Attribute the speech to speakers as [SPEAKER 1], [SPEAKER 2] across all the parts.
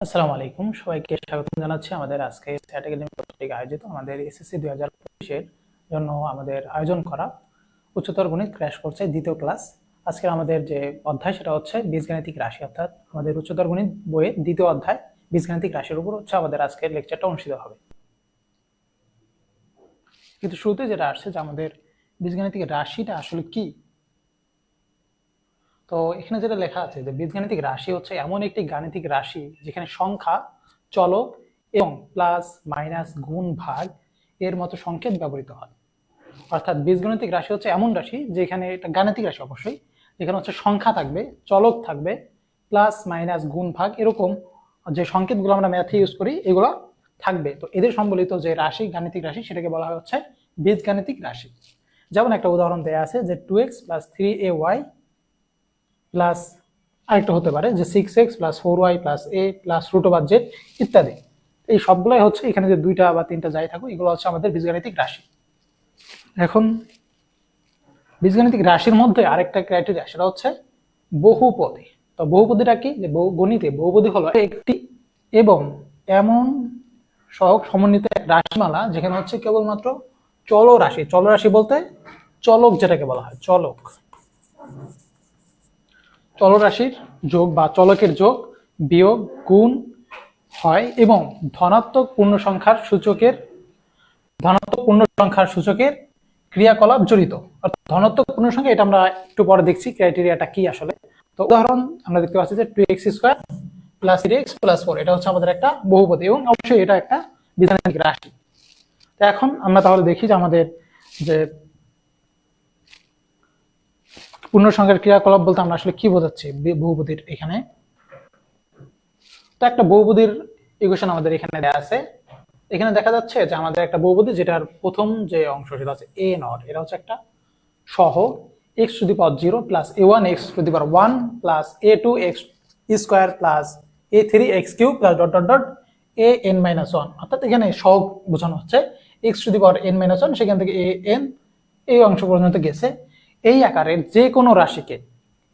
[SPEAKER 1] আসসালামু আলাইকুম, সবাইকে স্বাগত জানাচ্ছি আমাদের আজকে স্যাট একাডেমি কর্তৃক আয়োজিত আমাদের এসএসসি 2025 এর জন্য আমাদের আয়োজন করা উচ্চতর গণিত ক্র্যাশ কোর্সের দ্বিতীয় ক্লাস। আজকে আমাদের যে অধ্যায় সেটা হচ্ছে বীজগাণিতিক রাশি, অর্থাৎ আমাদের উচ্চতর গণিত বইয়ের দ্বিতীয় অধ্যায় বীজগাণিতিক রাশির উপর হচ্ছে আমাদের আজকের লেকচারটা অনুষ্ঠিত হবে। কিন্তু শুরুতে যেটা আসছে যে আমাদের বীজগাণিতিক রাশিটা আসলে কি। তো এখানে যেটা লেখা আছে যে বীজগাণিতিক রাশি হচ্ছে এমন একটি গাণিতিক রাশি যেখানে সংখ্যা, চলক এবং প্লাস মাইনাস গুণ ভাগ এর মতো সংকেত ব্যবহৃত হয়। অর্থাৎ বীজগাণিতিক রাশি হচ্ছে এমন রাশি যেখানে এটা গাণিতিক রাশি অবশ্যই, যেখানে হচ্ছে সংখ্যা থাকবে, চলক থাকবে, প্লাস মাইনাস গুণ ভাগ এরকম যে সংকেতগুলো আমরা ম্যাথে ইউজ করি এগুলো থাকবে। তো এদের সম্বলিত যে রাশি, গাণিতিক রাশি, সেটাকে বলা হয় হচ্ছে বীজগাণিতিক রাশি। যেমন একটা উদাহরণ দেয়া আছে যে 2x + 3ay প্লাস আরেকটা হতে পারে যে 6x + 4y + a + √z ইত্যাদি। এই সবগুলাই হচ্ছে এখানে যে দুইটা বা তিনটা যাই থাকুক এগুলো হচ্ছে আমাদের বীজগাণিতিক রাশি। এখন বীজগাণিতিক রাশির মধ্যে আরেকটা ক্রাইটেরিয়া, সেটা হচ্ছে বহুপদী। তো বহুপদীটা কি? যে গণিতে বহুপদী হলো একটি এবং এমন সহগ সমন্বিত এক রাশিমালা যেখানে হচ্ছে কেবলমাত্র চলরাশি, চলরাশি বলতে চলক যেটাকে বলা হয়, চলরাশির যোগ বা চলকের যোগ, বিয়োগ, গুণ হয় এবং ধনাত্মক পূর্ণ সংখ্যার সূচকের ক্রিয়াকলাপ জড়িত। অর্থাৎ ধনাত্মক পূর্ণ সংখ্যা, এটা আমরা একটু পরে দেখছি ক্রাইটেরিয়াটা কি আসলে। তো উদাহরণ আমরা দেখতে পাচ্ছি যে 2x² + 3x + 4, এটা হচ্ছে আমাদের একটা বহুপদী এবং অবশ্যই এটা একটা বীজগাণিতিক রাশি। তো এখন আমরা তাহলে দেখি যে আমাদের যে পূর্ণ সংখ্যার ক্রিয়াকলাপ বলতে আমরা আসলে কি বোঝাচ্ছি বহুপদীর এখানে। তো একটা বহুপদীর ইকুয়েশন আমাদের এখানে দেয়া আছে। এখানে দেখা যাচ্ছে যে আমাদের একটা বহুপদী যেটার প্রথম যে অংশ সেটা হচ্ছে a0, এটা হচ্ছে একটা সহগ x⁴ + a1x⁴ + a2x² + a3x³ +... an-1, অর্থাৎ এখানে সহগ বোঝানো হচ্ছে x⁴n-1, সেখান থেকে an এই অংশ পর্যন্ত গেছে। এই আকারের যে কোনো রাশিকে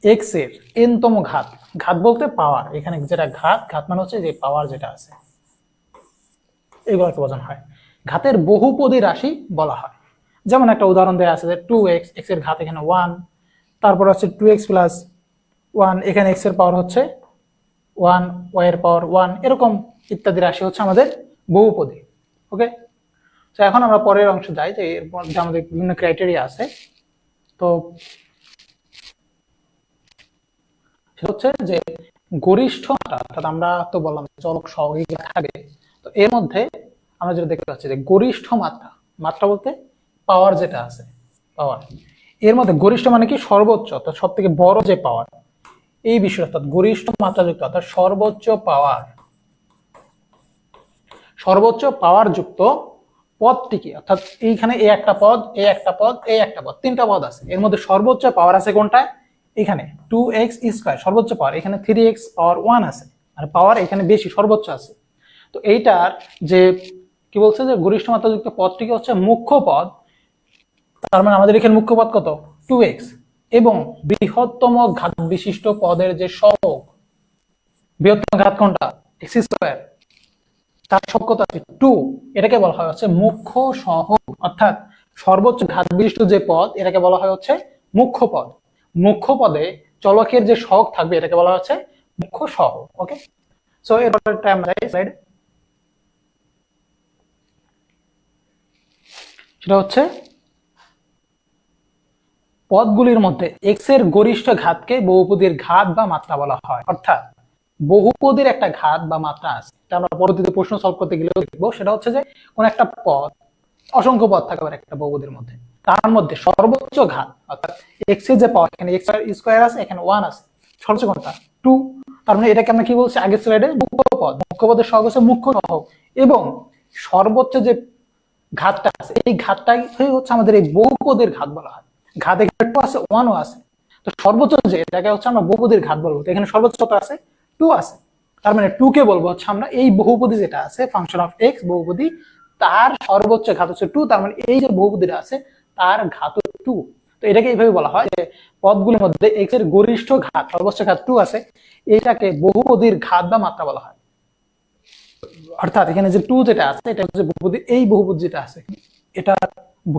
[SPEAKER 1] x এর n-তম ঘাত, ঘাত বলতে পাওয়ার, এখানে যেটা ঘাত মানে হচ্ছে যে পাওয়ার যেটা আছে এগুলোকে বোঝানো হয়, ঘাতের বহুপদী রাশি বলা হয়। যেমন একটা উদাহরণ দেওয়া আছে যে 2x, x এর ঘাত এখানে 1, তারপর হচ্ছে 2x + 1, এখানে x এর পাওয়ার হচ্ছে 1, y এর পাওয়ার 1, এরকম ইত্যাদি রাশি হচ্ছে আমাদের বহুপদী। ওকে, তো এখন আমরা পরের অংশ যাই যে এর মধ্যে আমাদের বিভিন্ন ক্রাইটেরিয়া আছে। তো সেটা হচ্ছে যে গরিষ্ঠ মাত্রা, অর্থাৎ আমরা তো বললাম চলক সহগ এগুলো থাকবে। তো এর মধ্যে আমরা যেটা দেখতে পাচ্ছি যে গরিষ্ঠ মাত্রা, মাত্রা বলতে পাওয়ার যেটা আছে, পাওয়ার, এর মধ্যে গরিষ্ঠ মানে কি? সর্বোচ্চ, অর্থাৎ সব থেকে বড় যে পাওয়ার, এই বিষয়, অর্থাৎ গরিষ্ঠ মাত্রাযুক্ত, অর্থাৎ সর্বোচ্চ পাওয়ার যুক্ত পদটিকে, অর্থাৎ এইখানে এই একটা পদ, এই একটা পদ, এই একটা পদ, তিনটা পদ আছে, এর মধ্যে সর্বোচ্চ পাওয়ার আছে কোনটায়? এখানে 2x², সর্বোচ্চ পাওয়ার। এখানে 3x⁴ আছে, মানে পাওয়ার এখানে বেশি, সর্বোচ্চ আছে। তো এইটার যে কি বলছে যে গরিষ্ঠ মাত্রাযুক্ত পদটিকে হচ্ছে মুখ্য পদ, তার মানে আমাদের এখানে মুখ্য পদ কত? 2x, এবং বৃহত্তম ঘাত বিশিষ্ট পদের যে সহগ, বৃহত্তম ঘাত কোনটা? x², তার সহগ কত আছে? 2, এটাকে বলা হয় হচ্ছে মুখ্য সহগ। অর্থাৎ সর্বোচ্চ ঘাত বিশিষ্ট যে পদ, এটাকে বলা হয় হচ্ছে মুখ্য পদ। মুখ্য পদে চলকের যে সহগ থাকবে এটাকে বলা হচ্ছে মুখ্য সহগ। ওকে, সো এরপরটা আমরা স্লাইড, সেটা হচ্ছে পদগুলির মধ্যে x এর গরিষ্ঠ ঘাতকে বহুপদীর ঘাত বা মাত্রা বলা হয়। অর্থাৎ বহুপদীর একটা ঘাত বা মাত্রা আছে, এটা আমরা পরবর্তীতে প্রশ্ন সলভ করতে গেলেও দেখবো। সেটা হচ্ছে যে কোন একটা পদ, অসংখ্য পদ থাকবে একটা বহুপদীর মধ্যে, তার মধ্যে সর্বোচ্চ ঘাত, অর্থাৎ x এর যে পাওয়ার, এখানে x² আছে, এখানে 1 আছে, সর্বোচ্চ কোনটা? 2। তার মানে এটাকে আমরা কি বলছি আগের স্লাইডে? মুখ্য পদ। মুখ্য পদের সহগ হচ্ছে মুখ্য সহগ, এবং সর্বোচ্চ যে ঘাতটা আছে এই ঘাতটাই হচ্ছে আমাদের এই বহুপদীর ঘাত বলা হয়। ঘাত এখানে 2 আছে, 1ও আছে, তো সর্বোচ্চ যে এটাকে হচ্ছে আমরা বহুপদীর ঘাত বলবো। তো এখানে সর্বোচ্চ কত আছে? 2 আছে, তার মানে 2 কে বলবো হচ্ছে আমরা এই বহুপদী যেটা আছে ফাংশন অফ x বহুপদী, তার সর্বোচ্চ ঘাত হচ্ছে 2, তার মানে এই যে বহুপদীটা আছে তার ঘাত 2। তো এটাকে এইভাবে বলা হয় যে পদগুলির মধ্যে x এর গরিষ্ঠ ঘাত, সর্বোচ্চ ঘাত 2 আছে, এটাকে বহুপদীর ঘাত বা মাত্রা বলা হয়। অর্থাৎ এখানে যে টু যেটা আছে এটা হচ্ছে বহুপদী, এই বহুপদ যেটা আছে এটা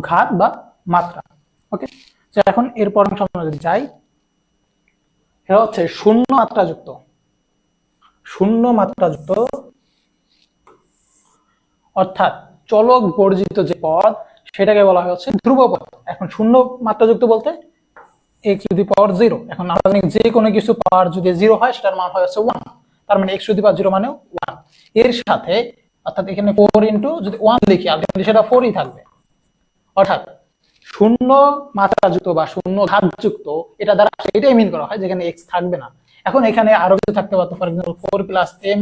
[SPEAKER 1] ঘাত বা মাত্রা। ওকে, তো এখন এরপর অংশ আমরা যদি যাই, এটা হচ্ছে শূন্য মাত্রাযুক্ত, শূন্য মাত্রাযুক্ত অর্থাৎ চলক বর্জিত যে পদ সেটাকে বলা হয় হচ্ছে ধ্রুবপদ। এখন শূন্য মাত্রাযুক্ত বলতে x টু দি পাওয়ার 0। এখন আমরা জানি যে কোনো কিছু পাওয়ার যদি 0 হয় সেটার মান হয় হচ্ছে 1, তার মানে x টু দি পাওয়ার 0 মানেও 1। এর সাথে অর্থাৎ এখানে 4 ইনটু যদি 1 লিখি আলটিমেটলি সেটা 4ই থাকবে। অর্থাৎ শূন্য মাত্রাযুক্ত বা শূন্য ঘাতযুক্ত এটা দ্বারা এটাই মিন করা হয় যেখানে x থাকবে না। এখন এখানে আরো কিছু থাকতে পারতো, for example 4 plus m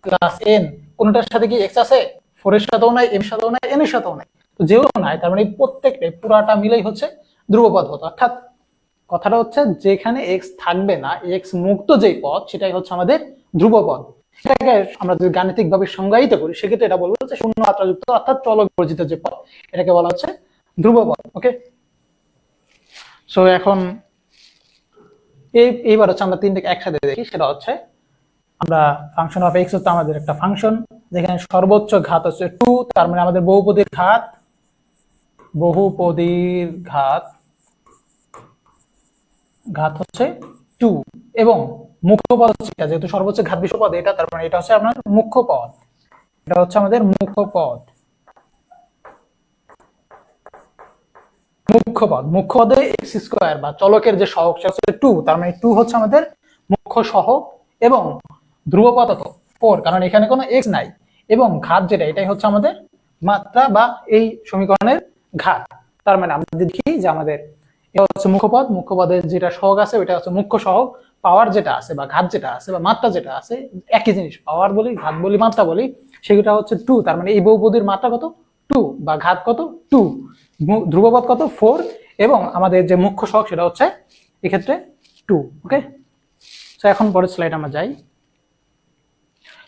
[SPEAKER 1] plus n, কোনটার সাথে কি x আছে? 4 এর সাথেও নাই, m এর সাথেও নাই, n এর সাথেও নাই। তো যেহেতু নাই তার মানে প্রত্যেকটাই পুরাটা মিলেই হচ্ছে ধ্রুবপদ হতো। অর্থাৎ কথাটা হচ্ছে যেখানে x থাকবে না, x মুক্ত যেই পদ সেটাই হচ্ছে আমাদের ধ্রুবপদ। এটাকে আমরা যদি গাণিতিক ভাবে সংজ্ঞায়িত করি সেক্ষেত্রে এটা বলবো যে শূন্য মাত্রাযুক্ত অর্থাৎ চলক বর্জিত যে পদ এটাকে বলা হচ্ছে ধ্রুবপদ। ওকে, সো এখন এইবার হচ্ছে আমরা তিনটাকে একসাথে দেখি। সেটা হচ্ছে আমরা ফাংশন অফ এক্স হচ্ছে আমাদের একটা ফাংশন যেখানে সর্বোচ্চ ঘাত হচ্ছে 2, তার মানে আমাদের বহুপদীর ঘাত, বহুপদীর ঘাত ঘাত হচ্ছে 2 এবং মুখ্য পদ হচ্ছে এটা, যেহেতু সর্বোচ্চ ঘাত বিশিষ্ট পদ এটা, তার মানে এটা হচ্ছে আপনার মুখ্য পদ, এটা হচ্ছে আমাদের মুখ্য পদ। মুখ্য পদ, মুখ্য পদে এক্স স্কোয়ার বা চলকের যে সহগ সেটা হচ্ছে 2, তার মানে 2 হচ্ছে আমাদের মুখ্য সহগ এবং ধ্রুবপদ হতো 4 কারণ এখানে কোনো এক্স নাই, এবং ঘাত যেটা এটাই হচ্ছে আমাদের মাত্রা বা এই সমীকরণের ঘাত। তার মানে আমরা দেখি যে আমাদের এটা হচ্ছে মুখ্য পদ, মুখ্য পদের যেটা সহগ আছে ওইটা হচ্ছে মুখ্য সহগ, পাওয়ার যেটা আছে বা ঘাত যেটা আছে বা মাত্রা যেটা আছে একই জিনিস, পাওয়ার বলি, ঘাত বলি, মাত্রা বলি, সেটা হচ্ছে 2। তার মানে এই বহুপদীর মাত্রা কত? 2 বা ঘাত কত? 2, ধ্রুবপদ কত? 4 এবং আমাদের যে মুখ্য সহগ সেটা হচ্ছে এক্ষেত্রে 2। ওকে, তো এখন পরের স্লাইড আমরা যাই।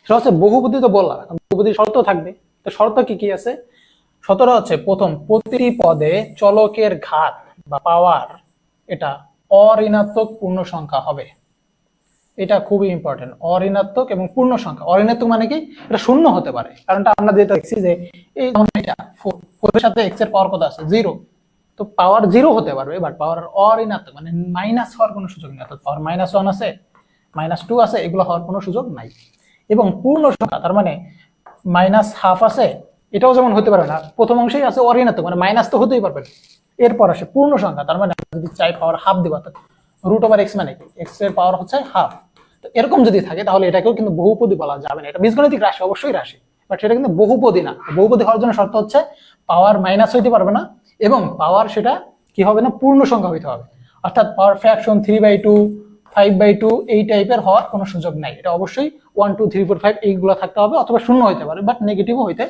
[SPEAKER 1] সেটা হচ্ছে বহুপদী, তো বললাম বহুপদীর শর্ত থাকবে। তো শর্ত কি কি আছে? শর্তটা হচ্ছে প্রথম, প্রতিটি পদে চলকের ঘাত বা পাওয়ার এটা অঋণাত্মক পূর্ণ সংখ্যা হবে। এটা খুবই ইম্পর্টেন্ট, অঋণাত্মক এবং পূর্ণ সংখ্যা। অঋণাত্মক মানে কি? এটা শূন্য হতে পারে, কারণটা আমরা যেটা দেখছি যে এই এটা 4 এর সাথে x এর পাওয়ার কত আছে? 0, তো পাওয়ার 0 হতে পারবে, বাট পাওয়ার অঋণাত্মক মানে মাইনাস হওয়ার কোনো সুযোগ নেই। অর্থাৎ পাওয়ার -1 আছে, -2 আছে, এগুলো হওয়ার কোনো সুযোগ নাই। এবং পূর্ণ সংখ্যা তার মানে -½ আছে, এটাও যেমন হতে পারে না, প্রথম অংশেই আছে অঋণাত্মক মানে মাইনাস তো হতেই পারবে না। এরপর আসে পূর্ণ সংখ্যা, তার মানে যদি চাই পাওয়ার হাফ দিব, অর্থাৎ √x মানে কি? x এর পাওয়ার হচ্ছে হাফ। তো এরকম যদি থাকে তাহলে এটাকেও কিন্তু বহুপদী বলা যাবে না। এটা বীজগণিতিক রাশি, অবশ্যই রাশি, বাট সেটা কিন্তু বহুপদী না। বহুপদী হওয়ার জন্য শর্ত হচ্ছে পাওয়ার মাইনাস হইতে পারবে না এবং পাওয়ার সেটা কি হবে না? পূর্ণ সংখ্যা হইতে হবে। অর্থাৎ পাওয়ার ফ্র্যাকশন 3/2, 5/2 এই টাইপের হওয়ার কোনো সুযোগ নাই। এটা অবশ্যই 1 2 3 4 5 এইগুলো থাকতে হবে, অথবা শূন্য হইতে পারে বাট নেগেটিভও হইতে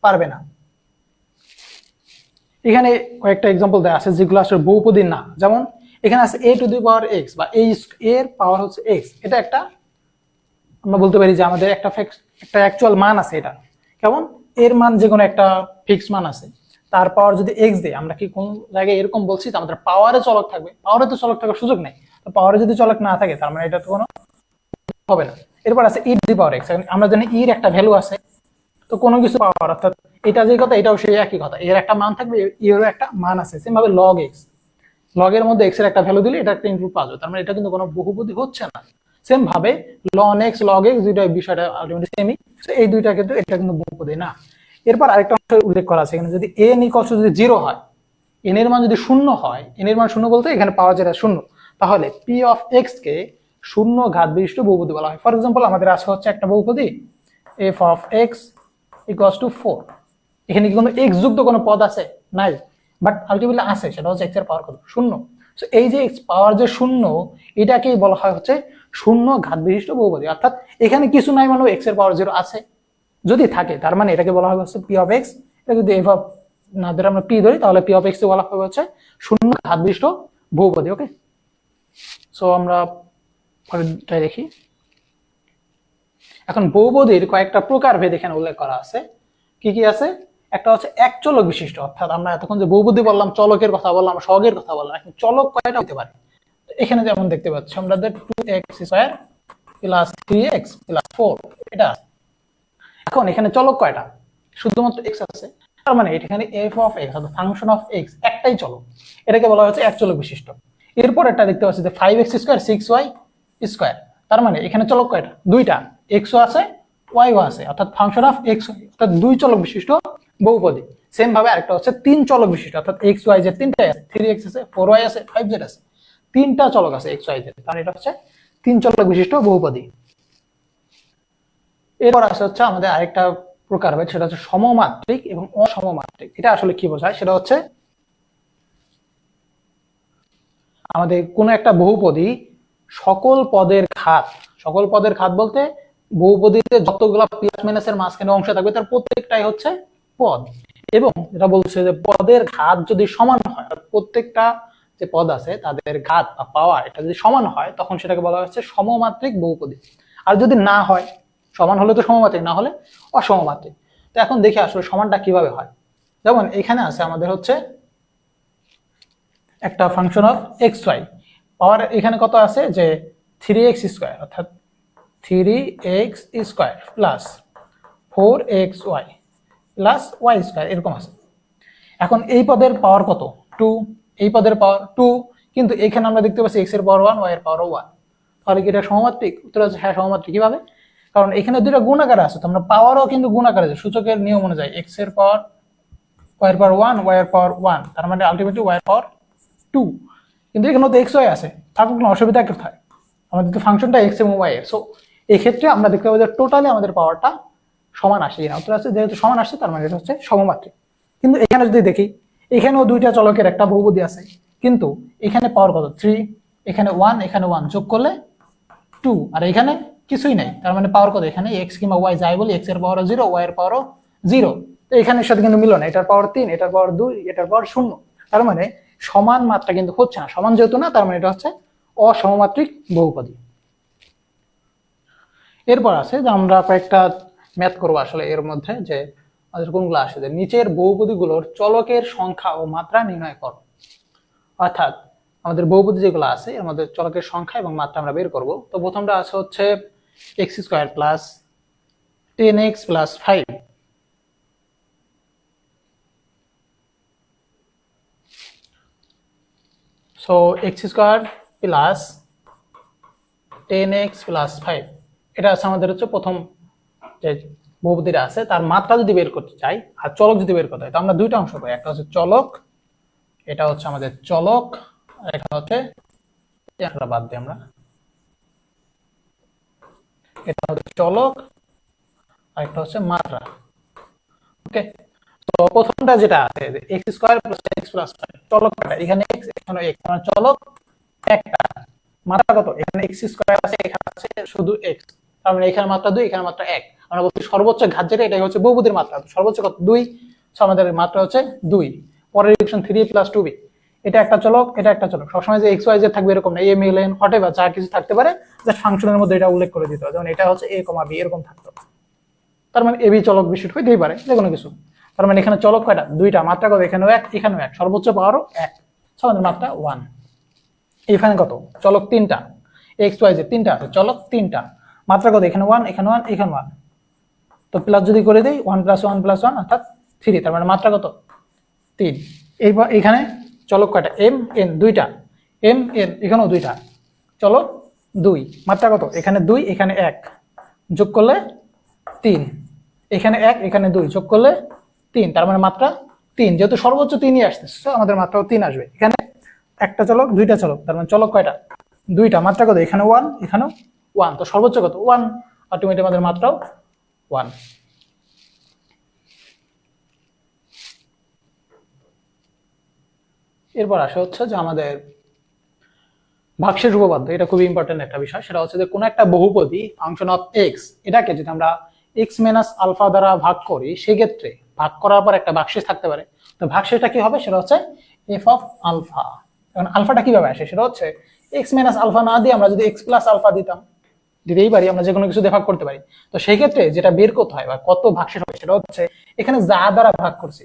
[SPEAKER 1] পারবে না। এখানে কয়েকটা এক্সাম্পল দেওয়া আছে যেগুলো আসলে বহুপদী না। যেমন এখানে আছে a two the power x বা এর পাওয়ার হচ্ছে x। এটা একটা আমরা বলতে পারি যে আমাদের একটা অ্যাকচুয়াল মান আছে। এটা কেমন? এর মান যে কোনো একটা ফিক্সড মান আছে, তার পাওয়ার যদি x দেয়, আমরা কি কোন জায়গায় এরকম বলছি যে আমাদের পাওয়ারে চলক থাকবে? পাওয়ারে তো চলক থাকার সুযোগ নেই। তো পাওয়ারে যদি চলক না থাকে তার মানে এটা তো কোনো হবে না। এরপর আছে e two the power x, আমরা জানি এর একটা ভ্যালু আছে, তো কোনো কিছু পাওয়ার, অর্থাৎ এটা যে কথা এটাও সেই একই কথা, এর একটা মান থাকবে, এরও একটা মান আছে। সেম ভাবে log x, লগ এর মধ্যে x এর একটা ভ্যালু দিলে এটা একটা ইনপুট পাওয়া যাবে, তার মানে এটা কিন্তু কোনো বহুপদী হচ্ছে না। সেম ভাবে ln x log x দুইটা বিষয়টা আলটিমেটলি সেমই, তো এই দুইটা কিন্তু এটা কিন্তু বহুপদী না। এরপর আরেকটা অংশ উল্লেখ করা আছে এখানে, যদি n = যদি 0 হয়, n এর মান যদি 0 হয়, n এর মান 0 বলতে এখানে পাওয়া যেটা 0, তাহলে p অফ x কে শূন্য ঘাত বিশিষ্ট বহুপদী বলা হয়। ফর এক্সাম্পল আমাদের আছে হচ্ছে একটা বহুপদী f অফ x = 4। এখানে কি কোনো x যুক্ত কোনো পদ আছে? নাই, বাট আলটিমেটলি আছে, সেটা হচ্ছে x এর পাওয়ার কত? 0। সো এই যে x পাওয়ার যে 0, এটাকেই বলা হয় হচ্ছে শূন্য ঘাত বিশিষ্ট বহুপদী। অর্থাৎ এখানে কিছু নাই মানে x এর পাওয়ার 0 আছে, যদি থাকে তার মানে এটাকে বলা হবে হচ্ছে p অফ x। এটা যদি f অফ না ধরে আমরা p ধরি তাহলে p অফ x কে বলা হবে হচ্ছে শূন্য ঘাত বিশিষ্ট বহুপদী। ওকে, সো আমরা পরেরটা দেখি। এখন বহুপদীর কয়েকটা প্রকার ভেদ এখানে উল্লেখ করা আছে। কি কি আছে? একটা হচ্ছে এক চলক বিশিষ্ট, অর্থাৎ আমরা এতক্ষণ যে বহুপদী বললাম, চলকের কথা বললাম, সহগের কথা বললাম, এখন চলক কয়টা হতে পারে? এখানে যেমন দেখতে পাচ্ছি আমরা 2x² + 3x + 4 এটা। এখন এখানে চলক কয়টা? শুধুমাত্র এক্স আছে, তার মানে এখানে এফ অফ এক্স অর্থাৎ ফাংশন অফ এক্স একটাই চলক, এটাকে বলা হচ্ছে এক চলক বিশিষ্ট। এরপর এটা দেখতে পাচ্ছি যে 5x স্কয়ার 6y স্কয়ার, তার মানে এখানে চলক কয়টা? দুইটা, এক্সও আছে ওয়াইও আছে, অর্থাৎ ফাংশন অফ এক্স অর্থাৎ দুই চলক বিশিষ্ট বহুপদী। সেম ভাবে আরেকটা হচ্ছে তিন চলক বিশিষ্ট, অর্থাৎ এক্স ওয়াই জেড তিনটাই আছে, 3x আছে 4y আছে 5z আছে, তিনটা চলক আছে এক্স ওয়াই জেড, তাহলে এটা হচ্ছে তিন চলক বিশিষ্ট বহুপদী। এরপর আসে হচ্ছে আমাদের আরেকটা প্রকার হবে, সেটা হচ্ছে সমমাত্রিক এবং অসমমাত্রিক। এটা আসলে কি বোঝায়? সেটা হচ্ছে আমাদের কোন একটা বহুপদী সকল পদের ঘাত, সকল পদের ঘাত বলতে বহুপদীতে যতগুলো প্লাস মাইনাসের মাঝখানে অংশ থাকবে তার প্রত্যেকটাই হচ্ছে পদ, এবং এটা বলছে যে পদের ঘাত যদি সমান হয়, প্রত্যেকটা যে পদ আছে তাদের ঘাত বা পাওয়ার এটা যদি সমান হয় তখন সেটাকে বলা হচ্ছে সমমাত্রিক বহুপদী। আর যদি না হয়, সমান হলে তো সমমাত্রিক, না হলে অসমমাত্রিক। তো এখন দেখি আসলে সমানটা কিভাবে হয়। যেমন এখানে আছে আমাদের হচ্ছে একটা ফাংশন অফ এক্স ওয়াই, পাওয়ার এখানে কত আছে যে 3x স্কয়ার অর্থাৎ 3x square plus 4xy plus y square এরকম আছে। এখন এই পদের পাওয়ার কত? 2, এই পদের পাওয়ার 2, কিন্তু এখানে আমরা দেখতে পাচ্ছি x এর পাওয়ার 1 y এর পাওয়ার 1, তাহলে কি এটা সমমাত্রিক? উত্তর হচ্ছে হ্যাঁ সমমাত্রিক। কিভাবে? কারণ এখানে দুটো গুণাকারে আছে, তো আমরা পাওয়ারও কিন্তু গুণাকারে আছে, সূচকের নিয়ম অনুযায়ী x এর পাওয়ার y এর পাওয়ার 1 y এর পাওয়ার 1, তার মানে আলটিমেটলি y এর পাওয়ার 2, কিন্তু এখানে তো এক্স ওয়াই আছে, থাকুক না, অসুবিধা কোথায়? আমাদের তো ফাংশনটা এক্স এবং ওয়াই এর, সো এই ক্ষেত্রে আমরা দেখতে পাবো যে টোটালি আমাদের পাওয়ারটা সমান আসে কিনা। উত্তর আছে যেহেতু সমান আসছে তার মানে এটা হচ্ছে সমমাত্রিক। কিন্তু এখানে যদি দেখি, এখানেও দুইটা চলকের একটা বহুপদী আছে, কিন্তু এখানে পাওয়ার কত? 3, এখানে 1, এখানে 1, যোগ করলে 2, আর এখানে কিছুই নাই, তার মানে পাওয়ার কত? এখানে এক্স কিংবা ওয়াই যাই বলি, এক্স এর পাওয়ারও 0, ওয়াই এর পাওয়ারও 0, তো এখানের সাথে কিন্তু মিলন, এটার পাওয়ার 3, এটার পাওয়ার 2, এটার পাওয়ার 0, তার মানে সমান মাত্রা কিন্তু হচ্ছে না। সমান যেহেতু না, তার মানে এটা হচ্ছে অসমমাত্রিক বহুপদী। এরপর আছে যে আমরা কয়েকটা ম্যাথ করবো আসলে এর মধ্যে, যে আমাদের কোনগুলো আসে যে নিচের বহুপদীগুলোর চলকের সংখ্যা ও মাত্রা নির্ণয় করো। অর্থাৎ আমাদের বহুপদী যেগুলো আছে এর মধ্যে চলকের সংখ্যা এবং মাত্রা আমরা বের করব। তো প্রথমটা আছে হচ্ছে x square plus 10x plus 5, so x square plus 10x plus 5, এটা আছে আমাদের হচ্ছে প্রথম যে বহুপদীটা আছে তার মাত্রা যদি বের করতে চাই আর চলক যদি বের করতে হয়, তো আমরা দুইটা অংশ পাই, একটা হচ্ছে চলক, এটা হচ্ছে আমাদের চলক, আর এটা হচ্ছে একটা বাদ দিই আমরা, এটা হচ্ছে চলক আর একটা হচ্ছে মাত্রা। ওকে, তো প্রথমটা যেটা আছে x square plus x plus 5, চলক কয়টা? এখানে এক্স, এখানে এক্স, মানে চলক একটা, মাত্রা কত? এখানে এক্স স্কয়ার আছে, এখানে আছে শুধু এক্স, তার মানে এখানে মাত্রা 2, এখানে মাত্রা 1, আমরা বলছি সর্বোচ্চ ঘাত যেটা এটাই হচ্ছে বহুপদীর মাত্রা, সর্বোচ্চ কত? 2, সো আমাদের মাত্রা হচ্ছে 2। পরের ইকুয়েশন 3 প্লাস 2b, এটা একটা চলক, এটা একটা চলক, সবসময় যে এক্স ওয়াই জেড থাকবে এরকম না, এম এল এন হোয়াটএভার যা কিছু থাকতে পারে, জাস্ট ফাংশনের মধ্যে এটা উল্লেখ করে দিতে হবে, যেমন এটা হচ্ছে a, b এরকম থাকতো, তার মানে এবি চলক বিশিষ্ট হইতেই পারে যে কোনো কিছু। তার মানে এখানে চলক কয়টা? দুইটা, মাত্রা কত? এখানেও 1, এখানেও 1, সর্বোচ্চ পাওয়ারও 1, সো আমাদের মাত্রা 1। এখানে কত? চলক 3টা, এক্স ওয়াই জেড 3টা আছে, চলক 3টা, মাত্রা কত? এখানে 1, এখানে 1, এখানে 1, তো প্লাস যদি করে দেই 1 প্লাস 1 প্লাস 1 অর্থাৎ 3, তার মানে মাত্রা কত? 3। এইবার এখানে চলক কয়টা? এম এন, দুইটা, এম এন এখানেও দুইটা, চলক 2, মাত্রা কত? এখানে 2, এখানে 1, যোগ করলে 3, এখানে 1, এখানে 2, যোগ করলে 3, তার মানে মাত্রা 3, যেহেতু সর্বোচ্চ 3ই আসতেছে আমাদের মাত্রাও 3 আসবে। এখানে একটা চলক, দুইটা চলক, তার মানে চলক কয়টা? দুইটা, মাত্রা কত? এখানে 1, এখানেও 1, তো সর্বোচ্চ কত? 1, আলটিমেটলি আমাদের মাত্রাও 1। এরপর আসে হচ্ছে যে আমাদের ভাগশেষ উপপাদ্য, এটা খুবই ইম্পর্টেন্ট একটা বিষয়, সেটা হচ্ছে যে কোনো একটা বহুপদী ফাংশন অফ এক্স, এটাকে যদি আমরা এক্স মাইনাস আলফা দ্বারা ভাগ করি, সেক্ষেত্রে ভাগ করার পর একটা ভাগশেষ থাকতে পারে, তো ভাগশেষটা কি হবে? সেটা হচ্ছে এফ অফ আলফা। এখন আলফাটা কিভাবে আসে? সেটা হচ্ছে এক্স মাইনাস আলফা না দিয়ে আমরা যদি এক্স প্লাস আলফা দিতেই পারি, আমরা যে কোনো কিছু দিয়ে ভাগ করতে পারি, তো সেই ক্ষেত্রে যেটা বের করতে হয় বা কত ভাগশেষ হবে সেটা হচ্ছে এখানে যা দ্বারা ভাগ করছি,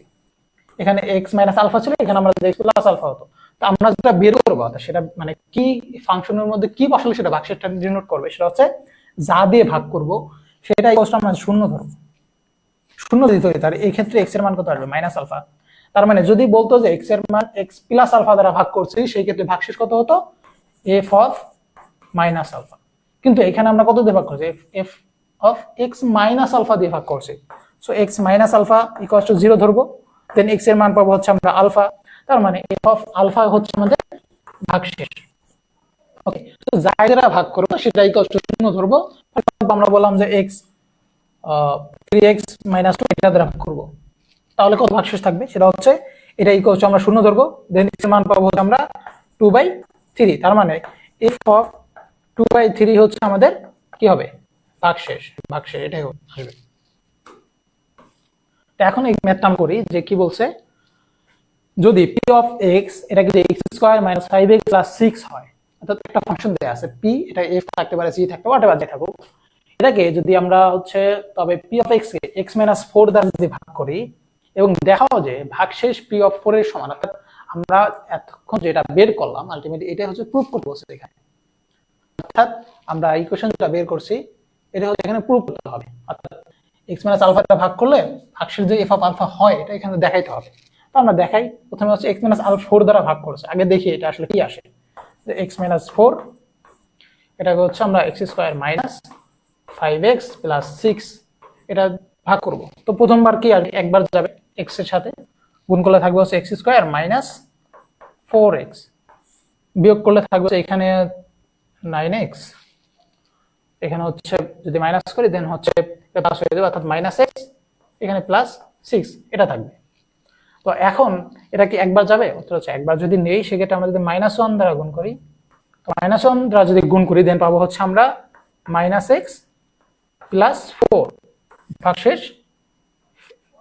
[SPEAKER 1] এখানে এক্স মাইনাস আলফা ছিল, এখানে আমরা এক্স প্লাস আলফা হতো, তো আমরা যেটা বের করবো সেটা মানে কি ফাংশনের মধ্যে কি বসালে সেটা ভাগশেষটা ডিনোট করবে, সেটা হচ্ছে যা দিয়ে ভাগ করব সেটা আমরা শূন্য ধরবো, শূন্য যদি ধরি তাহলে এই ক্ষেত্রে x এর মান কত আসবে মাইনাস আলফা। তার মানে যদি বলতো যে x এর মান x প্লাস আলফা দ্বারা ভাগ করছি সেই ক্ষেত্রে ভাগশেষ কত হতো f অফ মাইনাস আলফা। কিন্তু এখানে আমরা কত দিয়ে ভাগ করছি f of x minus alpha দিয়ে ভাগ করছি। So x minus alpha equal to 0 ধরবো, দেন x এর মান পাবো হচ্ছে আমরা আলফা। তার মানে f অফ আলফা হচ্ছে আমাদের ভাগশেষ। ওকে, তো যাই দ্বারা ভাগ করবো সেটা ইকুয়াল টু 0 ধরবো। আমরা বললাম যে x 3x মাইনাস 2 এটা দ্বারা ভাগ করবো, তাহলে কত ভাগশেষ থাকবে সেটা হচ্ছে এটা ইকুয়াল টু আমরা 0 ধরবো, দেন x এর মান পাবো আমরা 2/3। তার মানে f অফ 2/3 হচ্ছে আমাদের কি হবে ভাগশেষ। এটাই আসবে। তো এখন এই ম্যাথটা করি যে কি বলছে, যদি p অফ x এটা যদি x² - 5x + 6 হয়, অর্থাৎ একটা ফাংশন দেয়া আছে p, এটা f থাকতে পারে g থাকতে পারে whatever যে থাকুক, এটাকে যদি আমরা হচ্ছে তবে p of x K x - 4 দ্বারা যদি ভাগ করি এবং দেখাও যে ভাগশেষ p অফ 4 এর সমান, অর্থাৎ আমরা এতক্ষণ যেটা বের করলাম আলটিমেটলি এটা হচ্ছে প্রুফ করতে বলছে এখানে। অর্থাৎ আমরা ইকুয়েশনটা বের করছি এটা হচ্ছে এখানে প্রুফ করতে হবে, অর্থাৎ x - আলফা দ্বারা ভাগ করলে ভাগশেষ যে f অফ আলফা হয় এটা এখানে দেখাইতে হবে। তো আমরা দেখাই, প্রথমে হচ্ছে x - আলফা 4 দ্বারা ভাগ করছে, আগে দেখি এটা আসলে কি আসে। যে x - 4 এটাকে হচ্ছে আমরা x² - 5x + 6 এটা ভাগ করব। তো প্রথমবার কি আসবে একবার যাবে x এর সাথে, গুণ করলে থাকবে হচ্ছে x² - 4x, বিয়োগ করলে থাকবে এখানে 9x, এখানে হচ্ছে যদি মাইনাস করি দেন হচ্ছে প্লাস হয়ে যাবে, অর্থাৎ -x এখানে +6 এটা থাকবে। তো এখন এটা কি একবার যাবে, উত্তর হচ্ছে একবার যদি নেই সেক্ষেত্রে আমরা যদি -1 দ্বারা গুণ করি, তো -1 দ্বারা যদি গুণ করি দেন পাবো হচ্ছে আমরা -x + 4 ভাগশেষ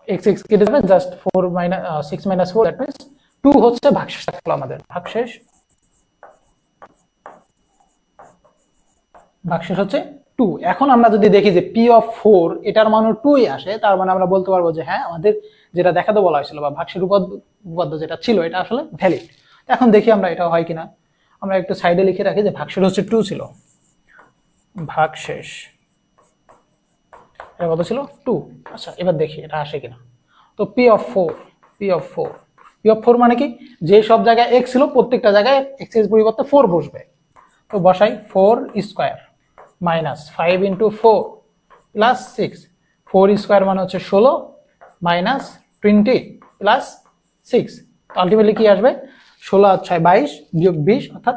[SPEAKER 1] x কেটে যাবে, জাস্ট 6 - 4 দ্যাট মিন্স 2 হচ্ছে ভাগশেষ থাকলো আমাদের। ভাগশেষ হচ্ছে 2। এখন আমরা যদি দেখি যে p অফ 4 এটার মানও 2ই আসে, তার মানে আমরা বলতে পারবো যে হ্যাঁ আমাদের যেটা দেখাতে বলা হয়েছিল বা ভাগশেষ উপপাদ্য যেটা ছিল এটা আসলে ভ্যালিড। এখন দেখি আমরা এটা হয় কিনা। আমরা একটু সাইডে লিখে রাখি যে ভাগশেষ হচ্ছে 2 ছিল, ভাগশেষ এটা কত ছিল 2। আচ্ছা এবার দেখি এটা আসে কিনা। তো p অফ 4 মানে কি, যে সব জায়গায় x ছিল প্রত্যেকটা জায়গায় x এর পরিবর্তে 4 বসবে। তো বসাই 4² - 5 × 4 + 6, 4² মানে হচ্ছে 16 - 20 + 6, আলটিমেটলি কি আসবে 16 আর 6 22 বিয়োগ 20 অর্থাৎ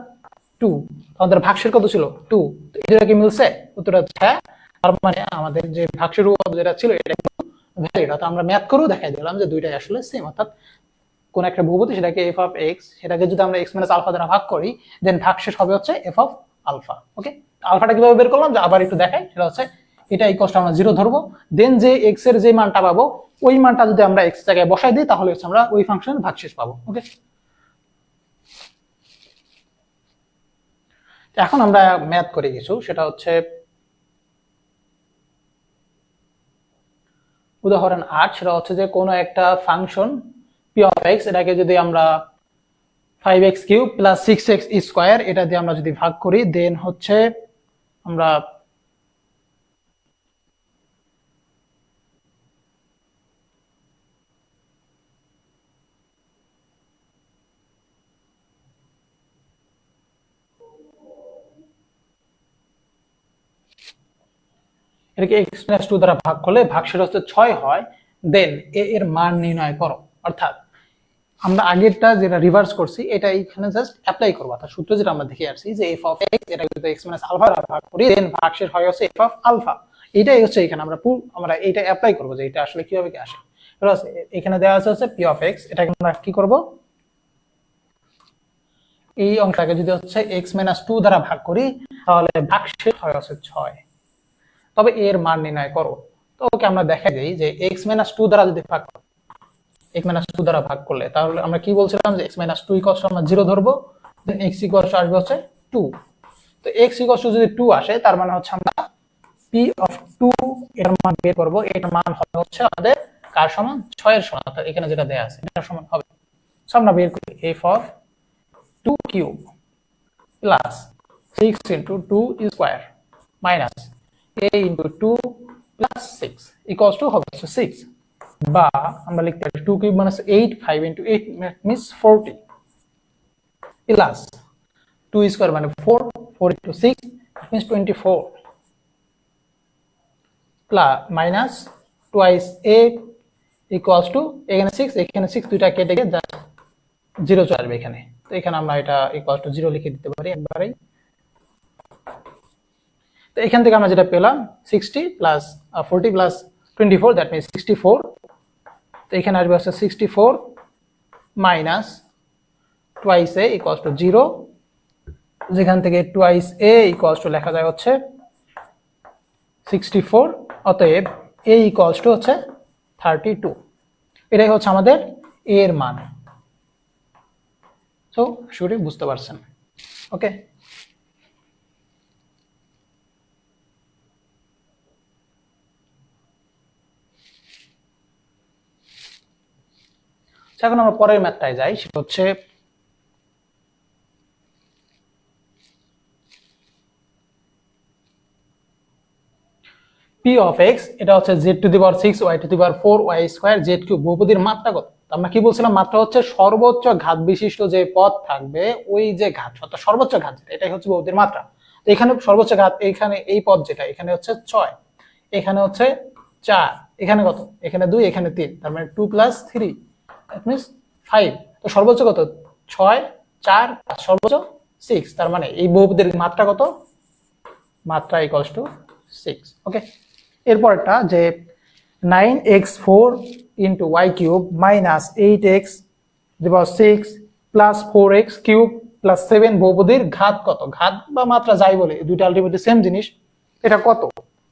[SPEAKER 1] 2। আমাদের ভাগশেষ কত ছিল 2। তো এই দুটো কি মিলছে, উত্তর হচ্ছে হ্যাঁ। তার মানে আমাদের যে ভাগশেষ উপপাদ্য যেটা ছিল এটা ভ্যালিড, অর্থাৎ আমরা ম্যাথ করেও দেখাই দিলাম যে দুইটাই আসলে সেম। অর্থাৎ কোন একটা বহুপদী সেটাকে f অফ x, সেটাকে যদি আমরা x - আলফা দ্বারা ভাগ করি দেন ভাগশেষ হবে হচ্ছে f অফ আলফা। ওকে, আলফাটা কিভাবে বের করলাম যে আবার একটু দেখাই, সেটা হচ্ছে এটা ইকুয়াল টু আমরা 0 ধরবো, দেন যে x এর যে মানটা পাবো ওই মানটা যদি আমরা x জায়গায় বসাই দিই তাহলে হচ্ছে আমরা ওই ফাংশনের ভাগশেষ পাবো। ওকে, এখন আমরা ম্যাথ করি কিছু, সেটা হচ্ছে উদাহরণ 8। সেটা হচ্ছে যে কোনো একটা ফাংশন p অফ x এটাকে যদি আমরা 5x³ + 6x² এটা দিয়ে আমরা যদি ভাগ করি দেন হচ্ছে আমরা এটাকে x - 2 দ্বারা ভাগ করলে ভাগশেষ হচ্ছে 6 হয়, দেন a এর মান নির্ণয় করো। অর্থাৎ আমরা আগেরটা যেটা রিভার্স করছি এটা এখানে জাস্ট অ্যাপ্লাই করব, অর্থাৎ সূত্র যেটা আমরা দেখে আসছি যে f অফ x এটা যদি x - আলফা দ্বারা ভাগ করি দেন ভাগশেষ হয় হচ্ছে f অফ আলফা। এটাই হচ্ছে এখানে আমরা এইটা অ্যাপ্লাই করব যে এটা আসলে কিভাবে কি আসে। এখানে দেওয়া আছে হচ্ছে p অফ x, এটাকে আমরা কি করব, এই অংশটাকে যদি হচ্ছে x - 2 দ্বারা ভাগ করি তাহলে ভাগশেষ হয় হচ্ছে 6। তবে এর মান নির্ণয় করো। তো ওকে আমরা দেখা যাই যে x - 2 দ্বারা যদি ভাগ করি, x - 2 দ্বারা ভাগ করলে তাহলে আমরা কি বলছিলাম যে x - 2 ইকুয়াল টু আমরা 0 ধরবো, দেন x ইকুয়াল টু আসবে হচ্ছে 2। তো x ইকুয়াল টু যদি 2 আসে তার মানে হচ্ছে আমরা p অফ 2 এর মান বের করব। এর মান হবে হচ্ছে আমাদের কার সমান 6 এর সমান, অর্থাৎ এখানে যেটা দেয়া আছে এটার সমান হবে। সো আমরা বের করি f of 2³ plus 6 × 2² minus a × 2 + 6 equals to হবে 6। বা আমরা লিখতে পারি 2 কিউব মানে 8, 5 into 8 means 40 প্লাস 2 স্কয়ার মানে 4, 4 into 6 means 24 plus minus twice 8 equals to এখানে 6 এখানে 6 দুইটা কেটে গিয়ে জাস্ট 0 চলে আসবে এখানে। তো এখানে আমরা এটা ইকুয়ালস টু 0 লিখে দিতে পারি একবারেই। তো এখান থেকে আমরা যেটা পেলাম 60 প্লাস 40 প্লাস 24 দ্যাট মিন্স 64। তো এখানে আসবে হচ্ছে 64 minus twice A equals to 0, যেখান থেকে টুয়াইস এ ইকুয়ালস টু লেখা যায় হচ্ছে 64, অতএব এ ইকুয়ালস টু হচ্ছে 32। এটাই হচ্ছে আমাদের এ এর মান। সো শুরু বুঝতে পারছেন, ওকে। এখন আমরা পরের ম্যাথটায় যাই, সেটা হচ্ছে পি অফ এক্স, এটা হচ্ছে Z to the power 6 Y to the power 4 Y square Z cube বহুপদীর মাত্রা কত? আমরা কি বলছিলাম, মাত্রা হচ্ছে সর্বোচ্চ ঘাত বিশিষ্ট যে পদ থাকবে ওই যে ঘাত, অর্থাৎ সর্বোচ্চ ঘাত যেটা, এটাই হচ্ছে বহুপদীর মাত্রা। তো এখানে সর্বোচ্চ ঘাত, এখানে এই পদ যেটা, এখানে হচ্ছে 6, এখানে হচ্ছে 4, এখানে কত, এখানে 2, এখানে 3, তার মানে 2 প্লাস 3 দ্যাট মিন্স 5। তো সর্বোচ্চ কত, 6, 4 সর্বোচ্চ 6, তার মানে এই বহুপদীর মাত্রা কত, মাত্রা ইকুয়ালস টু 6, ওকে। এরপরটা যে 9x4 into Y cube minus 8x দিবা 6 প্লাস 4x কিউব প্লাস 7 বহুপদীর ঘাত কত? ঘাত বা মাত্রা যাই বলে, দুইটা আলটিমেটলি সেম জিনিস। এটা কত,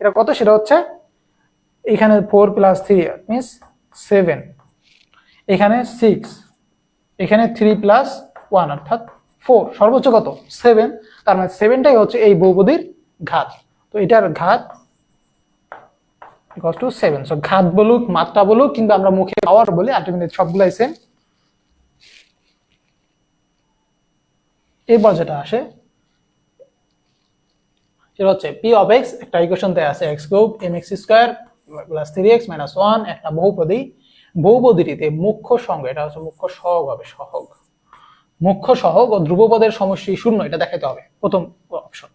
[SPEAKER 1] এটা কত, সেটা হচ্ছে এখানে 4 প্লাস 3 মিন্স 7, এখানে 6, এখানে 3 প্লাস 1 অর্থাৎ 4, সর্বোচ্চ কত 7, তার মানে 7টাই হচ্ছে এই বহুপদীর ঘাত। তো এটার ঘাত ইকুয়ালস টু 7। সো ঘাত বলুক, মাত্রা বলুক, কিংবা আমরা মুখে পাওয়ার বলি, আলটিমেটলি সবগুলাই সেম। এরপর যেটা আসে সেটা হচ্ছে পি অফ এক্স, একটা ইকুয়েশন দেয়া আছে x cube mx square plus 3x minus 1, একটা বহুপদী। বহুপদীটিতে মুখ্য সহগ, এটা হচ্ছে মুখ্য সহগ হবে, সহগ, মুখ্য সহগ ও ধ্রুবপদের সমষ্টি শূন্য, এটা দেখাইতে হবে প্রথম অপশন।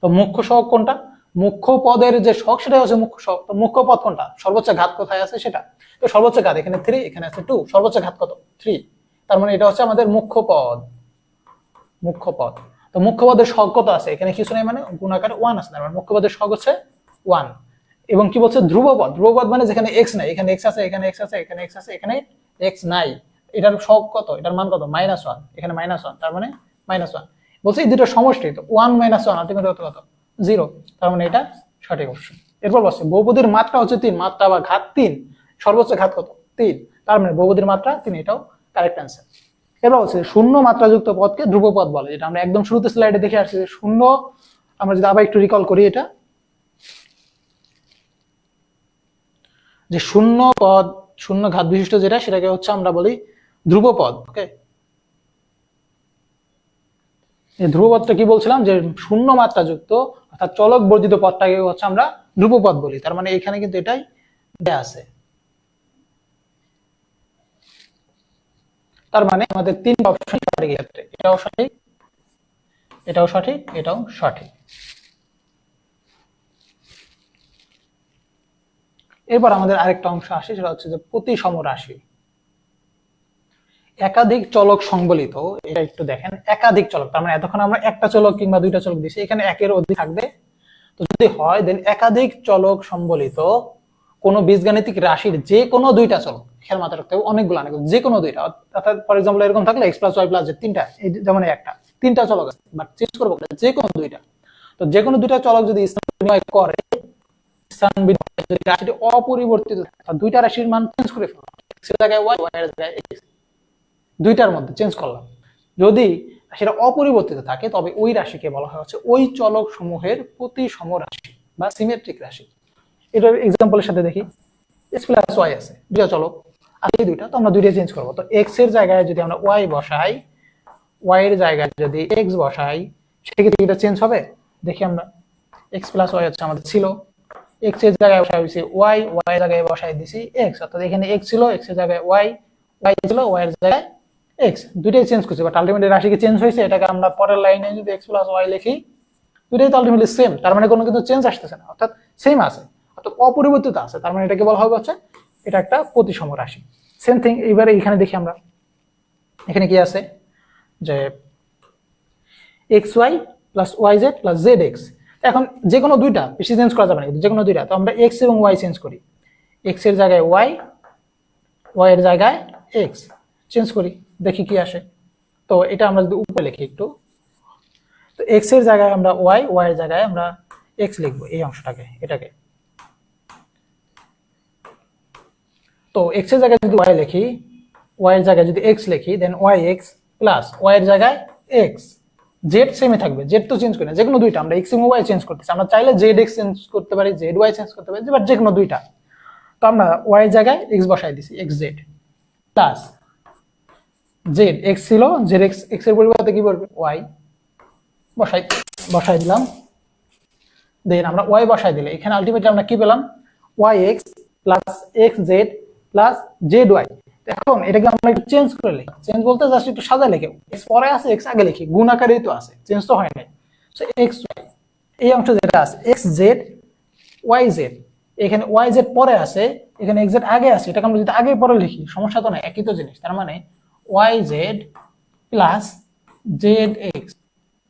[SPEAKER 1] তো মুখ্য সহগ কোনটা, মুখ্য পদের যে সহগ সেটা হচ্ছে মুখ্য সহগ। তো মুখ্য পদ কোনটা, সর্বোচ্চ ঘাত কোথায় আছে সেটা। তো সর্বোচ্চ ঘাত এখানে 3, এখানে আছে 2, সর্বোচ্চ ঘাত কত 3, তার মানে এটা হচ্ছে আমাদের মুখ্য পদ, মুখ্য পদ। তো মুখ্য পদের সহগ কত আছে, এখানে কিছু নেই মানে গুণাকার 1 আছে, তার মানে মুখ্য পদের সহগ হচ্ছে 1। এবং কি বলছে, ধ্রুবপদ, ধ্রুবপদ মানে যেখানে x নাই, এখানে x আছে, এখানে x আছে, এখানে x আছে, এখানে x নাই, এটার সহগ কত, এটার মান কত -1, এখানে -1, তার মানে -1 বলছে এই দুটো সমষ্টি। তো 1 - 1 আলটিমেটলি কত 0, তার মানে এটা সঠিক অপশন। এরপর বলছে বহুপদীর মাত্রা হচ্ছে 3, মাত্রা বা ঘাত 3, সর্বোচ্চ ঘাত কত 3, তার মানে বহুপদীর মাত্রা 3, এটাও কারেক্ট অ্যান্সার। এবার হচ্ছে শূন্য মাত্রাযুক্ত পদকে ধ্রুবপদ বলে, যেটা আমরা একদম শুরুতে স্লাইডে দেখে আসছি। শূন্য, আমরা যদি আবার একটু রিকল করি, এটা যে শূন্য পদ, শূন্য ঘাত বিশিষ্ট যেটা, সেটাকে হচ্ছে আমরা বলি ধ্রুবপদ, ওকে। এই ধ্রুবপদটা কি বলছিলাম, যে শূন্য মাত্রাযুক্ত অর্থাৎ চলক বর্জিত পদটাকে হচ্ছে আমরা ধ্রুবপদ বলি। তার মানে এখানে কিন্তু এটাই দেয়া আছে। তার মানে আমাদের 3টা অপশন সঠিক, এটাও সঠিক, এটাও সঠিক, এটাও সঠিক। এরপর আমাদের আরেকটা অংশ আসে, সেটা হচ্ছে যে প্রতিসম রাশি। একাধিক চলক সংবলিত, এটা একটু দেখেন, একাধিক চলক, তার মানে এতক্ষণ আমরা একটা চলক কিংবা দুইটা চলক দিছি, এখানে একের অধিক থাকবে। তো যদি হয় দেন একাধিক চলক সম্বলিত কোন বীজগাণিতিক রাশির যে কোনো দুইটা চলক, খেয়াল মাথায় রাখতে হবে অনেকগুলো, যে কোনো দুইটা, অর্থাৎ ফর এক্সাম্পল এরকম থাকলে x plus y plus z, তিনটা, যেমন একটা, তিনটা চলক আছে, বাট চেঞ্জ করবো যে কোনো দুইটা। তো যে কোনো দুইটা চলক যদি স্থান বিনিময় করে, স্থান বিনিময় যদি রাশিটি অপরিবর্তিত, দুইটা রাশির মান চেঞ্জ করে ফেললাম, x এর জায়গায় y, y এর জায়গায় x, দুইটার মধ্যে চেঞ্জ করলাম। যদি সেটা অপরিবর্তিত থাকে, তবে ওই রাশিকে বলা হয় হচ্ছে ওই চলক সমূহের প্রতিসম রাশি বা সিমেট্রিক রাশি। এটার এক্সাম্পলের সাথে দেখি, x প্লাস y আছে, দুইটা চলক আছে দুইটা, তো আমরা দুইটা চেঞ্জ করবো। তো x এর জায়গায় যদি আমরা y বসাই, y এর জায়গায় যদি x বসাই, সেক্ষেত্রে এটা চেঞ্জ হবে। দেখি আমরা, x প্লাস y হচ্ছে আমাদের ছিল, এক্স এর জায়গায় বসাই দিছি ওয়াই, ওয়াই এর জায়গায় বসাই দিছি এক্স, অর্থাৎ এখানে এক্স ছিল, এক্স এর জায়গায় ওয়াই, ওয়াই ছিল, ওয়াই এর জায়গায় এক্স, দুইটাই চেঞ্জ করছি, বাট আলটিমেটলি রাশি কি চেঞ্জ হয়েছে? এটাকে আমরা পরের লাইনে যদি এক্স প্লাস ওয়াই লিখি, দুইটাই তো আলটিমেটলি সেম, তার মানে কোনো কিন্তু চেঞ্জ আসতেছে না, অর্থাৎ সেম আছে, অর্থাৎ অপরিবর্তিত আছে, তার মানে এটাকে বলা হবে হচ্ছে এটা একটা প্রতিসম রাশি। সেম থিং এবারে এখানে দেখি আমরা, এখানে কি আছে যে x y plus y z plus z x. এখন যে কোনো দুইটা, বেশি চেঞ্জ করা যাবে না, যে কোনো দুইটা, তো আমরা এক্স এবং ওয়াই চেঞ্জ করি, এক্স এর জায়গায় ওয়াই, ওয়াই এর জায়গায় এক্স চেঞ্জ করি, দেখি কি আসে। তো এটা আমরা যদি উপরে লিখি একটু, তো এক্স এর জায়গায় আমরা ওয়াই, ওয়াই এর জায়গায় আমরা এক্স লিখবো, এই অংশটাকে, এটাকে। তো এক্স এর জায়গায় যদি ওয়াই লিখি, ওয়াই এর জায়গায় যদি এক্স লিখি, দেন ওয়াই এক্স প্লাস ওয়াই এর জায়গায় এক্স, জেড সেমই থাকবে, জেড তো চেঞ্জ করি না, যে কোনো দুইটা, আমরা এক্স এবং ওয়াই চেঞ্জ করতেছি, আমরা চাইলে জেড এক্স চেঞ্জ করতে পারি, জেড ওয়াই চেঞ্জ করতে পারি, বাট যে কোনো দুইটা। তো আমরা ওয়াই এর জায়গায় এক্স বসাই দিছি, x z plus z x ছিল, জেড এক্স, এক্স এর পরিবর্তে কি বলবে ওয়াই, বসাই দিলাম, দেন আমরা ওয়াই বসাই দিলে এখানে আলটিমেটলি আমরা কি পেলাম, y x plus x z plus z y. এখন এটাকে আমরা একটু চেঞ্জ করে লিখি, চেঞ্জ বলতে জাস্ট একটু সাদা লিখে, এক্স পরে আছে এক্স আগে লিখি, গুণ আকারেই তো আছে, চেঞ্জ তো হয় নাই। সো এক্স ওয়াই, এই অংশ যেটা আছে এক্স জেড ওয়াই জেড, এখানে ওয়াই জেড পরে আছে, এখানে এক্স জেড আগে আছে, এটাকে আমরা যদি আগে পরে লিখি সমস্যা তো নাই, একই তো জিনিস, তার মানে y z plus z x.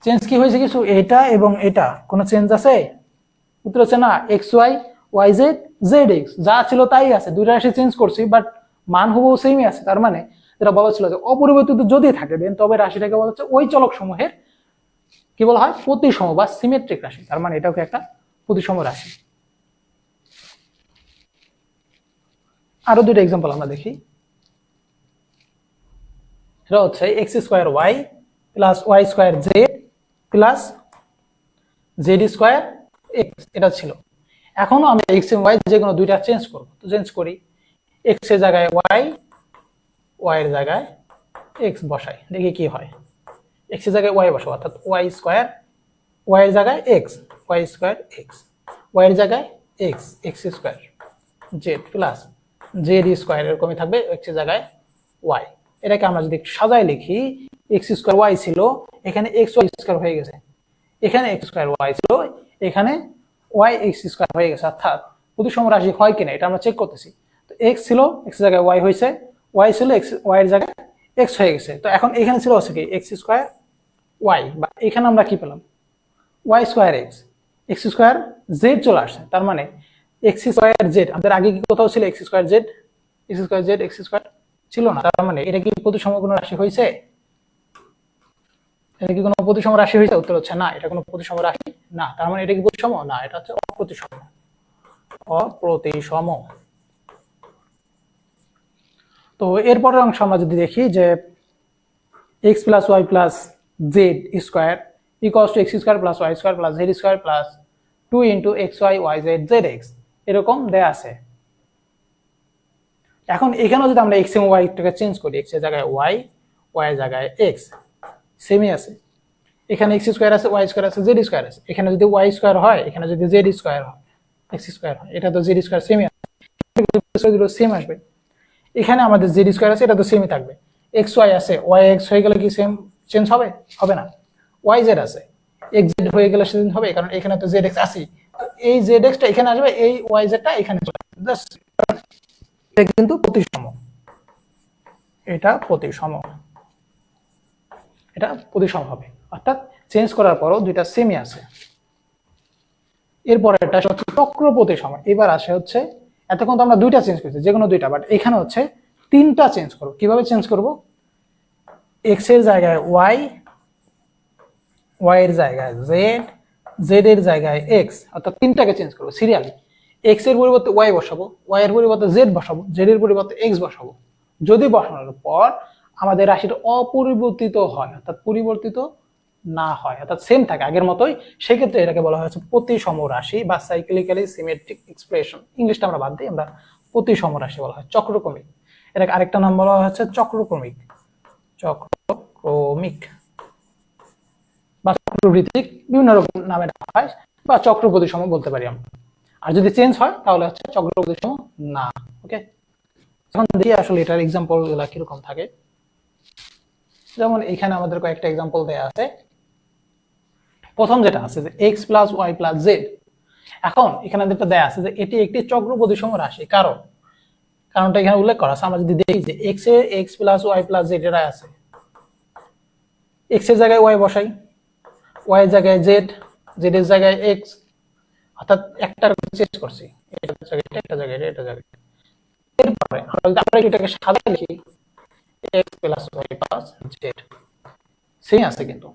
[SPEAKER 1] Change কি হয়েছে কিছু? এটা এবং এটা কোনো চেঞ্জ আছে? উত্তর হচ্ছে না, x y, y z, z x, যা ছিল তাই আছে, দুইটা রাশি চেঞ্জ করছি বাট মান হুবহু সেমই আছে, তার মানে যেটা বলা ছিল যে অপরিবর্তিত যদি থাকে দেন তবে রাশিটাকে বলা হচ্ছে ওই চলক সমূহের কি বলা হয়, প্রতিসম বা সিমেট্রিক রাশি, তার মানে এটাও একটা প্রতিসম রাশি। আরো দুইটা এক্সাম্পল আমরা দেখি, এটা হচ্ছে x square y plus y square z plus z square x, এটা ছিল। এখনো আমি এক্স এবং ওয়াই যে কোনো দুইটা চেঞ্জ করবো, তো চেঞ্জ করি, এক্স এর জায়গায় ওয়াই, ওয়াই এর জায়গায় এক্স বসাই, দেখি কি হয়। এক্স এর জায়গায় ওয়াই বসাবো, অর্থাৎ ওয়াই স্কোয়ার, ওয়াই এর জায়গায় x, y square x, y এর জায়গায় x, x square z plus z square, এরকমই থাকবে এক্স এর জায়গায় ওয়াই। এটাকে আমরা যদি সাজায় লিখি, এক্স স্কোয়ার ওয়াই ছিল, এখানে এক্স ওয়াই স্কোয়ার হয়ে গেছে, এখানে এক্স স্কোয়ার ওয়াই ছিল, এখানে ওয়াই এক্স স্কোয়ার হয়ে গেছে, অর্থাৎ প্রতিসম রাশি হয় কিনা এটা আমরা চেক করতেছি। তো এক্স ছিল, এক্স এর জায়গায় ওয়াই হয়েছে, ওয়াই ছিল এক্স, ওয়াই এর জায়গায় এক্স হয়ে গেছে। তো এখন এখানে ছিল হচ্ছে কি এক্স স্কোয়ার ওয়াই, বা এখানে আমরা কি পেলাম y square x, x square z চলে আসছে, তার মানে এক্স স্কোয়ার জেড, আমাদের আগে কি কোথাও ছিল x square Z, x square Z x square ছিল না, তার মানে এটা কি প্রতিসম কোনো রাশি হয়েছে? এটা কি কোনো প্রতিসম রাশি হয়েছে? উত্তর হচ্ছে না, এটা কোনো প্রতিসম রাশি না, তার মানে এটা কি প্রতিসম না, এটা হচ্ছে অপ্রতিসম, অপ্রতিসম। তো এরপরের অংশ আমরা যদি দেখি যে x plus Y plus z square equals to x square plus y square plus z square plus 2 into x y y z z x, এরকম দেয়া আছে। এখন এখানেও যদি আমরা এক্স এবং ওয়াইটাকে চেঞ্জ করি, এক্স এর জায়গায় ওয়াই, ওয়াই এর জায়গায় এক্স, সেমই আছে, এখানে এক্স স্কোয়ার আছে, ওয়াই স্কোয়ার আছে, জেড স্কোয়ার আছে, এখানে যদি ওয়াই স্কোয়ার হয়, এখানে যদি জেড স্কোয়ার হয়, এক্স স্কোয়ার হয়, এটা তো জেড স্কোয়ার সেমই আছে, সেম আসবে। এখানে আমাদের জেড স্কোয়ার আছে, এটা তো সেমই থাকবে, এক্স ওয়াই আছে, ওয়াই এক্স হয়ে গেলে কি সেম চেঞ্জ হবে? হবে না। ওয়াই জেড আছে, এক্স জেড হয়ে গেলে চেঞ্জ হবে, কারণ এখানে তো জেড এক্স আছে, এই জেড এক্সটা এখানে আসবে, এই ওয়াই জেডটা এখানে চলে আসবে, এটা কিন্তু প্রতিসম, এটা প্রতিসম, এটা প্রতিসম হবে, অর্থাৎ চেঞ্জ করার পরও দুইটা সেমই আছে। এরপরে এটা হচ্ছে চক্র প্রতিসম। এবার আসে হচ্ছে, এতক্ষণ তো আমরা দুইটা চেঞ্জ করছি, যে কোনো দুইটা, বাট এখানে হচ্ছে তিনটা চেঞ্জ করব। কিভাবে চেঞ্জ করব? এক্স এর জায়গায় ওয়াই, ওয়াই এর জায়গায় জেড, জেড এর জায়গায় এক্স, অর্থাৎ তিনটাকে চেঞ্জ করবো সিরিয়ালি। এক্স এর পরিবর্তে ওয়াই বসাবো, ওয়াই এর পরিবর্তে জেড বসাবো, জেড এর পরিবর্তে এক্স বসাবো। যদি বসানোর পর আমাদের রাশিটা অপরিবর্তিত হয়, অর্থাৎ পরিবর্তিত না হয়, অর্থাৎ সেম থাকে আগের মতোই, সেক্ষেত্রে এটাকে বলা হচ্ছে প্রতিসম রাশি বা সাইক্লিক্যালি সিমেট্রিক এক্সপ্রেশন। ইংলিশটা আমরা বাদ দিই, আমরা প্রতিসম রাশি বলা হয়, চক্রক্রমিক। এটাকে আরেকটা নাম বলা হচ্ছে চক্রক্রমিক, চক্রক্রমিক বা চক্রভিত্তিক, বিভিন্ন রকম নামে ডাকা হয়, বা চক্র প্রতিসম বলতে পারি আমরা। আর যদি চেঞ্জ হয় তাহলে হচ্ছে চক্রবর্তী সম না। ওকে, এখন দেখি আসলে এটার এক্সাম্পল গুলা কিরকম থাকে। যেমন এখানে আমাদের কয়েকটা এক্সাম্পল দেয়া আছে। প্রথম যেটা আছে যে x plus Y plus z. এখন এখানে যেটা দেয়া আছে যে এটি একটি চক্রপ্রতিসম রাশি। কারণটা এখানে উল্লেখ করা আছে। আমরা যদি দেখি যে x এ x plus Y plus z এর আছে, x এর জায়গায় y বসাই, y এর জায়গায় z, z এর জায়গায় x, অর্থাৎ একটার চেঞ্জ করছি, এটার জায়গায় এটা জায়গায় এটা জায়গায়। এরপরে আমরা এটাকে সাজাই লিখি x plus Y plus z, same আছে কিন্তু।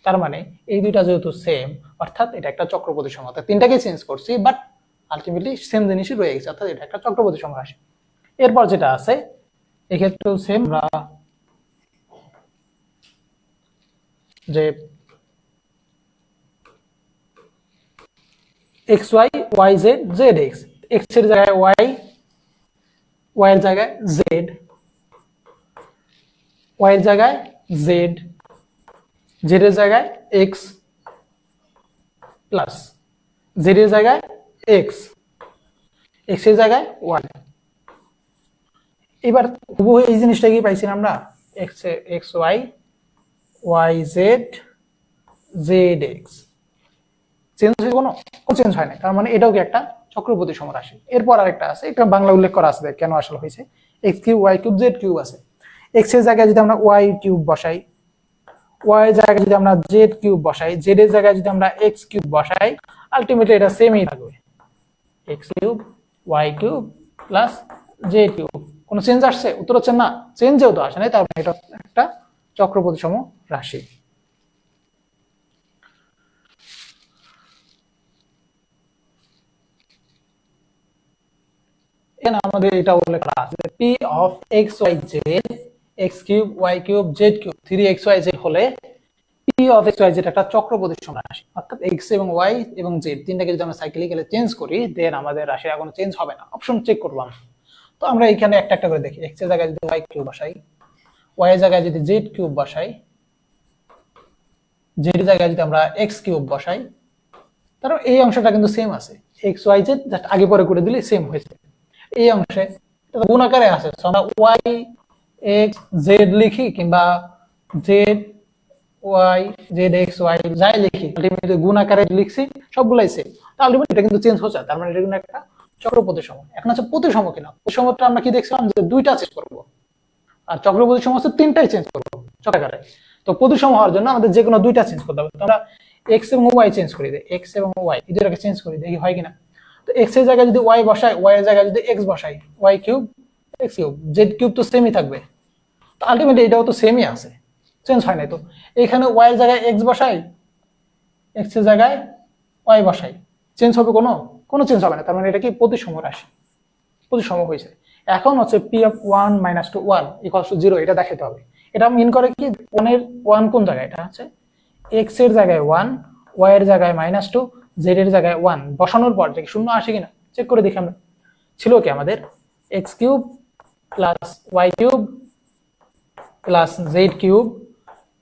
[SPEAKER 1] তার মানে এই দুইটা যেহেতু সেম, অর্থাৎ এটা একটা চক্রপ্রতিসম। অর্থাৎ তিনটাকে চেঞ্জ করছি বাট আলটিমেটলি সেম জিনিসই রয়ে গেছে, অর্থাৎ এটা একটা চক্রপ্রতিসম রাশি। এরপর যেটা আছে এক্ষেত্রেও সেম, যে x y y z z x, x এর জায়গায় ওয়াই, ওয়াই এর জায়গায় জেড, ওয়াই এর জায়গায় জেড, জেড এর জায়গায় এক্স প্লাস জেড এর জায়গায় এক্স, এক্স এর জায়গায় ওয়াই। এবার হুবহু এই জিনিসটা কি পাইছি আমরা, x x y y z z x. Change হয়েছে কোনো চেঞ্জ হয় না, তার মানে এটাও কি একটা চক্রপ্রতিসম রাশি। এরপর আরেকটা আছে, এটা বাংলা উল্লেখ করা আছে কেন আসলে হয়েছে। X cube y cube z cube আছে। এক্স এর জায়গায় যদি আমরা ওয়াই কিউব বসাই, ওয়াই এর জায়গায় যদি আমরা জেড কিউব বসাই, জেড এর জায়গায় যদি আমরা এক্স কিউব বসাই, আলটিমেটলি এটা সেমই থাকবে, x cube y cube plus Z cube. কোনো চেঞ্জ আসছে? উত্তর হচ্ছে না, চেঞ্জ যেহেতু আসে নাই, তার মানে এটা একটা চক্রপ্রতিসম রাশি। এখানে আমাদের এটা উল্লেখ করা আছে p of x y z x cube y cube z cube 3xyz হলে p of x y z একটা চক্রপ্রতিসম রাশি। অর্থাৎ এক্স এবং ওয়াই এবং জেড তিনটাকে যদি আমরা সাইক্লিক্যালি চেঞ্জ করি, দেন আমাদের রাশির কোনো চেঞ্জ হবে না। অপশন চেক করব আমরা। তো আমরা এখানে একটা একটা করে দেখি। এক্স এর জায়গায় যদি ওয়াই কিউব বসাই, ওয়াই এর জায়গায় যদি জেড কিউব বসাই, জেড এর জায়গায় যদি আমরা এক্স কিউব বসাই, তাহলে এই অংশটা কিন্তু সেম আছে। এক্স ওয়াই জেড জাস্ট আগে পরে করে দিলে সেম হয়েছে। এই অংশে গুণ আকারে আছে, আমরা ওয়াই এক্স জেড লিখি কিংবা z y z x y যাই লিখি, আলটিমেটলি গুণ আকারে লিখছি, সবগুলাই সেম। আলটিমেটলি এটা কিন্তু চেঞ্জ হচ্ছে, তার মানে এটা কিন্তু একটা চক্রপ্রতিসম। এখন আছে প্রতিসম কিনা। প্রতিসমটা আমরা কি দেখছিলাম যে দুইটা চেঞ্জ করব, আর চক্রপ্রতিসম হচ্ছে তিনটাই চেঞ্জ করব চক্রাকারে। তো প্রতিসম হওয়ার জন্য আমাদের যে কোনো দুইটা চেঞ্জ করতে হবে। আমরা এক্স এবং ওয়াই চেঞ্জ করে দিই, এক্স এবং ওয়াই এই দুটাকে চেঞ্জ করে দেখি হয় কিনা। তো এক্স এর জায়গায় যদি ওয়াই বসাই, ওয়াই এর জায়গায় যদি এক্স বসাই, y cube x cube, z cube তো সেমই থাকবে। তো আলটিমেটলি এটাও তো সেমই আছে, চেঞ্জ হয় নাই। তো এখানে ওয়াই এর জায়গায় এক্স বসাই, এক্স এর জায়গায় ওয়াই বসাই, চেঞ্জ হবে কোনো চেঞ্জ হবে না। তার মানে এটা কি প্রতিসম রাশি, প্রতিসম হয়েছে। এখন হচ্ছে পি অফ 1 - 2 1 = 0, এটা দেখাতে হবে। এটা মিন করে কি 1 কোন জায়গায়, এটা হচ্ছে এক্স এর জায়গায় 1, ওয়াই এর জায়গায় -2, জেড এর জায়গায় 1 বসানোর পর যে শূন্য আসে কিনা চেক করে দেখি আমরা। ছিল কি আমাদের x cube plus Y cube plus Z cube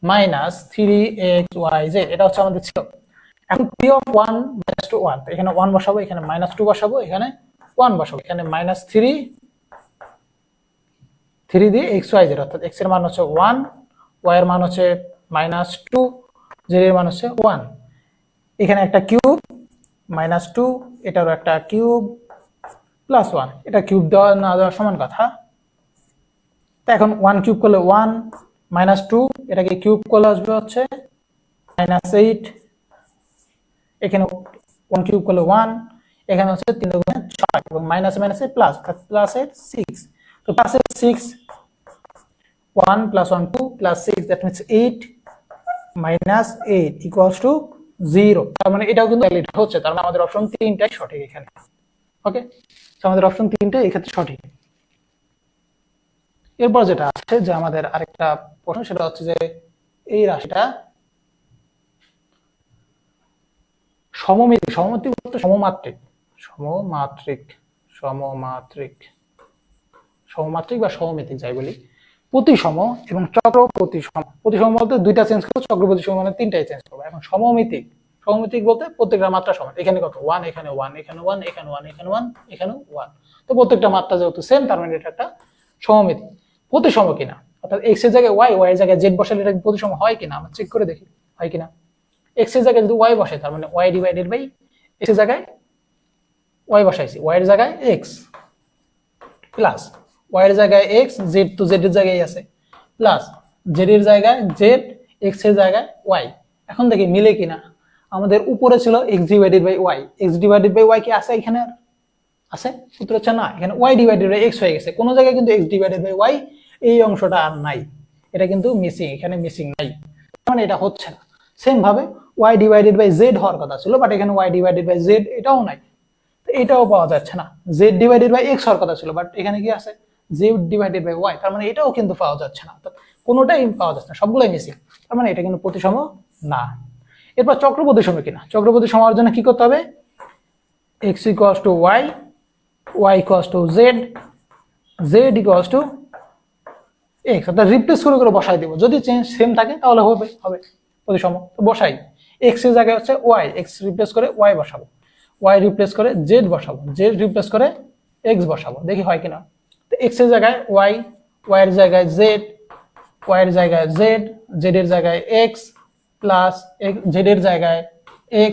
[SPEAKER 1] minus 3xyz, এটা হচ্ছে আমাদের ছিল। এখন p অফ 1 - 2 1, এখানে 1 বসাবো, এখানে -2 বসাবো, এখানে 1 বসাবো, এখানে -3 দিয়ে xyz, অর্থাৎ x এর মান হচ্ছে 1, y এর মান হচ্ছে -2, z এর মান হচ্ছে 1। এখানে একটা কিউব -2, এটারও একটা কিউব প্লাস 1, এটা কিউব দেওয়া না দেওয়া সমান কথা। তো এখন 1 কিউব করলে 1, -2 এটাকে কিউব করলে আসবে হচ্ছে -8, এখানে 1 কিউব করলে 1, এখানে হচ্ছে 3 গুণে 6 এবং মাইনাস মাইনাসে প্লাস, প্লাস 8 6। তো প্লাস 6 1 + 1 2 + 6, দ্যাট মিন্স 8 - 8 = 0। তার মানে এটাও কিন্তু ভ্যালিড হচ্ছে। তার মানে আমাদের অপশন 3টাই সঠিক এখানে। ওকে, তো আমাদের অপশন 3টা এই ক্ষেত্রে সঠিক। এরপর যেটা আছে যে আমাদের আরেকটা প্রশ্ন, সেটা হচ্ছে যে এই রাশিটা সমমিতিক, সমমিতিক বলতে সমমাত্রিক, সমমাত্রিক সমমাত্রিক সমমাত্রিক বা সমমিতিক যাই বলি, প্রতিসম এবং চক্র প্রতিসম। প্রতিসম বলতে দুইটা চেঞ্জ করবো, চক্র প্রতিসম মানে তিনটাই চেঞ্জ করবো। এখন সমমিতিক সমমিতিক বলতে প্রত্যেকটা মাত্রা সমান। এখানে কত 1, এখানে 1, এখানে 1, এখানে 1, এখানে 1, এখানে 1। তো প্রত্যেকটা মাত্রা যেহেতু সেম, তার মানে এটা একটা সমমিতি। প্রতিসম কিনা, অর্থাৎ x এর জায়গায় y, y এর জায়গায় z বসালে এটা প্রতিসম হয় কিনা আমরা চেক করে দেখি হয় কিনা। x এর জায়গায় যদি y বসে, তার মানে y ডিভাইডেড বাই x এর জায়গায় y বসাইছি, y এর জায়গায় x প্লাস y এর জায়গায় x, z তো z এর জায়গায় আছে, প্লাস z এর জায়গায় z, x এর জায়গায় y। এখন দেখি মিলে কিনা। আমাদের উপরে ছিল x divided by y, x divided by y কি আছে এখানে? আছে? উত্তর হচ্ছে না, এখানে y ডিভাইডেড বাই x হয়ে গেছে। কোন জায়গায় কিন্তু x ডিভাইডেড বাই y এই অংশটা আর নাই, এটা কিন্তু মিসিং, এখানে মিসিং নাই, মানে এটা হচ্ছে না। সেম ভাবে y ডিভাইডেড বাই z হওয়ার কথা ছিল, বাট এখানে y ডিভাইডেড বাই z এটাও নাই, তো এটাও পাওয়া যাচ্ছে না। z ডিভাইডেড বাই x হওয়ার কথা ছিল, বাট এখানে কি আছে? z ডিভাইডেড বাই y, তার মানে এটাও কিন্তু পাওয়া যাচ্ছে না, কোনোটাই পাওয়া যাচ্ছে না, সবগুলোই মিসিং, তার মানে এটা কিন্তু প্রতিসম না। এরপর চক্র প্রতিসম কিনা। চক্র প্রতিসম হওয়ার জন্য কি করতে হবে? x equals to y, y equals to z, z equals to x, অর্থাৎ রিপ্লেস করে করে বসাই দিব। যদি চেঞ্জ সেম থাকে তাহলে হবে প্রতিসম। তো বসাই, x এর জায়গায় হচ্ছে y, x রিপ্লেস করে y বসাবো, y রিপ্লেস করে z বসাবো, z রিপ্লেস করে x বসাবো, দেখি হয় কিনা। তো x এর জায়গায় y, y এর জায়গায় z, y এর জায়গায় z, z এর জায়গায় x প্লাস z এর জায়গায় x,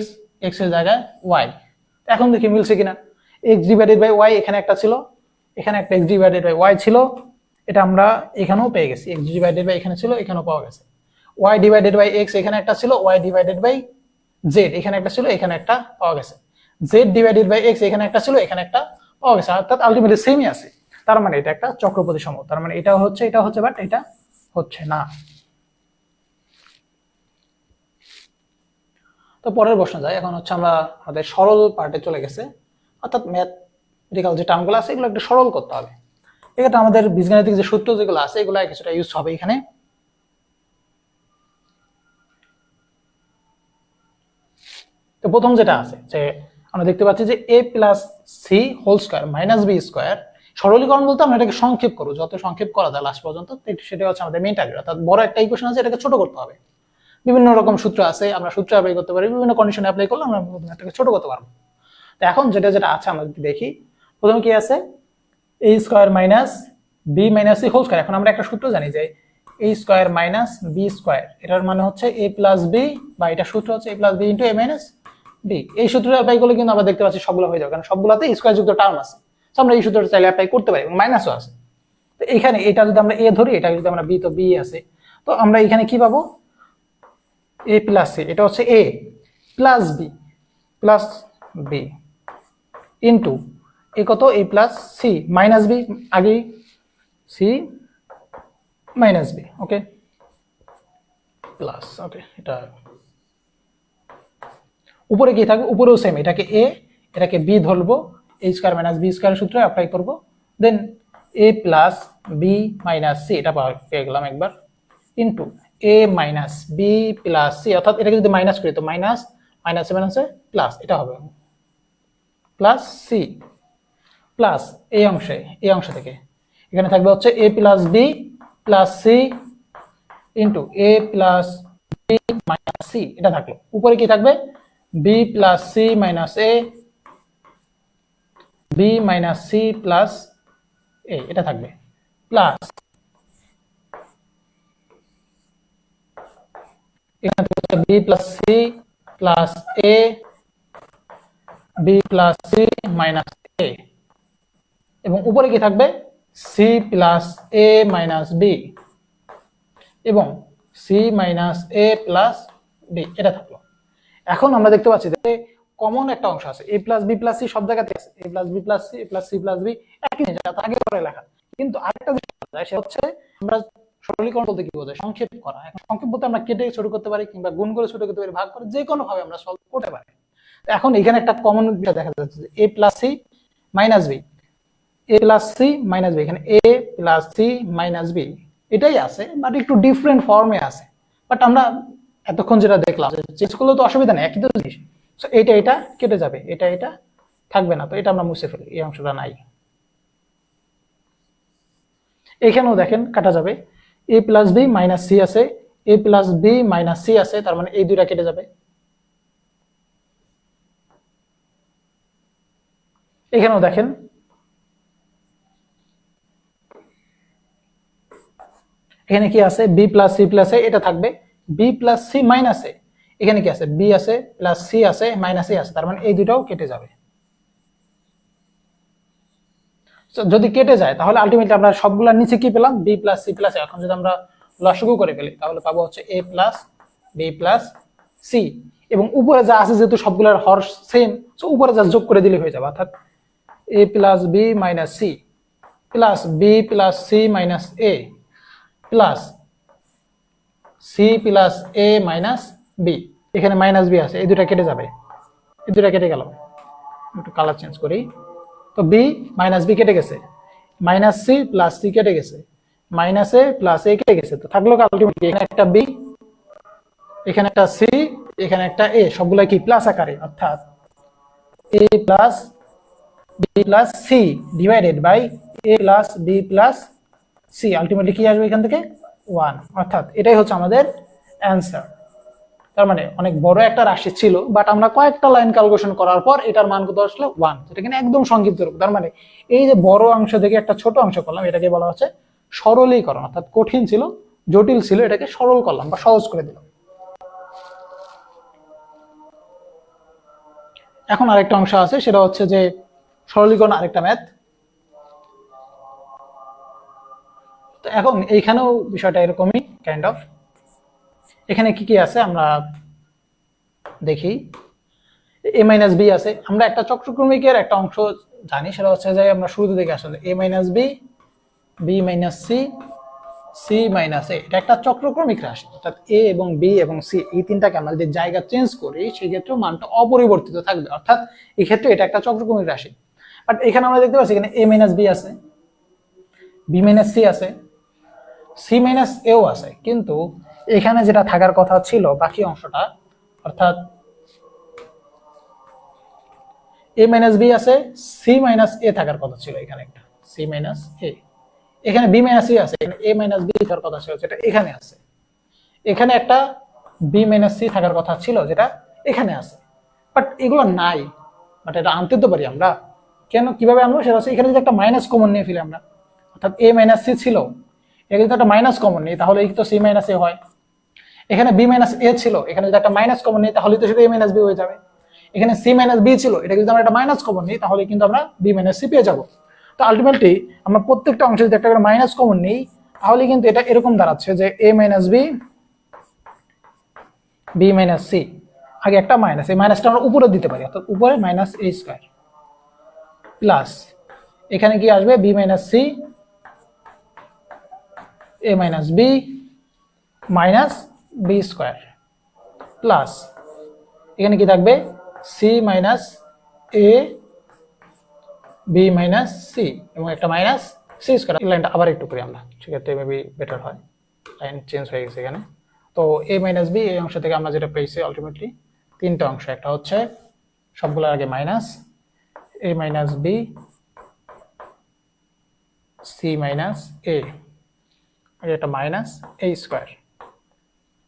[SPEAKER 1] x এর জায়গায় y। এখন দেখি মিলছে কিনা। x ডিভাইডেড বাই y এখানে একটা ছিল, এখানে একটা x ডিভাইডেড বাই y ছিল, এটা আমরা এখানেও পেয়ে গেছি। x ডিভাইডেড বাই এখানে ছিল, এখানেও পাওয়া গেছে। y ডিভাইডেড বাই x এখানে একটা ছিল, y ডিভাইডেড বাই z এখানে একটা ছিল, এখানে একটা পাওয়া গেছে। z ডিভাইডেড বাই x এখানে একটা ছিল, এখানে একটা পাওয়া গেছে, অর্থাৎ আলটিমেটলি সেমই আছে। তার মানে এটা একটা চক্র প্রতিসম, তার মানে এটা হচ্ছে বাট এটা হচ্ছে না। তো পরের প্রশ্ন যায়। এখন হচ্ছে আমরা আমাদের সরল পার্টে চলে গেছে, অর্থাৎ ম্যাথমেটিক্যাল যে টার্মগুলো আছে এগুলো একটু সরল করতে হবে। এক্ষেত্রে আমাদের বীজগাণিতিক যে সূত্র যেগুলো আছে এগুলো কিছুটা ইউজ হবে এখানে। তো প্রথম যেটা আছে যে আমরা দেখতে পাচ্ছি যে a plus c whole square minus B square. সরলীকরণ বলতে আমরা এটাকে সংক্ষেপ করবো, যত সংক্ষেপ করা যায় লাস্ট পর্যন্ত, সেটা হচ্ছে আমাদের মেইন টার্গেট। অর্থাৎ বড় একটা ইকুয়েশন আছে, এটাকে ছোট করতে হবে। বিভিন্ন রকম সূত্র আছে, আমরা সূত্র অ্যাপ্লাই করতে পারি, বিভিন্ন কন্ডিশন অ্যাপ্লাই করলে আমরা এটাকে ছোট করতে পারবো। তো এখন যেটা আছে আমরা যদি দেখি, প্রথমে কি আছে? a square minus B minus C whole square. এখন আমরা একটা সূত্র জানি যে a square minus B square, এটার মানে হচ্ছে a প্লাস বি, বা এটা সূত্র হচ্ছে a plus B into a minus b. এই সূত্রটা অ্যাপ্লাই করলে কিন্তু আমরা দেখতে পাচ্ছি সবগুলো হয়ে যাবে, কারণ সবগুলোতে স্কোয়ার যুক্ত টার্ম আছে। আমরা এই সূত্রটা চাইলে অ্যাপ্লাই করতে পারি, এবং মাইনাসও আছে। তো এখানে এটা যদি আমরা a ধরি, এটা যদি আমরা b, তো b আছে। তো আমরা এখানে কি পাবো? a প্লাস সি, এটা হচ্ছে a plus B into A কত? a plus C minus B, আগে C minus B, okay plus, okay. এটা উপরে কি থাকবে? উপরেও সেম, এটাকে a, এটাকে b ধরবো, a square minus b square সূত্র অ্যাপ্লাই করব, then a plus B minus C, এটা পেয়ে গেলাম একবার, into a minus B plus c, অর্থাৎ এটাকে যদি মাইনাস করি তো মাইনাস মাইনাসে মাইনাসে প্লাস, এটা হবে প্লাস সি প্লাস এই অংশ থেকে এখানে থাকবে হচ্ছে a plus B plus C into a plus B minus C, এটা থাকলো। উপরে কি থাকবে? b plus C minus a, b minus C plus a, এটা থাকবে, প্লাস এখানে থাকবে b plus C plus a, b plus C minus a, এবং উপরে কি থাকবে? c plus a minus b এবং c minus a plus b, এটা থাকলো। এখন আমরা দেখতে পাচ্ছি যে কমন একটা অংশ আছে, a plus B plus c সব জায়গাতে আছে, a plus B plus c, a plus C plus b একই জিনিস, আগে পরে লেখা। কিন্তু আরেকটা জিনিস যায়, সেটা হচ্ছে আমরা সরলীকরণ বলতে কি বোঝায়? সংক্ষেপ করা। এখন সংক্ষেপ বলতে আমরা কেটে ছোট করতে পারি, কিংবা গুণ করে ছোট করতে পারি, ভাগ করে, যে কোনো ভাবে আমরা সলভ করতে পারি। এখন এখানে একটা কমন বিষয় দেখা যাচ্ছে যে a plus C minus b, a plus C minus B, এখানে a plus C minus b এটাই আছে, বাট একটু ডিফারেন্ট ফর্মে আছে। বাট আমরা এতক্ষণ যেটা দেখলাম, চেঞ্জ করলে তো অসুবিধা নেই, একই তো জিনিস। সো এটা কেটে যাবে, এটা থাকবে না, তো এটা আমরা মুছে ফেলি, এই অংশটা নাই। এখানেও দেখেন কাটা যাবে, a plus B minus c আছে, a plus B minus c আছে, তার মানে এই দুইটা কেটে যাবে, এখানেও দেখেন এখানে কি আছে, বি প্লাস সি প্লাস এ, এটা থাকবে B plus C minus A. এখানে কি আছে, বি আছে প্লাস সি আছে মাইনাস এ আছে, তার মানে এই দুটাও কেটে যাবে। যদি কেটে যায় তাহলে আলটিমেটলি আমরা সবগুলোর নিচে কি পেলাম, বি প্লাস সি প্লাস এ। এখন যদি আমরা লসাগু করে ফেলি তাহলে পাবো হচ্ছে A plus B plus C, এবং উপরে যা আছে যেহেতু সবগুলোর হর সেম, সো উপরে যা যোগ করে দিলে হয়ে যাবে, অর্থাৎ A plus B minus C plus B plus C minus A plus C plus A minus B. এখানে মাইনাস বি আছে, এই দুটা কেটে যাবে, এই দুটা কেটে গেল। একটু কালার চেঞ্জ করি, তো বি মাইনাস বি কেটে গেছে, মাইনাস সি প্লাস সি কেটে গেছে, মাইনাস এ প্লাস এ কেটে গেছে। তো থাকলো আলটিমেটলি এখানে একটা বি, এখানে একটা সি, এখানে একটা এ, সবগুলা কি প্লাস আকারে, অর্থাৎ A plus B plus C divided by A plus B plus C. Ultimately কি আসবে এখান থেকে 1, অর্থাৎ এটাই হচ্ছে আমাদের অ্যান্সার। তার মানে অনেক বড় একটা রাশি ছিল, বাট আমরা কয়েকটা লাইন ক্যালকুলেশন করার পর এটার মান কত আসলো 1, যেটা কিনা একদম সংক্ষিপ্ত রূপ। তার মানে এই যে বড় অংশ থেকে একটা ছোট অংশ করলাম, এটাকে বলা হচ্ছে সরলীকরণ, অর্থাৎ কঠিন ছিল জটিল ছিল এটাকে সরল করলাম বা সহজ করে দিলাম। এখন আরেকটা অংশ আছে, সেটা হচ্ছে যে সরলীকরণ আরেকটা ম্যাথ। তো এখন এইখানেও বিষয়টা এরকমই কাইন্ড অফ। এখানে কি কি আছে আমরা দেখি। এ মাইনাস বি আছে, আমরা একটা চক্রক্রমিকের একটা অংশ জানি, সেটা হচ্ছে যে আমরা শুরুতে দেখে আসলে A minus B, B minus C, C minus A, এটা একটা চক্রক্রমিক রাশি। অর্থাৎ এ এবং বি এবং সি এই তিনটাকে আমরা যদি জায়গা চেঞ্জ করি সেই ক্ষেত্রে মানটা অপরিবর্তিত থাকবে, অর্থাৎ এই ক্ষেত্রে এটা একটা চক্রক্রমিক রাশি। বাট এখানে আমরা দেখতে পাচ্ছি এখানে এ মাইনাস বি আছে, বি মাইনাস সি আছে, সি মাইনাস এও আছে, কিন্তু এখানে যেটা থাকার কথা ছিল বাকি অংশটা, অর্থাৎ এ মাইনাস বি আছে, সি মাইনাস এ থাকার কথা ছিল এখানে একটা সি মাইনাস এ, এখানে বি মাইনাস সি আছে, এখানে এ মাইনাস বি থাকার কথা ছিল যেটা এখানে আছে, এখানে একটা বি মাইনাস সি থাকার কথা ছিল যেটা এখানে আছে, বাট এগুলো নাই। বাট এটা আনতে তো পারি আমরা, কেন কিভাবে আনবো সেটা হচ্ছে এখানে যদি একটা মাইনাস কমন নিয়ে ফেলি আমরা, অর্থাৎ এ মাইনাস সি ছিল, এখানে যদি একটা মাইনাস কমন নিই তাহলে এই তো সি মাইনাস এ হয়। এখানে বি মাইনাস এ ছিল, এখানে যদি একটা মাইনাস কমন নিই তাহলে তো সেটা এ মাইনাস বি হয়ে যাবে। এখানে সি মাইনাস বি ছিল, এটা যদি আমরা একটা মাইনাস কমন নিই তাহলে কিন্তু আমরা বি মাইনাস সি পেয়ে যাবো। তো আলটিমেটলি আমরা প্রত্যেকটা অংশে যদি একটা করে মাইনাস কমন নিই তাহলে কিন্তু এটা এরকম দাঁড়াচ্ছে যে A minus B, B minus C, আগে একটা মাইনাস, এই মাইনাসটা আমরা উপরে দিতে পারি, অর্থাৎ উপরে মাইনাস এ স্কোয়ার প্লাস এখানে কি আসবে B minus C, A minus B minus B square plus এখানে কি থাকবে C minus A B minus C এবং একটা মাইনাস সি স্কোয়ার। এই লাইনটা আবার একটু করি আমরা, সেক্ষেত্রে মেবি বেটার হয়, লাইন চেঞ্জ হয়ে গেছে এখানে। তো এ মাইনাস বি এই অংশ থেকে আমরা যেটা পেয়েছি আলটিমেটলি তিনটা অংশ, একটা হচ্ছে সবগুলোর আগে minus A minus B, C minus এ, আর এটা মাইনাস এ স্কোয়ার,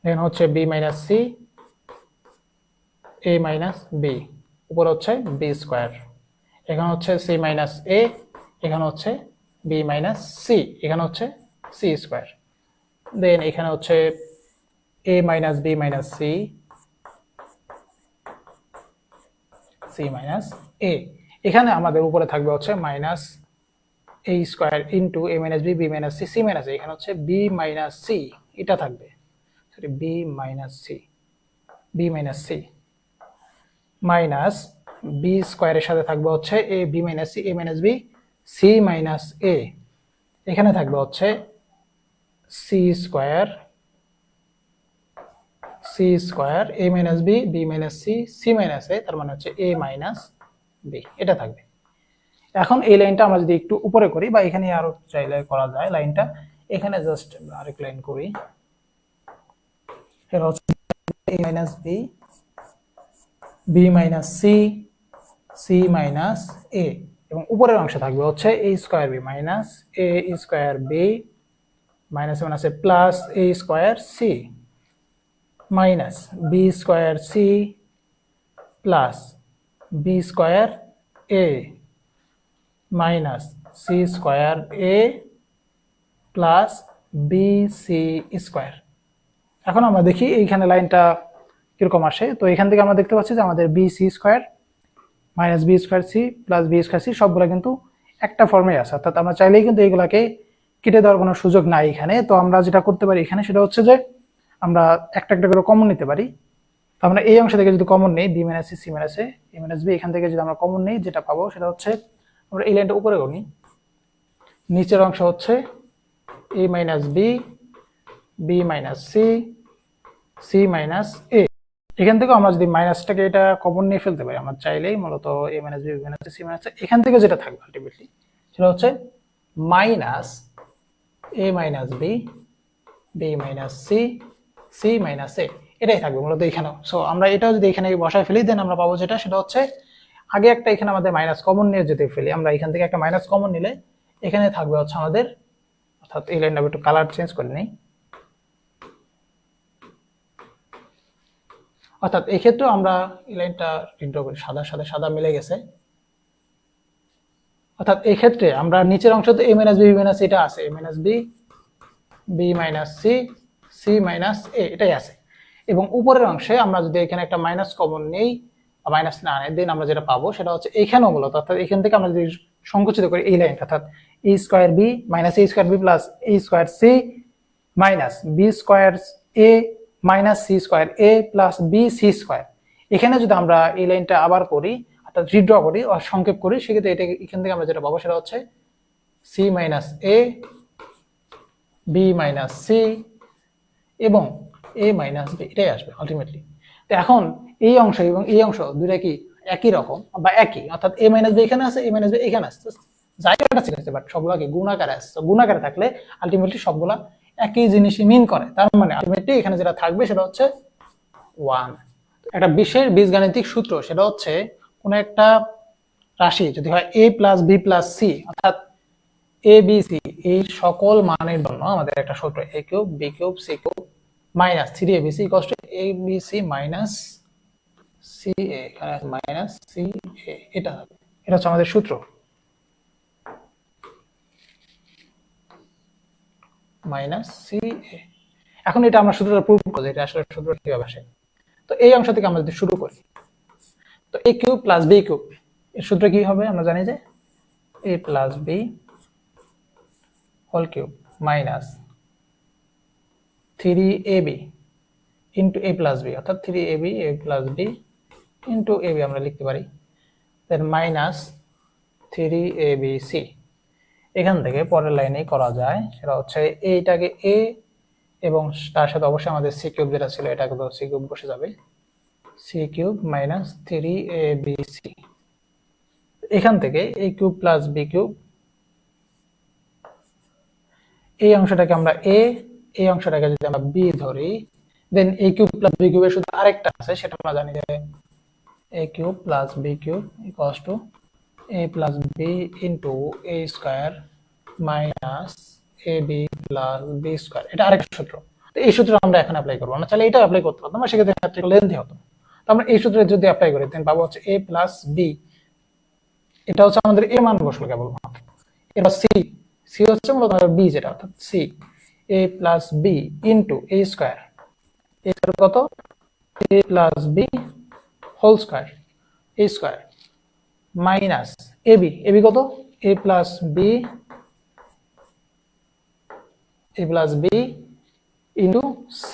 [SPEAKER 1] দেন হচ্ছে B minus C, A minus B, উপরে হচ্ছে বি স্কোয়ার, এখানে হচ্ছে সি মাইনাস এ, এখানে হচ্ছে বি মাইনাস সি, এখানে হচ্ছে সি স্কোয়ার, দেন এখানে হচ্ছে A minus B minus C, C minus A, এখানে আমাদের উপরে থাকবে হচ্ছে minus A square into A minus B, B minus C, C minus A, এখানে হচ্ছে বি মাইনাস সি, এটা থাকবে sorry B minus C, B minus C minus B স্কোয়ারের সাথে থাকবে হচ্ছে A B minus C, A minus B, C minus A, এখানে থাকবে হচ্ছে C square, C square, A minus B, B minus C, C minus A, তার মানে হচ্ছে এ মাইনাস বি, এটা থাকবে। এখন এই লাইনটা আমরা যদি একটু উপরে করি বা এখানে আরো চাইলে করা যায় লাইনটা, এখানে জাস্ট আরেক লাইন করি, এটা হচ্ছে A minus B, B minus C, C minus A, এবং উপরের অংশে থাকবে হচ্ছে A square B minus A square B minus মাইনাসে plus A square C minus B square C plus B square A minus C square A plus B C square. এখন আমরা দেখি এইখানে লাইনটা কিরকম আসে। তো এখান থেকে আমরা দেখতে পাচ্ছি যে আমাদের b C square minus B square C plus B square c সবগুলো কিন্তু একটা ফর্মে আছে, অর্থাৎ আমরা চাইলেই কিন্তু এইগুলাকে কেটে দেওয়ার কোনো সুযোগ নাই এখানে। তো আমরা যেটা করতে পারি এখানে সেটা হচ্ছে যে আমরা একটা একটা করে কমন নিতে পারি। তো আমরা এই অংশ থেকে যদি কমন নেই B minus C C minus A minus B, এখান থেকে যদি আমরা কমন নেই যেটা পাবো সেটা হচ্ছে আমরা এই লাইনটা উপরে করি, নিচের অংশ হচ্ছে A minus B B minus C C minus A. এখান থেকে আমরা যদি মাইনাসটাকে এটা কমন নিয়ে ফেলতে পারি, আমরা চাইলেই মূলত A minus B minus C minus এখান থেকে যেটা থাকবে আলটিমেটলি সেটা হচ্ছে minus A minus B B minus C C minus A, এটাই থাকবে মূলত এখানেও। সো আমরা এটাও যদি এখানে বসায় ফেলি দেন আমরা পাবো যেটা সেটা হচ্ছে আগে একটা এখানে আমাদের মাইনাস কমন নিয়ে যেতে ফেলি, আমরা এখান থেকে একটা মাইনাস কমন নিলে এখানে থাকবে হচ্ছে আমাদের, অর্থাৎ এই লাইনটা একটু কালার চেঞ্জ করে নিই, অর্থাৎ এই ক্ষেত্রে আমরা এই লাইনটা রিড্র করি, সাদা সাথে সাদা মিলে গেছে। অর্থাৎ এই ক্ষেত্রে আমরা নিচের অংশতে এ মাইনাস বি মাইনাস এটা আছে, A minus B B minus C C minus A এটাই আছে, এবং উপরের অংশে আমরা যদি এখানে একটা মাইনাস কমন নেই মাইনাস না নেই দেন আমরা যেটা পাবো সেটা হচ্ছে এখানেও মূলত, অর্থাৎ এখান থেকে আমরা যদি সংকুচিত করি এই লাইনটা, অর্থাৎ A square B minus A square B plus A square C minus B square A minus C square A plus B C square. এখানে যদি আমরা এই লাইনটা আবার করি অর্থাৎ রিড্র করি বা সংক্ষেপ করি সেক্ষেত্রে এটা এখান থেকে আমরা যেটা পাবো সেটা হচ্ছে C minus A B minus C এবং এ মাইনাস বি, এটাই আসবে আলটিমেটলি। তো এখন এই অংশ এবং এই অংশ দুইটা কি একই রকম বা একই, অর্থাৎ এ মাইনাস বি এখানে আছে এ মাইনাস বি এখানে আছে, জায়গাটা চেঞ্জ হচ্ছে বাট সবগুলা কি গুণাকারে আসছে। গুণাকারে থাকলে আলটিমেটলি সবগুলা একই জিনিসই মিন করে, তার মানে আলটিমেটলি এখানে যেটা থাকবে সেটা হচ্ছে 1। একটা বিশেষ বীজগাণিতিক সূত্র সেটা হচ্ছে কোন একটা রাশি যদি হয় a plus B plus c, অর্থাৎ এ বি সি এই সকল মানের জন্য আমাদের একটা সূত্র a cube B cube C cube minus 3abc equals to abc minus C A, এখানে মাইনাস সি এ, এটা হচ্ছে আমাদের সূত্র মাইনাস সি এ। এখন এটা আমরা সূত্রটা প্রুভ করব এটা আসলে সূত্রটা কিভাবে আসে। তো এই অংশ থেকে আমরা যদি শুরু করি, তো a cube plus b cube এর সূত্র কি হবে আমরা জানি যে a plus b whole cube minus 3ab into a plus b, অর্থাৎ 3ab a plus b into ab আমরা লিখতে পারি, দেন মাইনাস 3abc। এখান থেকে পরের লাইনে করা যায় সেটা হচ্ছে এইটাকে a এবং তার সাথে অবশ্যই আমাদের সি কিউব যেটা ছিল এটাকে তো সি কিউব বসে যাবে, সি কিউব মাইনাস 3abc। এখান থেকে a cube plus b cube, এই অংশটাকে আমরা a, এই অংশটাকে যদি আমরা b ধরি দেন a কিউব প্লাস b কিউবের শুধু আরেকটা আছে সেটা আমরা জানি যে a cube plus b cube equals to a plus b into a square minus ab plus b square, এটা আরেকটা সূত্র। তো এই সূত্র আমরা এখন অ্যাপ্লাই করব, আমরা চাইলে এটা অ্যাপ্লাই করতে পারতাম, সেক্ষেত্রে একটু লেন্থি হতো। তো আমরা এই সূত্রে যদি অ্যাপ্লাই করি দেন পাবো হচ্ছে a প্লাস b, এটা হচ্ছে আমাদের a মান বসলো কেবল মাত্র, এবার c, c হচ্ছে মূলত b যেটা, অর্থাৎ c a plus b into a square, a square কত a plus b whole square a square minus ab, ab কত a plus b into c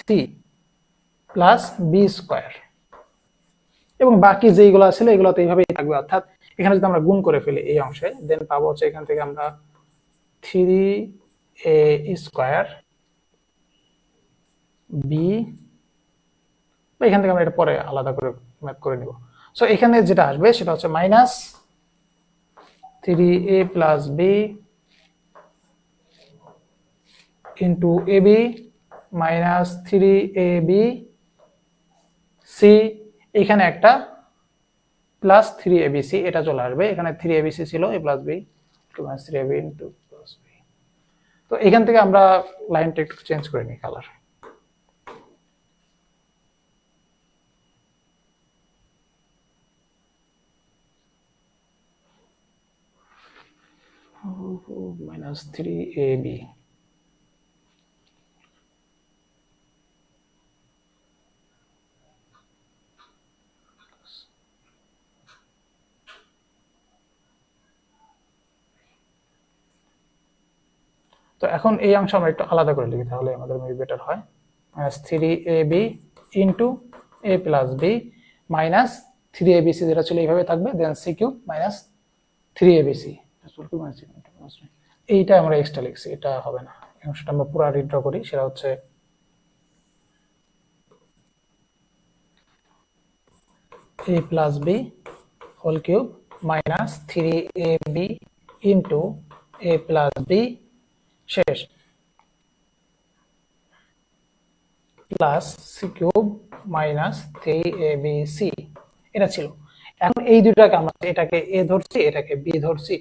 [SPEAKER 1] plus b square, এবং বাকি যেগুলো ছিল এগুলো তো এইভাবেই থাকবে। অর্থাৎ এখানে যদি আমরা গুণ করে ফেলি এই অংশে দেন পাবো হচ্ছে এখান থেকে আমরা 3a স্কয়ার b, এখান থেকে আমরা এটা পরে আলাদা করে ম্যাথ করে নিব। সো এখানে যেটা আসবে সেটা হচ্ছে minus 3a plus b into ab minus 3ab c, এখানে একটা প্লাস 3abc এটা চলে আসবে, এখানে 3abc ছিল a plus b minus 3ab into plus b। তো এখান থেকে আমরা লাইনটা একটু চেঞ্জ করে নিই কালার। Minus 3ab। তো এখন এই অংশ আমরা একটু আলাদা করে লিখি, তাহলে আমাদের মেবি বেটার হয়। Minus 3ab into a plus b minus 3abc, যেটা ছিল এইভাবে থাকবে, দেন c কিউব মাইনাস 3abc। এইটা আমরা এক্সট্রা লিখছি, এটা হবে না। এই অংশটা আমরা পুরো রিড্র করি, সেটা হচ্ছে a plus b whole cube minus 3ab into a plus b শেষ plus C cube minus 3abc। এটা ছিল। এখন এই দুটাকে আমরা এটাকে a ধরছি, এটাকে b ধরছি,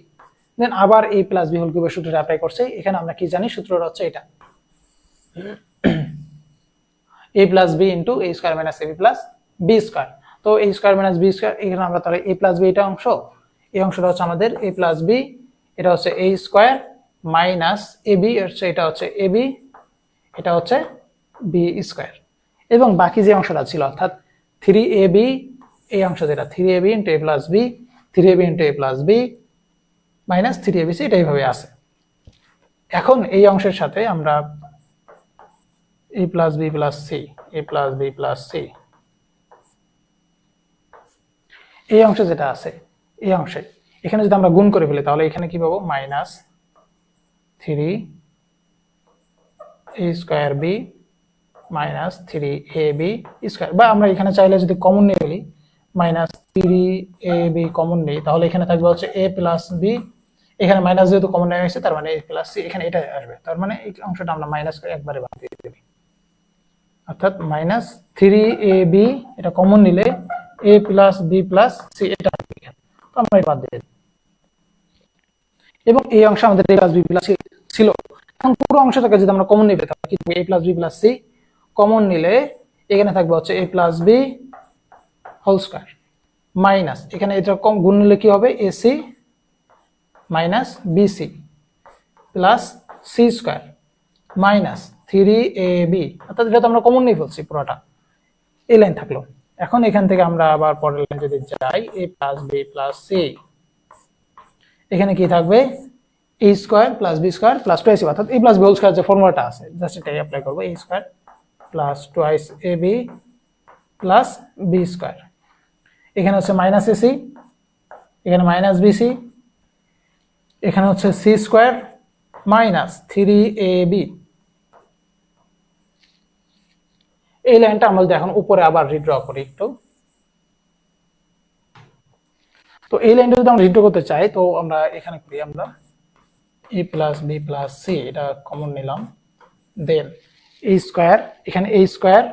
[SPEAKER 1] দেন আবার a প্লাস b হোল কিউবের সূত্রটা অ্যাপ্লাই করছি। এখানে আমরা কি জানি, সূত্রটা হচ্ছে এটা a plus b into a square minus ab plus b square. তো a square minus b square, এখানে আমরা তাহলে a প্লাস b এটা অংশ, এই অংশটা হচ্ছে আমাদের a প্লাস b, এটা হচ্ছে a স্কয়ার মাইনাস ab, এটা হচ্ছে ab, এটা হচ্ছে b স্কয়ার। এবং বাকি যে অংশটা ছিল অর্থাৎ 3ab, এই অংশ যেটা 3ab into a plus b, 3ab into a plus b minus 3abc, এটা এইভাবে আছে। এখন এই অংশের সাথে আমরা a plus b plus c, a plus b plus c, এই অংশে যেটা আছে, এই অংশে এখানে যদি আমরা গুণ করে ফেলি, তাহলে এখানে কি পাবো, minus 3a square b minus 3ab square. বা আমরা এখানে চাইলে যদি কমন নিয়ে ফেলি, মাইনাস 3ab কমন নেই, তাহলে এখানে থাকবে হচ্ছে a প্লাস b, এখানে মাইনাস যেহেতু কমন নেওয়া হয়েছে, তার মানে a প্লাস c, এখানে এটা আসবে, তার মানে এই অংশটা আমরা মাইনাস করে একবারে বাদ দিয়ে দেব। অর্থাৎ মাইনাস 3ab এটা কমন নিলে a plus b plus c, এটা তো আমরা বাদ দিয়ে দিই। এবং এই অংশ আমাদের a plus b plus c ছিল। এখন পুরো অংশটাকে যদি আমরা কমন নিই, তাহলে কি a plus b plus c common নিলে এখানে থাকবে হচ্ছে a plus b whole square minus, এখানে এটা কম গুণ নিলে কি হবে, ac minus bc plus c square minus 3ab। অর্থাৎ এটা তো আমরা কমন নিয়ে ফেলছি পুরোটা, এই লাইন থাকলো। এখন এখান থেকে আমরা আবার পরের লাইন যদি যাই, a plus b plus c, এখানে কি থাকবে, a square plus b square plus 2ac, অর্থাৎ a plus b whole square যে ফর্মুলাটা আছে জাস্ট এটাই অ্যাপ্লাই করব, a square plus 2ac plus b square. এখানে হচ্ছে মাইনাস ac, এখানে মাইনাস bc, এখানে হচ্ছে c স্কয়ার মাইনাস 3ab। এই লাইনটা আমরা যদি এখন উপরে আবার রিড্র করি একটু, তো এই লাইনটা যদি আমরা রিড্র করতে চাই, তো আমরা এখানে করি, আমরা a plus b plus c এটা কমন নিলাম, দেন a স্কয়ার, এখানে a square,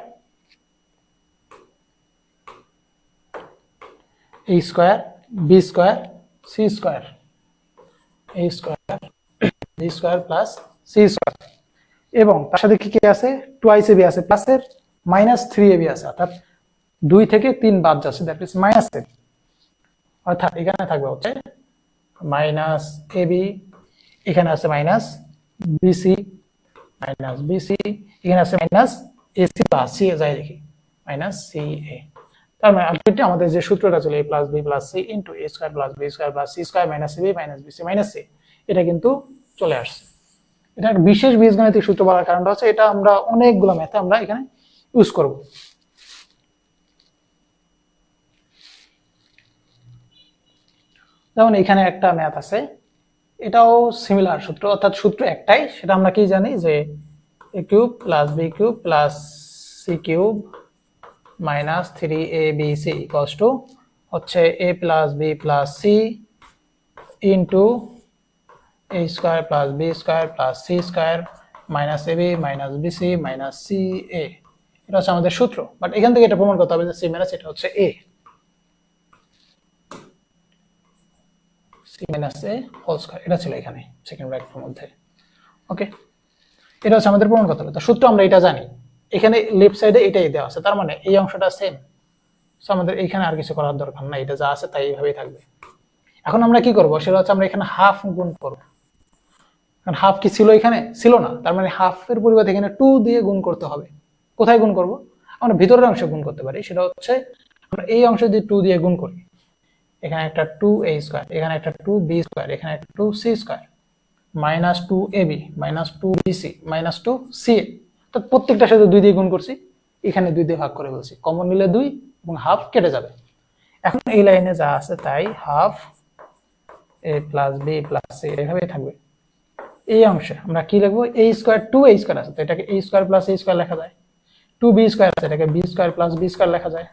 [SPEAKER 1] a square b square c square, a square b square plus c square, এবং তার সাথে কি কি আছে, 2ac আছে প্লাসের মাইনাস 3ab আছে, অর্থাৎ 2 থেকে 3 বাদ যাচ্ছে, দ্যাট ইজ মাইনাস 3। অর্থাৎ এখানে থাকবে হচ্ছে মাইনাস ab, এখানে আছে মাইনাস bc মাইনাস bc, এখানে আছে মাইনাস ac প্লাস c, যাই দেখি মাইনাস ca। তার মানে আলটিমেটলি আমাদের যে সূত্রটা ছিল a plus b plus c into a square plus b square plus c square minus ab minus bc minus c, এটা কিন্তু চলে আসছে। এটা একটা বিশেষ বীজগাণিতিক সূত্র বলার কারণটা হচ্ছে এটা আমরা অনেকগুলো ম্যাথে আমরা এখানে ইউজ করব। যেমন এখানে একটা ম্যাথ আছে, এটাও সিমিলার সূত্র, অর্থাৎ সূত্র একটাই, সেটা আমরা কি জানি যে a cube plus b cube plus c cube minus 3abc equals two হচ্ছে a plus b plus c into a square plus b square plus c square minus ab minus bc minus ca। এটা হচ্ছে আমাদের সূত্র, but এখান থেকে এটা প্রমাণ করতে হবে যে c মাইনাস এটা হচ্ছে a, c minus a whole square, এটা ছিল এখানে সেকেন্ড ব্র্যাকেটের মধ্যে। ওকে, এটা হচ্ছে আমাদের প্রমাণ করতে হবে। তো সূত্র আমরা এটা জানি, এখানে লেফট সাইডে এটাই দেওয়া আছে, তার মানে এই অংশটা সেম, সো আমাদের এখানে আর কিছু করার দরকার নাই, এটা যা আছে তাই এইভাবেই থাকবে। এখন আমরা কি করব, সেটা হচ্ছে আমরা এখানে হাফ গুণ করব, কারণ হাফ কি ছিল এখানে? ছিল না, তার মানে হাফের পরিবর্তে এখানে 2 দিয়ে গুণ করতে হবে। কোথায় গুণ করব? আমরা ভিতরের অংশে গুণ করতে পারি, সেটা হচ্ছে আমরা এই অংশে যদি 2 দিয়ে গুণ করি, এখানে একটা 2a স্কয়ার, এখানে একটা 2b স্কয়ার, এখানে একটা 2c square, minus 2ab, minus 2bc, minus 2ca, তো প্রত্যেকটার সাথে 2 দিয়ে গুণ করছি, এখানে 2 দিয়ে ভাগ করে বলছি, কমন নিলে 2 এবং হাফ কেটে যাবে। এখন এই লাইনে যা আছে তাই half a plus b plus c এভাবেই থাকবে। এই অংশে আমরা কি লিখবো? a স্কয়ার 2a স্কয়ার আছে, তো এটাকে a square plus a square লেখা যায়। 2b স্কয়ার আছে, এটাকে b square plus b square লেখা যায়।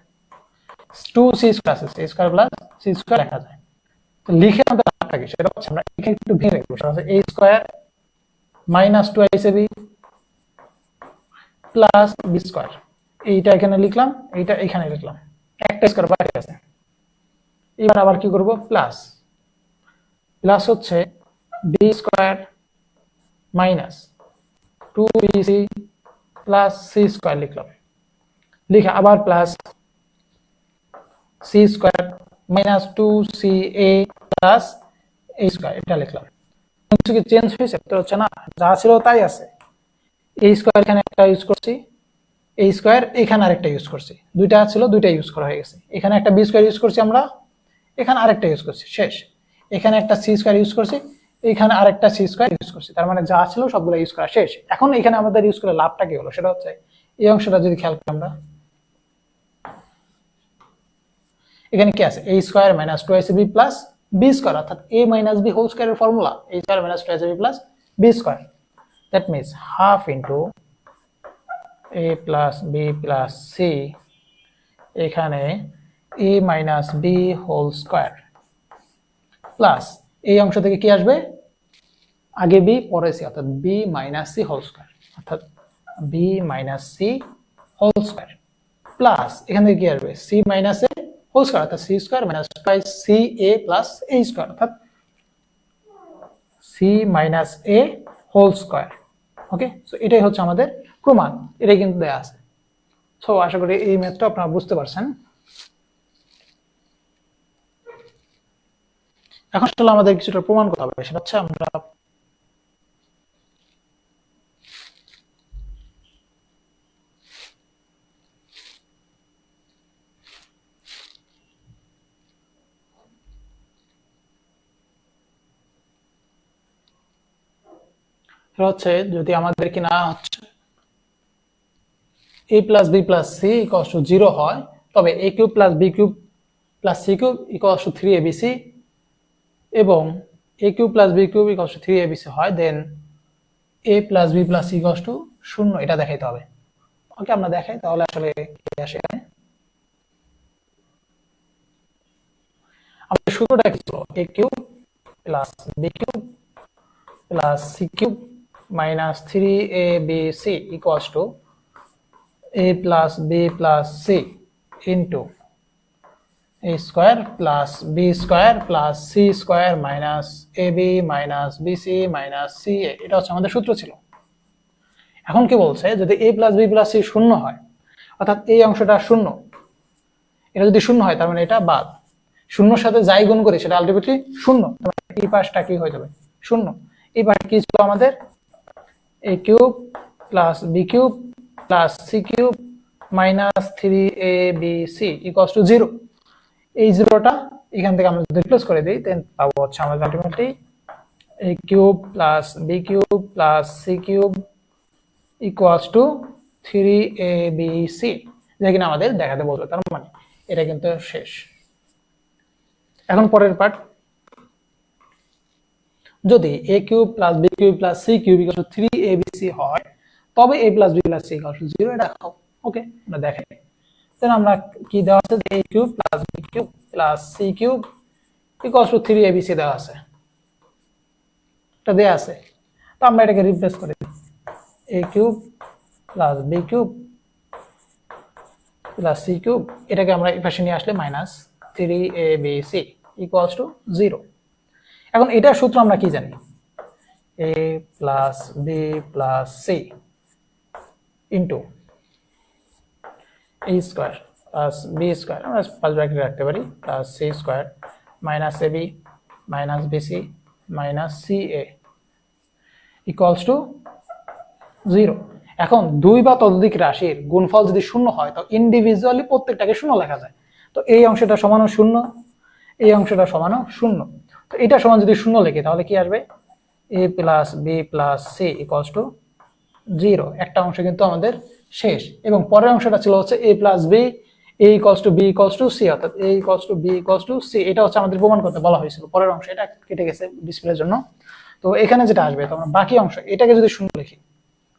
[SPEAKER 1] 2c স্কয়ার আছে, c square plus c square লেখা যায়। তো লিখে আমাদের লাভটা কি সেটা হচ্ছে আমরা এখানে একটু ভেঙে লিখবো, সেটা হচ্ছে a square minus 2ac plus b square. এইটা এখানে লিখলাম, এইটা এখানে লিখলাম, একটা স্কয়ার বাইরে আছে। এবার আবার কি করব? প্লাস প্লাস হচ্ছে b square minus 2bc plus c square লিখলাম, লিখে আবার plus c square minus 2ca plus a square, এটা লিখলাম। কিছু কি চেঞ্জ হয়েছে? তো হচ্ছে না, যা ছিল তাই আছে। a স্কয়ার এখানে একটা ইউজ করছি, a স্কয়ার এখানে আরেকটা ইউজ করছি, দুইটা ছিল, দুইটা ইউজ করা হয়ে গেছে। এখানে একটা b স্কয়ার ইউজ করছি আমরা, এখানে আরেকটা ইউজ করছি, শেষ। এখানে একটা c স্কয়ার ইউজ করছি, এখানে আরেকটা c স্কয়ার ইউজ করছি, তার মানে যা ছিল সবগুলো ইউজ করা শেষ। এখন এখানে আমাদের ইউজ করে লাভটা কি হলো সেটা হচ্ছে এই অংশটা যদি খেয়াল করি আমরা, এখানে কি আছে? a square minus 2ac plus b square, অর্থাৎ a মাইনাস b হোল স্কয়ারের formula a square minus 2ac plus b square. That means half into a plus b plus c, এখানে a minus b whole square plus এই অংশ থেকে কি আসবে? আগে b পরে c, অর্থাৎ b minus c whole square, অর্থাৎ b minus c whole square plus এখান থেকে কি আসবে? c minus a whole square, অর্থাৎ c square minus 2ca plus a square, অর্থাৎ c minus a whole square. Okay, so এটাই হচ্ছে আমাদের প্রমাণ, এটাই কিন্তু দেয়া আছে। সো আশা করি এই ম্যাথটা আপনারা বুঝতে পারছেন। এখন আসলে আমাদের কিছুটা প্রমাণ করতে হবে, সেটা হচ্ছে আমরা হচ্ছে যদি আমাদের কি না হচ্ছে a plus b plus c equals to 0 হয়, তবে a cube plus b cube plus c cube equals to 3abc এবং a cube plus b cube equals to 3abc হয়, দেন a plus b plus c equals to 0, এটা দেখাইতে হবে। ওকে, আমরা দেখাই তাহলে আসলে কি আসে। আমাদের সূত্রটা কি ছিল? a cube plus b cube plus c cube minus 3abc equals to a plus b plus c into a square plus b square plus c square minus ab minus bc minus ca, এটা হচ্ছে আমাদের সূত্র ছিল। এখন কি বলছে? যদি a plus b plus c শূন্য হয়, অর্থাৎ এই অংশটা শূন্য, এটা যদি শূন্য হয় তার মানে এটা বাদ। শূন্যর সাথে যাই গুণ করি সেটা আলটিমেটলি শূন্য, এই পাশটা কি হয়ে যাবে? শূন্য। এই পাশে কি ছিল আমাদের? a cube plus b cube plus c cube minus 3abc equals to 0। এই জিরোটা এখান থেকে আমরা যদি রিপ্লেস করে দিই, দেন পাবো হচ্ছে আমাদের ultimately a cube plus b cube plus c cube equals to 3abc, যেটা কিনা আমাদের দেখাতে বলবে। তার মানে এটা কিন্তু শেষ। এখন পরের পার্ট, যদি a cube plus b cube plus c cube equals to 3abc হয়, তবে a plus b plus c equals to 0, এটা দেখাও। ওকে, আমরা দেখাই। দেন আমরা কি দেওয়া আছে? a cube plus b cube plus c cube equals to 3abc দেওয়া আছে, এটা দেয়া আছে। তো আমরা এটাকে রিপ্লেস করে দিই, a cube plus b cube plus c cube, এটাকে আমরা এই পাশে নিয়ে আসলে মাইনাস 3abc ইকুয়ালস টু 0। এখন এটার সূত্র আমরা কি জানি? a plus b plus c into a square plus b square, আমরা পাঁচ ব্র্যাকেট রাখতে পারি, plus c square minus ab minus bc minus ca equals to 0। এখন দুই বা ততোধিক রাশির গুণফল যদি শূন্য হয় তো ইন্ডিভিজুয়ালি প্রত্যেকটাকে শূন্য লেখা যায়। তো এই অংশটা সমানও শূন্য, এই অংশটা সমানও শূন্য। তো এটা সমান যদি শূন্য লিখি তাহলে কি আসবে? a plus B plus C equals to 0। একটা অংশ কিন্তু আমাদের শেষ, এবং পরের অংশটা ছিল হচ্ছে a plus B a equals to B equals to C, অর্থাৎ a equals to B equals to C. এটা হচ্ছে আমাদের প্রমাণ করতে বলা হয়েছিল। পরের অংশ এটা কেটে গেছে ডিসপ্লের জন্য। তো এখানে যেটা আসবে, তো আমরা বাকি অংশ এটাকে যদি শূন্য লিখি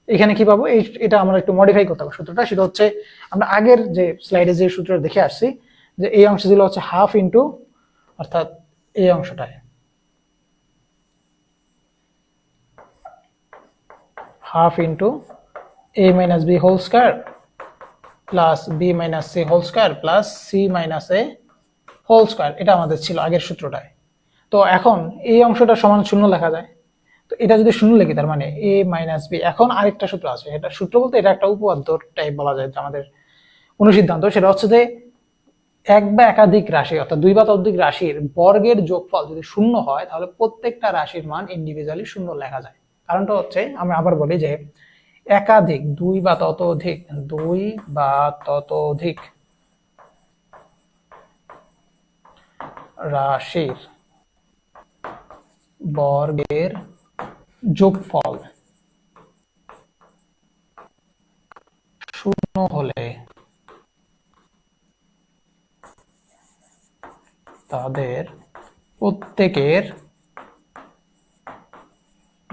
[SPEAKER 1] এখানে কি পাবো? এটা আমরা একটু মডিফাই করতে হবে সূত্রটা। সেটা হচ্ছে আমরা আগের যে স্লাইডে যে সূত্রটা দেখে আসছি, যে এই অংশ ছিল হচ্ছে হাফ ইন্টু, অর্থাৎ এই অংশটায় half into a minus B whole square plus B minus C whole square plus C minus A whole square. এটা আমাদের ছিল আগের সূত্রটায়। তো এখন এই অংশটা সমান শূন্য লেখা যায়। তো এটা যদি শূন্য লিখি তার মানে a মাইনাস বি। এখন আরেকটা সূত্র আছে, এটা সূত্র বলতে এটা একটা উপপাদ্য টাইপ বলা যায়, যে আমাদের অনুসিদ্ধান্ত। সেটা হচ্ছে যে এক বা একাধিক রাশি অর্থাৎ দুই বা ততোধিক রাশির বর্গের যোগফল যদি শূন্য হয় তাহলে প্রত্যেকটা রাশির মান ইন্ডিভিজুয়ালি শূন্য লেখা যায়। কারণটা হচ্ছে, আমি আবার বলি যে একাধিক দুই বা ততোধিক রাশির বর্গের যোগফল শূন্য হলে তাদের প্রত্যেকের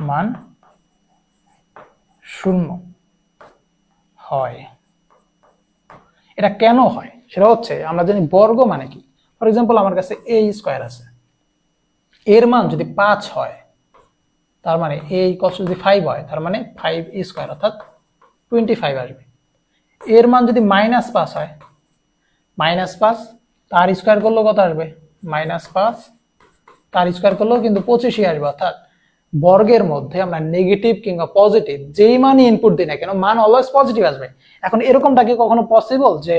[SPEAKER 1] মান শূন্য হয়। এটা কেন হয় সেটা হচ্ছে, আমরা জানি বর্গ মানে কি। ফর এক্সাম্পল আমার কাছে a স্কয়ার আছে, এর মান যদি 5 হয় তার মানে a ইকুয়ালস যদি 5 হয় তার মানে 5 স্কয়ার অর্থাৎ 25 আসবে। এর মান যদি -5 হয়, -5 তার স্কয়ার করলেও কত আসবে? -5 তার স্কয়ার করলেও কিন্তু 25ই আসবে। অর্থাৎ বর্গের মধ্যে আমরা নেগেটিভ কিংবা পজিটিভ যেই মানই ইনপুট দিই না কেন, মান অলওয়েজ পজিটিভ আসবে। এখন এরকমটা কি কখনো পসিবল যে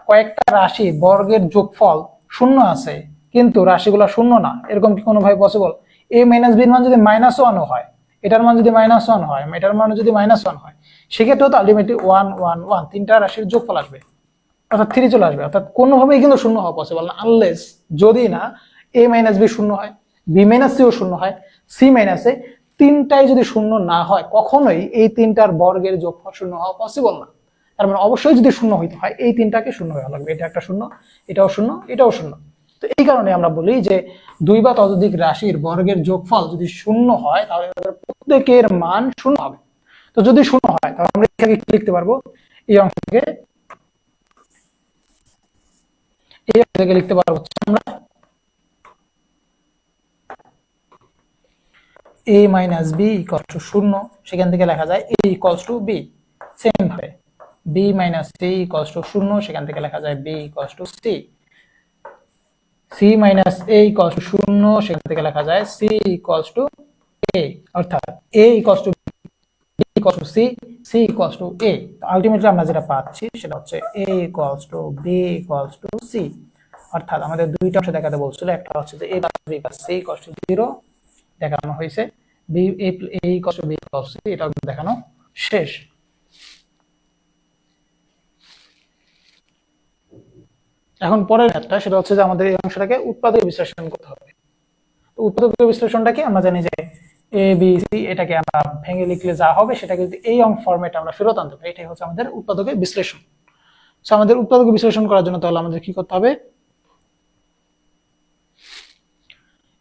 [SPEAKER 1] কয়েকটা রাশি বর্গের যোগফল শূন্য আছে কিন্তু রাশিগুলো শূন্য না? এরকম কি কোনোভাবে পসিবল? a মাইনাস বির মান যদি -1 হয়, এটার মান যদি -1 হয়, এটার মান যদি -1 হয়, সেক্ষেত্রেও তো আলটিমেটলি 1 1 1 তিনটা রাশির যোগফল আসবে, অর্থাৎ 3 চলে আসবে। অর্থাৎ কোনোভাবেই কিন্তু শূন্য হওয়া পসিবল না, আনলেস যদি না a মাইনাস বি শূন্য হয়, বি মাইনাস সিও শূন্য হয়, সি মাইনাস এ তিনটাই যদি শূন্য না হয়, কখনোই এই তিনটার বর্গের যোগফল শূন্য হওয়া পসিবল না। তার মানে অবশ্যই যদি শূন্য হইতে হয় এই তিনটাকে শূন্য হওয়া লাগবে। এটা একটা শূন্য, এটাও শূন্য, এটাও শূন্য। তো এই কারণে আমরা বলি যে দুই বা ততোধিক রাশির বর্গের যোগফল যদি শূন্য হয় তাহলে প্রত্যেকের মান শূন্য হবে। তো যদি শূন্য হয় তাহলে আমরা এখানে কি লিখতে পারবো? এই অংশকে লিখতে পারবো আমরা a minus B equal to 0, সেখান থেকে লেখা যায় a ইকুয়ালস টু বি। সেম ভাবে b minus c equals to 0, সেখান থেকে লেখা যায় b equals to c। c minus a equals to 0, সেখান থেকে লেখা যায় c ইকুয়ালস টু a। অর্থাৎ a equals to b equals to c, c equals to a। Ultimately আমরা যেটা পাচ্ছি সেটা হচ্ছে a equals to b equals to c। অর্থাৎ আমাদের দুইটা অংশ দেখাতে বলছিল, একটা হচ্ছে যে a plus b plus c equals to 0 দেখানো হয়েছে, b a equals to b equals c এটা দেখানো শেষ। এখন পরের ধাপটা সেটা হচ্ছে যে আমাদের এই অংশটাকে উৎপাদক বিশ্লেষণ করতে হবে। তো উৎপাদক বিশ্লেষণটাকে আমরা জানি যে a b c, এটাকে আমরা ভেঙে লিখলে যা হবে সেটাকে যদি এই ফরম্যাটে আমরা ফেরত আনতে পারি, এটাই হচ্ছে আমাদের উৎপাদকের বিশ্লেষণ। সো আমাদের উৎপাদক বিশ্লেষণ করার জন্য তাহলে আমাদের কি করতে হবে?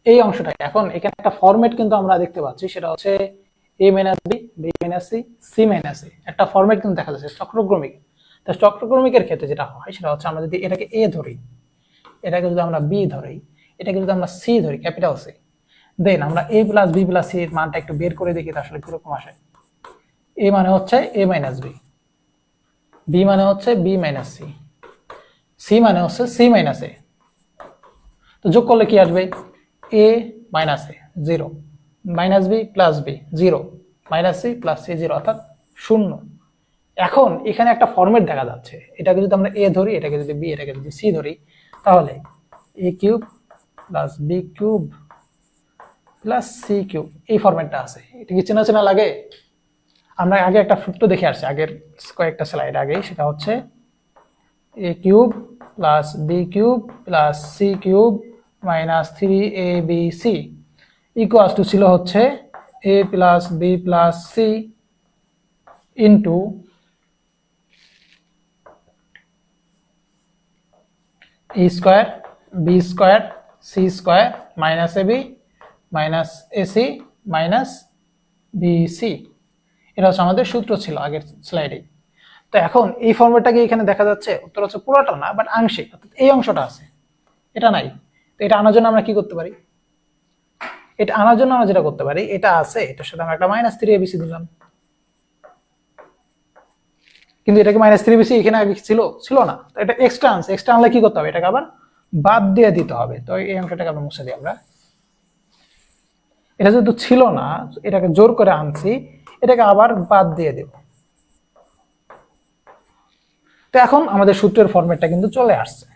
[SPEAKER 1] এই অংশটাকে এখন এখানে একটা ফরম্যাট কিন্তু আমরা দেখতে পাচ্ছি, সেটা হচ্ছে a minus B, B minus C, C minus A. একটা ফরম্যাট কিন্তু দেখা যাচ্ছে চক্রক্রমিক। তো চক্রক্রমিকের ক্ষেত্রে যেটা হয় সেটা হচ্ছে, আমরা যদি এটাকে a ধরি, এটাকে যদি আমরা b ধরি, এটাকে যদি আমরা c ধরি, ক্যাপিটাল সি, দেন আমরা a plus B plus C এর মানটা একটু বের করে দেখি আসলে কিরকম আসে। a মানে হচ্ছে a মাইনাস বি, b মানে হচ্ছে b মাইনাস সি, c মানে হচ্ছে c মাইনাস এ। তো যোগ করলে কি আসবে? a minus A 0, minus B plus B 0, minus C plus C 0, অর্থাৎ 0। এখন এখানে একটা ফরম্যাট দেখা যাচ্ছে, এটাকে যদি আমরা a ধরি, এটাকে যদি b, এটাকে যদি c ধরি, তাহলে a cube plus b cube plus C cube, এই ফরম্যাটটা আছে। এটা কি চেনা চেনা লাগে? আমরা আগে একটা সূত্র দেখে আসছি আগের কয়েকটা স্লাইড আগে, সেটা হচ্ছে A cube plus B cube plus C cube minus 3abc equals to ছিল হচ্ছে A plus B plus C into A square B square C square minus A B minus AC minus BC. এটা হচ্ছে আমাদের সূত্র ছিল আগের স্লাইডে। তো এখন এই ফর্মেটটাকে এখানে দেখা যাচ্ছে, উত্তর হচ্ছে পুরোটা না বাট আংশিক, অর্থাৎ এই অংশটা আছে, এটা নাই। তো এটা আনার জন্য আমরা কি করতে পারি? এটা আনার জন্য আমরা যেটা করতে পারি, এটা আছে, এটার সাথে আমরা একটা মাইনাস 3abc দিলাম। কিন্তু এটাকে মাইনাস 3abc এখানে আগে ছিল ছিল না, তো এটা এক্সট্রা আনছে। এক্সট্রা আনলে কি করতে হবে? এটাকে আবার বাদ দিয়ে দিতে হবে। তো এই অংশটাকে আমরা মুছে দিই আমরা। এটা যেহেতু ছিল না, এটাকে জোর করে আনছি, এটাকে আবার বাদ দিয়ে দেব। তো এখন আমাদের সূত্রের ফরম্যাটটা কিন্তু চলে আসছে।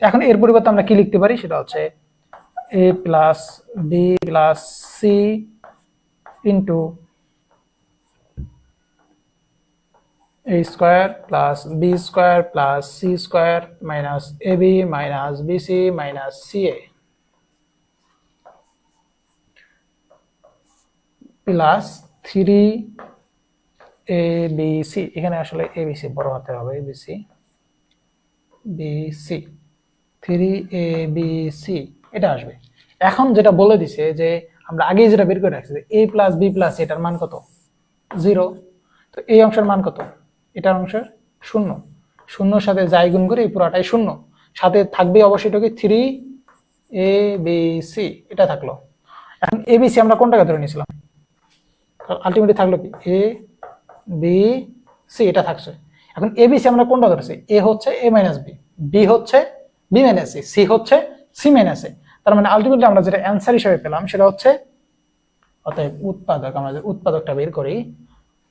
[SPEAKER 1] এখন এর পরিবর্তে আমরা কি লিখতে পারি? সেটা হচ্ছে A plus B plus C into A square plus B square plus C square minus A B minus BC minus C A plus 3abc। এখানে আসলে এবিসি বড় হাতে হবে, এবিসি বিসি 3abc এটা আসবে। এখন যেটা বলে দিছে যে আমরা আগেই যেটা বের করে রাখছি, এ প্লাস বি প্লাস এটার মান কত? 0। তো এই অংশের মান কত? এটার অংশের 0। শূন্যর সাথে যাই গুণ করে এই পুরোটাই 0, সাথে থাকবে অবশ্যই এটাকে 3abc এটা থাকলো। এখন এবিসি আমরা কোনটাকে ধরে নিয়েছিলাম? আলটিমেটলি থাকলো কি এ বি সি, এটা থাকছে। এখন এবিসি আমরা কোনটা ধরেছি? এ হচ্ছে এ মাইনাস বি, বি হচ্ছে বি মাইনাস সি, সি হচ্ছে সি মাইনাস এ। তার মানে আলটিমেটলি আমরা যেটা অ্যান্সার হিসেবে পেলাম সেটা হচ্ছে, অতএব উৎপাদক, আমরা যে উৎপাদকটা বের করি,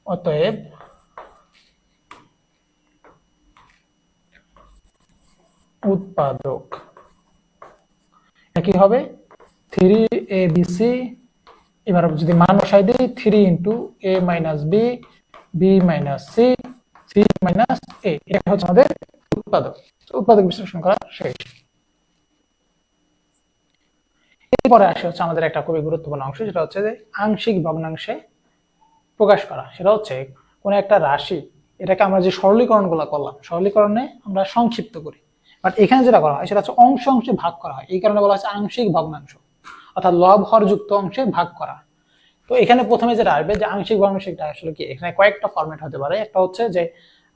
[SPEAKER 1] অতএব উৎপাদক কি হবে? 3abc। এবার যদি মান বসাই দিই 3 into A minus B B minus C C minus A, এটা হচ্ছে আমাদের উৎপাদক। উৎপাদক বিশ্লেষণ করা শেষ। এরপরে আসে হচ্ছে আমাদের একটা খুবই গুরুত্বপূর্ণ অংশ, যেটা হচ্ছে যে আংশিক ভগ্নাংশে প্রকাশ করা। সেটা হচ্ছে কোন একটা রাশি, এটাকে আমরা যে সরলীকরণ গুলো করলাম, সরলীকরণে আমরা সংক্ষিপ্ত করি, বাট এখানে যেটা করা হয় সেটা হচ্ছে অংশ অংশে ভাগ করা হয়। এই কারণে বলা হচ্ছে আংশিক ভগ্নাংশ, অর্থাৎ লব হরযুক্ত অংশে ভাগ করা। তো এখানে প্রথমে যেটা আসবে যে আংশিক ভগ্নাংশটা আসলে কি, এখানে কয়েকটা ফরম্যাট হতে পারে। একটা হচ্ছে যে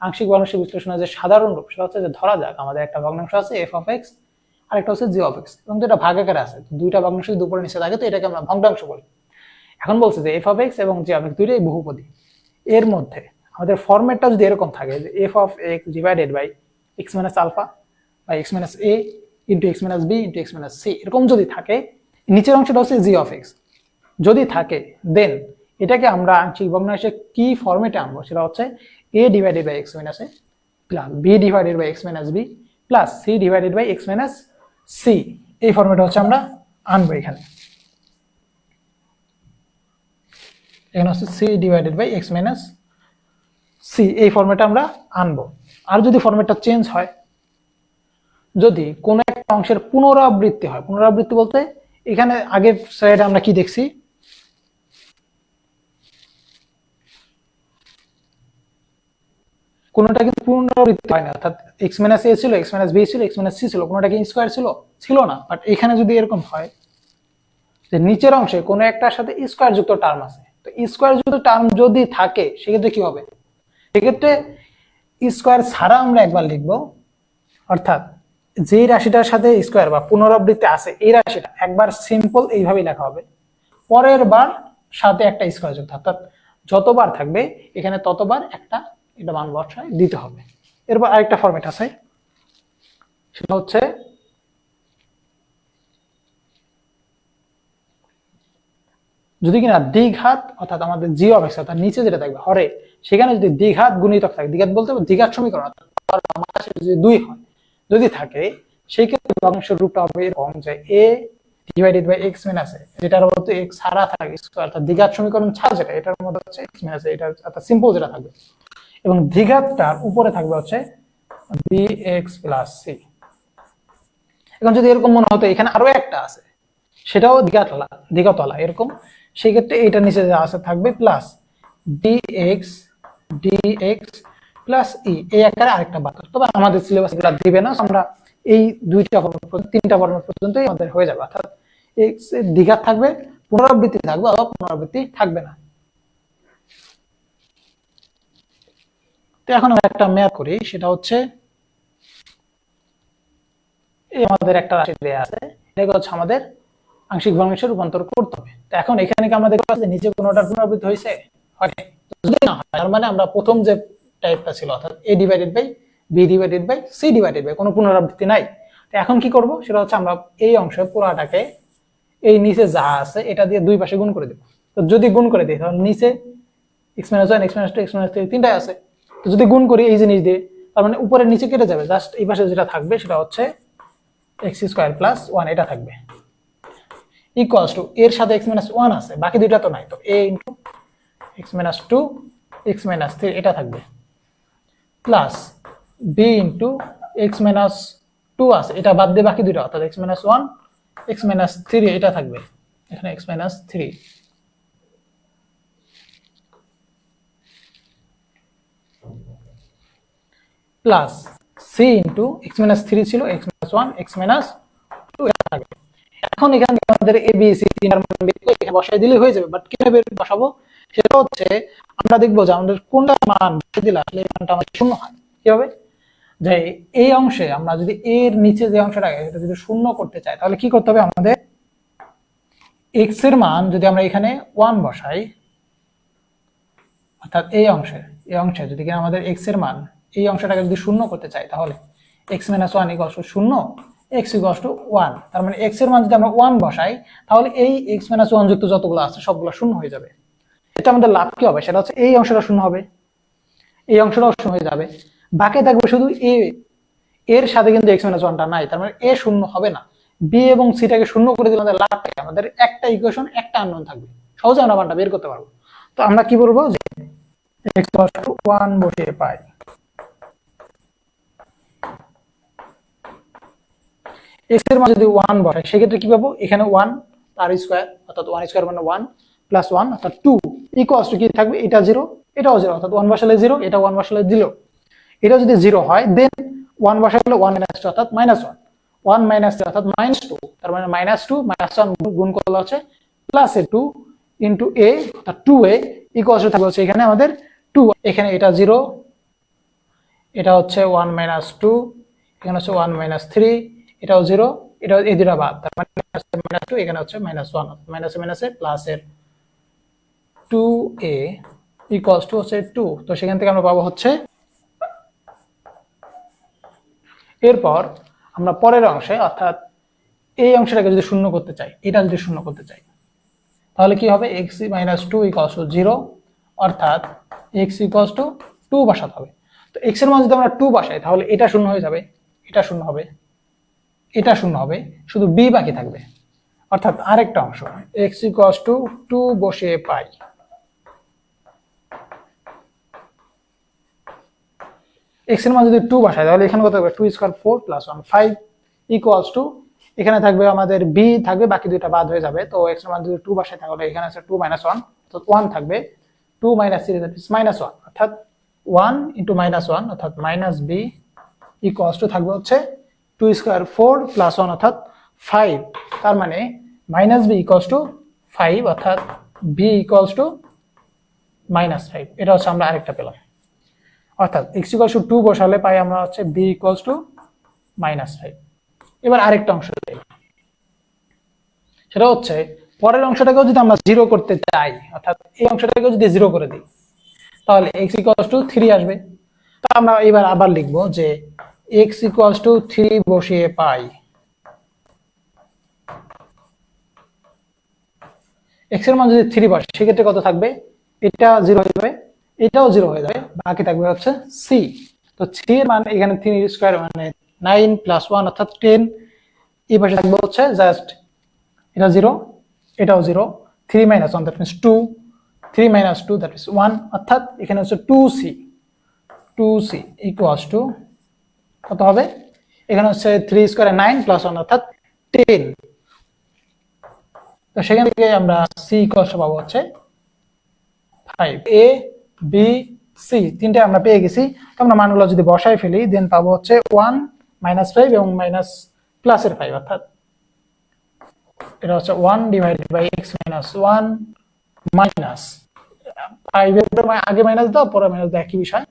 [SPEAKER 1] আংশিক ভগ্নাংশ বিশ্লেষণের যে সাধারণ রূপ, সেটা হচ্ছে যে ধরা যাক আমাদের একটা ভগ্নাংশ আছে এফ অফ এক্স, আর একটা হচ্ছে জি অফ এক্স, এবং এটা ভাগাকারে আছে, দুইটা ভগ্নাংশ যদি উপরে নিচে থাকে তো এটাকে আমরা ভগ্নাংশ বলি। এখন বলছে যে এফ অফ এক্স এবং জি অফ এক্স দুইটাই বহুপদী। এর মধ্যে আমাদের ফরম্যাটটা যদি এরকম থাকে যে F of X divided by X minus alpha বা X minus A into X minus B into X minus C, এরকম যদি থাকে, নিচের অংশটা হচ্ছে জি অফ এক্স যদি থাকে, দেন এটাকে আমরা আংশিক ভগ্নাংশে কি ফরম্যাটে আনবো? সেটা হচ্ছে A divided by X minus A plus B divided by X minus B plus C divided by X minus C. এই ফরম্যাটে হচ্ছে আমরা আনবো। এখানে এখানে হচ্ছে C divided by X minus C, এই ফরম্যাটে আমরা আনবো। আর যদি ফরম্যাটটা চেঞ্জ হয়, যদি কোনো একটা অংশের পুনরাবৃত্তি হয়, পুনরাবৃত্তি বলতে এখানে আগের স্লাইডে আমরা কি দেখছি, কোনোটা কিন্তু পুনরাবৃত্তি হয় না, অর্থাৎ এক্স মাইনাস এ ছিল, এক্স মাইনাস বি ছিল, এক্স মাইনাস সি ছিল, কোনোটা কি স্কোয়ার ছিল? ছিল না। বাট এখানে যদি এরকম হয় যে নিচের অংশে কোনো একটার সাথে স্কোয়ার যুক্ত টার্ম আছে, তো স্কোয়ার যুক্ত টার্ম যদি থাকে সেক্ষেত্রে কি হবে? সেক্ষেত্রে স্কোয়ার ছাড়া আমরা একবার লিখবো, অর্থাৎ যে রাশিটার সাথে স্কোয়ার বা পুনরাবৃত্তি আছে এই রাশিটা একবার সিম্পল এইভাবেই লেখা হবে, পরের বার সাথে একটা স্কোয়ার যুক্ত, অর্থাৎ যতবার থাকবে এখানে ততবার একটা এটা মান বসায় দিতে হবে। এরপর আরেকটা ফরম্যাট আছে, সেটা হচ্ছে যদি কিনা দ্বিঘাত, অর্থাৎ আমাদের জি অফ এক্স অর্থাৎ নিচে যেটা থাকবে হরে, সেখানে যদি দ্বিঘাত গুণিতক থাকে, দ্বিঘাত বলতে দ্বিঘাত সমীকরণ যদি 2 হয় যদি থাকে, সেই ক্ষেত্রে ভগ্নাংশের রূপটা হবে এরকম যে এ ডিভাইডেড বাই এক্স মাইনাস এ, যেটার মধ্যে এক্স ছাড়া থাকে স্কয়ার, অর্থাৎ দ্বিঘাত সমীকরণ ছাড়া যেটা, এটার মধ্যে হচ্ছে এক্স মাইনাস এ, এটা অর্থাৎ সিম্পল যেটা থাকবে, এবং দ্বিঘাতটার উপরে থাকবে হচ্ছে bx প্লাস সি। এখন যদি এরকম মনে হতো এখানে আরো একটা আছে, সেটাও দ্বিঘাতলা এরকম, সেই ক্ষেত্রে এটার নিচে যা আছে থাকবে প্লাস dx প্লাস ই, এই আকারে আরেকটা বাদ। তবে আমাদের সিলেবাস এগুলো দিবে না, আমরা এই তিনটা ফর্মেট পর্যন্তই আমাদের হয়ে যাবে, অর্থাৎ এক্স এর দ্বিঘাত থাকবে, পুনরাবৃত্তি থাকবে অথবা পুনরাবৃত্তি থাকবে না। তো এখন আমরা একটা ম্যাথ করি, সেটা হচ্ছে এই আমাদের একটা রাশি দেয়া আছে, এটাকে হচ্ছে আমাদের আংশিক ভগ্নাংশে রূপান্তর করতে হবে। তো এখন এখানে কি আমরা দেখতে পাচ্ছি নিচে কোনটার পুনরাবৃত্তি হয়েছে? হয়নি। যদি না হয় তার মানে আমরা প্রথম যে টাইপটা ছিল, অর্থাৎ a divided by b divided by c divided by, কোনো পুনরাবৃত্তি নাই। তো এখন কি করব, সেটা হচ্ছে আমরা এই অংশে পুরাটাকে এই নিচে যা আছে এটা দিয়ে দুই পাশে গুণ করে দেব। তো যদি গুণ করে দিই তাহলে নিচে x - 1 x - 2 x - 3 তিনটাই আছে, তো যদি গুণ করি এই জিনিস দিয়ে তার মানে উপরে নিচে কেটে যাবে, জাস্ট এই পাশে যেটা থাকবে সেটা হচ্ছে x স্কয়ার প্লাস 1 এটা থাকবে, ইকুয়ালস টু এর সাথে x - 1 আছে, বাকি দুইটা তো নাই, তো a ইনটু x - 2 x - 3 এটা থাকবে, প্লাস b ইনটু x - 2 আছে, এটা বাদ দিয়ে বাকি দুইটা, অর্থাৎ x - 1 x - 3 এটা থাকবে, এখানে x - 3 plus c into x - 3 ছিল x - 1 x - 2 এটা থাকবে। এখন এখানে আমাদের a b c তিনটার মান বের করে এখানে বসাই দিলে হয়ে যাবে, বাট কিভাবে বসাবো সেটা হচ্ছে আমরা দেখবো যে আমাদের কোনটা মান বসিয়ে দিলে আসলে এই মানটা আমাদের শূন্য হয়। কিভাবে? যে এই অংশে আমরা যদি এর নিচে যে অংশটা এটা যদি শূন্য করতে চাই তাহলে কি করতে হবে, আমাদের x এর মান যদি আমরা এখানে 1 বসাই, অর্থাৎ এই অংশে যদি আমাদের x এর মান এই অংশটাকে যদি শূন্য করতে চাই তাহলে x - 1 = 0 x = 1, তার মানে x এর মান যদি আমরা 1 বসাই তাহলে এই x - 1 যুক্ত যতগুলো আছে সবগুলো শূন্য হয়ে যাবে। এটা আমাদের লাভ কি হবে, সেটা হচ্ছে এই অংশটা শূন্য হবে, এই অংশটাও শূন্য হয়ে যাবে, বাকি থাকবে শুধু a, এর সাথে কিন্তু x - 1টা নাই, তার মানে a শূন্য হবে না। b এবং c টাকে শূন্য করে দিলে আমাদের লাভ কি, আমাদের একটা ইকুয়েশন একটা আননোন থাকবে, সহজে আমরা মানটা বের করতে পারবো। তো আমরা কি বলবো যে x = 1 বসিয়ে পাই, x এর মান যদি 1 বসাই সেক্ষেত্রে কি পাবো, এখানে 1 তার স্কয়ার, অর্থাৎ 1 স্কয়ার মানে 1 প্লাস 1 অর্থাৎ 2 ইকুয়ালস টু কি থাকবে, এটা 0 এটাও 0, অর্থাৎ 1 বসালে 0 এটা 1 বসালে 0, এটা যদি 0 হয় দেন 1 বসালে 1 - 2 অর্থাৎ -1 1 - 3 অর্থাৎ -2, তার মানে -2 -1 গুণ করলে হচ্ছে প্লাস a 2 ইনটু a অর্থাৎ 2a ইকুয়ালস টু থাকবে হচ্ছে এখানে আমাদের 2, এখানে এটা 0 এটা হচ্ছে 1 - 2 এখানে হচ্ছে 1 - 3 এটাও 0 এটাও এই দুটো বাদ, তার মানে -2 এখানে হচ্ছে -1 মাইনাসে প্লাস এর 2a ইকুয়ালস টু হচ্ছে 2, তো সেখান থেকে আমরা পাবো হচ্ছে। এরপর আমরা পরের অংশে অর্থাৎ এই অংশটাকে যদি শূন্য করতে চাই, এটা যদি শূন্য করতে চাই তাহলে কি হবে, x - 2 ইকুয়ালস টু 0, অর্থাৎ x ইকুয়ালস টু 2 বসাতে হবে। তো x এর মান যদি আমরা 2 বসাই তাহলে এটা শূন্য হয়ে যাবে, এটা শূন্য হবে, এটা শূন্য হবে, শুধু b বাকি থাকবে, অর্থাৎ আরেকটা অংশ x ইকুয়ালস টু 2 বসিয়ে পাই। x এর মান যদি 2 বসাই তাহলে এখানে কত হবে, 2 স্কয়ার 4 প্লাস 1 5 ইকুয়ালস টু এখানে থাকবে আমাদের b থাকবে, বাকি দুইটা বাদ হয়ে যাবে। তো x এর মান যদি 2 বসাই তাহলে এখানে আছে 2 - 1 অর্থাৎ 1 থাকবে, 2 - 3 -1 অর্থাৎ 1 * -1 অর্থাৎ -b ইকুয়ালস টু থাকবে হচ্ছে 2 স্কয়ার 4 প্লাস 1 অর্থাৎ 5, তার মানে -b ইকুয়ালস টু 5 অর্থাৎ b ইকুয়ালস টু -5, এটা হচ্ছে আমরা আরেকটা পেলাম, অর্থাৎ x ইকুয়ালস টু 2 বসালে পাই আমরা হচ্ছে b ইকুয়ালস টু -5। এবার আরেকটা অংশ দেই, সেটা হচ্ছে পরের অংশটাকেও যদি আমরা 0 করতে চাই, অর্থাৎ এই অংশটাকেও যদি 0 করে দিই তাহলে x ইকুয়ালস টু 3 আসবে। তো আমরা এবার আবার লিখবো যে x ইকুয়ালস টু 3 বসিয়ে পাই, x এর মান যদি 3 বসে সেক্ষেত্রে কত থাকবে, এটা 0 হয়ে যাবে, এটাও 0 হয়ে যাবে, বাকি থাকবে হচ্ছে c। তো c এর মান এখানে 3 স্কয়ার মানে 9 প্লাস 1 অর্থাৎ 10, এই পাশে থাকবে হচ্ছে জাস্ট এটা 0, এটাও 0, 3 minus 1 that means 2, 3 minus 2 that is 1, অর্থাৎ এখানে হচ্ছে 2c equals to কত হবে, এখানে হচ্ছে 3 স্কয়ারে 9 প্লাস 1 অর্থাৎ 10। তো সেখান থেকে আমরা c equals to পাবো হচ্ছে 5। a b c তিনটে আমরা পেয়ে গেছি। তো আমরা মানগুলো যদি বসাই ফেলি দেন পাবো হচ্ছে 1 -5 এবং মাইনাস প্লাসের 5 অর্থাৎ এটা হচ্ছে 1 divided by x minus 1 minus 5 এর উপরে আগে মাইনাস দাও পরে মাইনাস দাও একই বিষয়,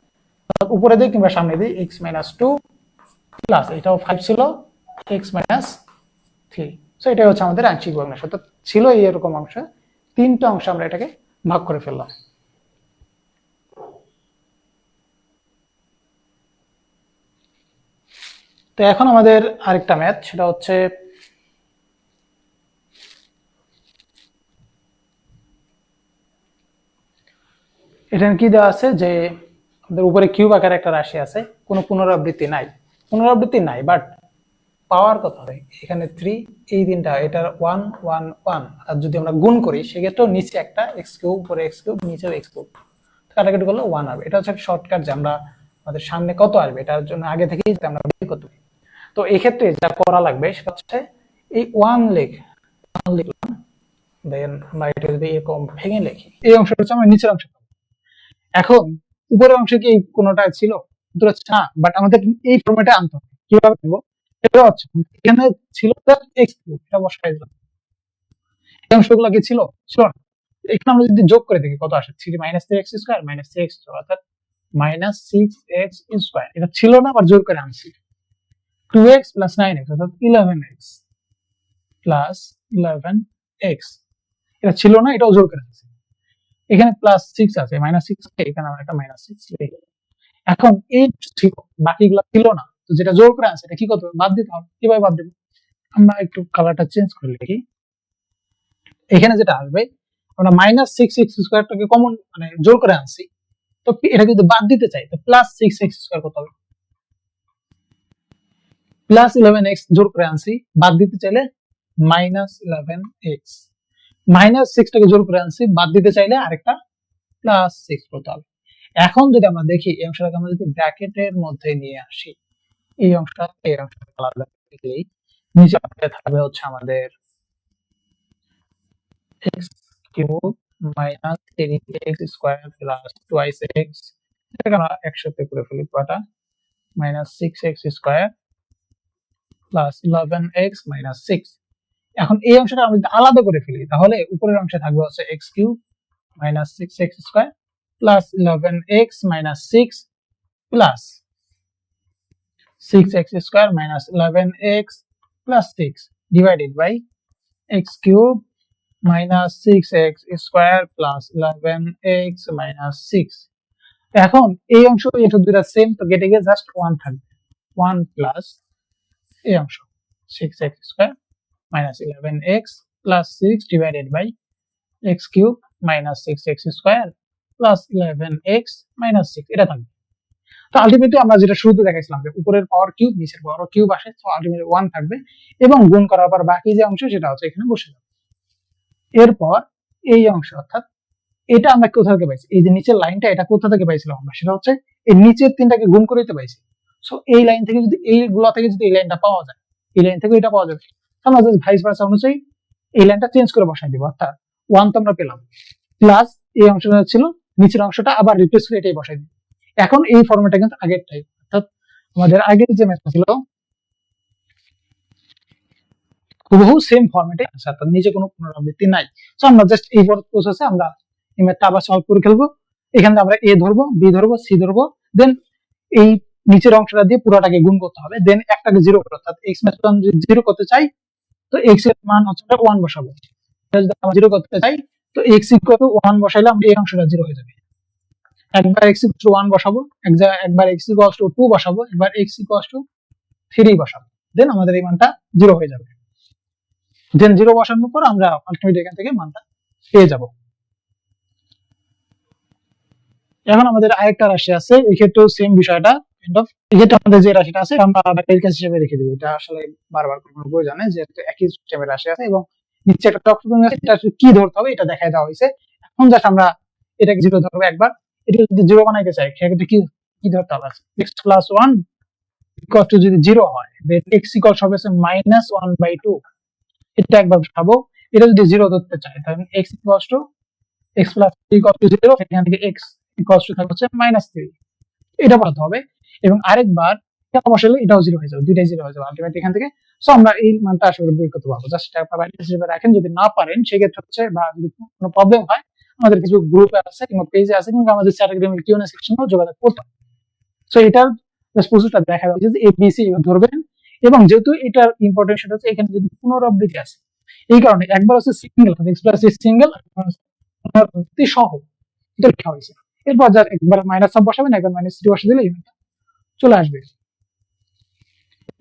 [SPEAKER 1] উপরে দিই কিংবা সামনে দিই x minus 2 প্লাস এটাও 5 ছিল x minus 3। সো এটা হচ্ছে আমাদের আংশিক ভগ্নাংশ। অর্থাৎ ছিল এরকম অংশ, তিনটা অংশ আমরা এটাকে ভাগ করে ফেললাম। তো এখন আমাদের আরেকটা ম্যাথ, সেটা হচ্ছে এখানে কি দেওয়া আছে যে আমাদের উপরে কিউব আকারে একটা রাশি আছে, কোনো পুনরাবৃত্তি নাই বাট পাওয়ার কত হবে, এখানে 3, এই তিনটা এটার 1 1 1, আর যদি আমরা গুণ করি সেক্ষেত্রেও নিচে একটা x কিউব উপরে x কিউব নিচেও x কিউব, কাটাকাটি করলে 1 হবে। এটা হচ্ছে একটা শর্টকাট যে আমরা আমাদের সামনে কত আসবে এটার জন্য আগে থেকেই আমরা বের করতে পারি। তো এই ক্ষেত্রে যা করা লাগবে সেটা হচ্ছে এই 1 লিখলাম, দেন আমরা এটা যদি এরকম ভেঙে লিখি এই অংশটা হচ্ছে আমরা নিচের অংশ। এখন উপরের অংশে কি কোনোটা ছিল, উত্তর হচ্ছে না, বাট আমাদের এই ফরম্যাটে আনতে হবে। কিভাবে করব, এটা হচ্ছে এখানে ছিল x কিউব, এটা বসাই দিলাম। এই অংশগুলো কি ছিল না, এখানে আমরা যদি যোগ করে দেখি কত আসে, 3 3x স্কয়ার - 3x অর্থাৎ -6x স্কয়ার, এটা ছিল না আবার জোর করে আনছি। 2x + 9x অর্থাৎ 11x + 11x, এটা ছিল না, এটাও জোর করে আনছি। এখানে +6 আছে, -6 আছে, এখানে আমরা একটা -6 লিখি। এখন এই ঠিক বাকিগুলো ছিল না, তো যেটা জোর করে আছে এটা কি করতে হবে, বাদ দিতে হবে। কিভাবে বাদ দেব, আমরা একটু কালারটা চেঞ্জ করে লিখি। এখানে যেটা আসবে আমরা -6x স্কয়ারটাকে কমন মানে জোর করে আনছি, তো এটা যদি বাদ দিতে চাই তো +6x স্কয়ার কত হবে, +11x জোর করে আনছি, বাদ দিতে চাইলে -11x, -6টাকে জোর করে আনছি, বাদ দিতে চাইলে আরেকটা +6 করতে হবে। এখন যদি আমরা দেখি এই অংশটাকে আমরা যদি ব্র্যাকেটের মধ্যে নিয়ে আসি, এই অংশটা এই অংশটা আলাদা করলেই নিচে থাকবে হচ্ছে আমাদের x cube -3x square plus 2x, এটাকে আমরা একসাথে করে ফেলি পুরোটা, -6x স্কয়ার প্লাস 11x - 6। এখন এই অংশটা আমরা যদি আলাদা করে ফেলি তাহলে উপরের অংশে থাকবে হচ্ছে x cube -6x square plus 11x - 6 প্লাস 6x square -11x plus 6 divided by x cube -6x square plus 11x - 6। এখন এই অংশ এটা দুইটা সেম, তো কেটে গিয়ে জাস্ট 1 থাকবে, 1 প্লাস এই অংশ 6x square -11x plus 6 divided by x cube -6x square plus 11x - 6, এটা থাকবে। তো আলটিমেটলি আমরা যেটা শুরুতে দেখাইছিলাম যে উপরের পাওয়ার কিউব নিচের পাওয়ার কিউব আসে, তো আলটিমেটলি 1 থাকবে এবং গুণ করার পর বাকি যে অংশ সেটা হচ্ছে এখানে বসে যাবে। এরপর এই অংশ অর্থাৎ এটা আমরা কোথা থেকে পাইছি, এই যে নিচের লাইনটা এটা কোথা থেকে পাইছিলাম আমরা, সেটা হচ্ছে এই নিচের তিনটাকে গুণ করে পাইছি। সো এই লাইন থেকে যদি এইগুলা থেকে যদি এই লাইনটা পাওয়া যায়, এই লাইন থেকে এটা পাওয়া যাবে, আমরা জাস্ট ভাইস ভার্সা অনুযায়ী এই লাইনটা চেঞ্জ করে বসাই দিব। অর্থাৎ 1 তো আমরা পেলাম, প্লাস এই অংশটা ছিল নিচের অংশটা আবার রিপ্লেস করে এটাই বসাই দিব। এখন এই ফরম্যাটটা কিন্তু আগেরটাই, অর্থাৎ আমাদের আগের যে ম্যাথটা ছিল হুবহু সেম ফরম্যাটে আছে, অর্থাৎ নিচে কোনো পুনরাবৃত্তি নাই। সো আমরা জাস্ট এই প্রসেসে আমরা এই ম্যাথটা আবার সলভ করে ফেলবো। এখানে আমরা a ধরবো, b ধরবো, c ধরবো, দেন এই নিচের অংশটা দিয়ে পুরোটাকে গুণ করতে হবে, দেন একটাকে 0 করতে, অর্থাৎ x ম্যাথ যদি 0 করতে চাই তো x এর মান হচ্ছে 1 বসাবো, যদি আমরা 0 করতে চাই তো x 1 বসাইলে আমরা এই অংশটা 0 হয়ে যাবে। একবার x 1 বসাবো, একবার x 2 বসাবো, একবার x 3 বসাবো, দেন আমাদের এই মানটা 0 হয়ে যাবে। দেন 0 বসানোর পর আমরা আলটিমেটলি এখান থেকে মানটা পেয়ে যাব। এখন আমাদের আরেকটা রাশি আছে, এই ক্ষেত্রেও সেম বিষয়টা কাইন্ড অফ, এটা আমাদের যে রাশিটা আছে আমরা ব্যাটারি কাজ হিসেবে রেখে দেব, এটা আসলে বারবার কোনো প্রয়োজন নেই, যেহেতু একই সিস্টেমের রাশি আছে এবং নিচে একটা চক্রক্রম আছে, এটা কি ধরতে হবে এটা দেখাই দেওয়া হয়েছে। এখন জাস্ট আমরা এটাকে 0 ধরবো একবার। এটা যদি 0 বানাইতে চাই সেক্ষেত্রে কি কি ধরতে হবে, x + 1 ইকুয়াল টু যদি 0 হয় দেন x ইকুয়াল হবে -1/2, এটা একবার বসাবো। এটা যদি 0 ধরতে চাই তাহলে x equal to x + 3 equal to 0, এখান থেকে x ইকুয়াল টু থাকবে -3, এটা বসাতে হবে। এবং আরেকবার এটা বসালে এটাও 0 হয়ে যাবে, দুইটাই 0 হয়ে যাবে আলটিমেটলি এখান থেকে। সো আমরা এই মানটা আসলে বের করতে পারবো। জাস্ট এটা আপনারা বাইরে হিসেবে রাখেন, যদি না পারেন সেক্ষেত্রে হচ্ছে বা যদি কোনো প্রবলেম হয় আমাদের কিছু গ্রুপে আছে কিংবা পেজে আছে কিংবা আমাদের চ্যাটেগ্রামের কিউএনএ সেকশনেও যোগাযোগ করতে হবে। সো এটার জাস্ট প্রসেসটা দেখা যাচ্ছে যে এবিসি ধরবেন। এবং যেহেতু এটার ইম্পর্টেন্ট সেটা হচ্ছে এখানে যদি পুনরাবৃত্তি আছে, এই কারণে একবার হচ্ছে সিঙ্গেল x + সিঙ্গেল পুনরাবৃত্তি সহ এটা লেখা হয়েছে। এরপর যা একবার -1 বসাবেন, একবার -3 বসে দিলে চলে আসবে।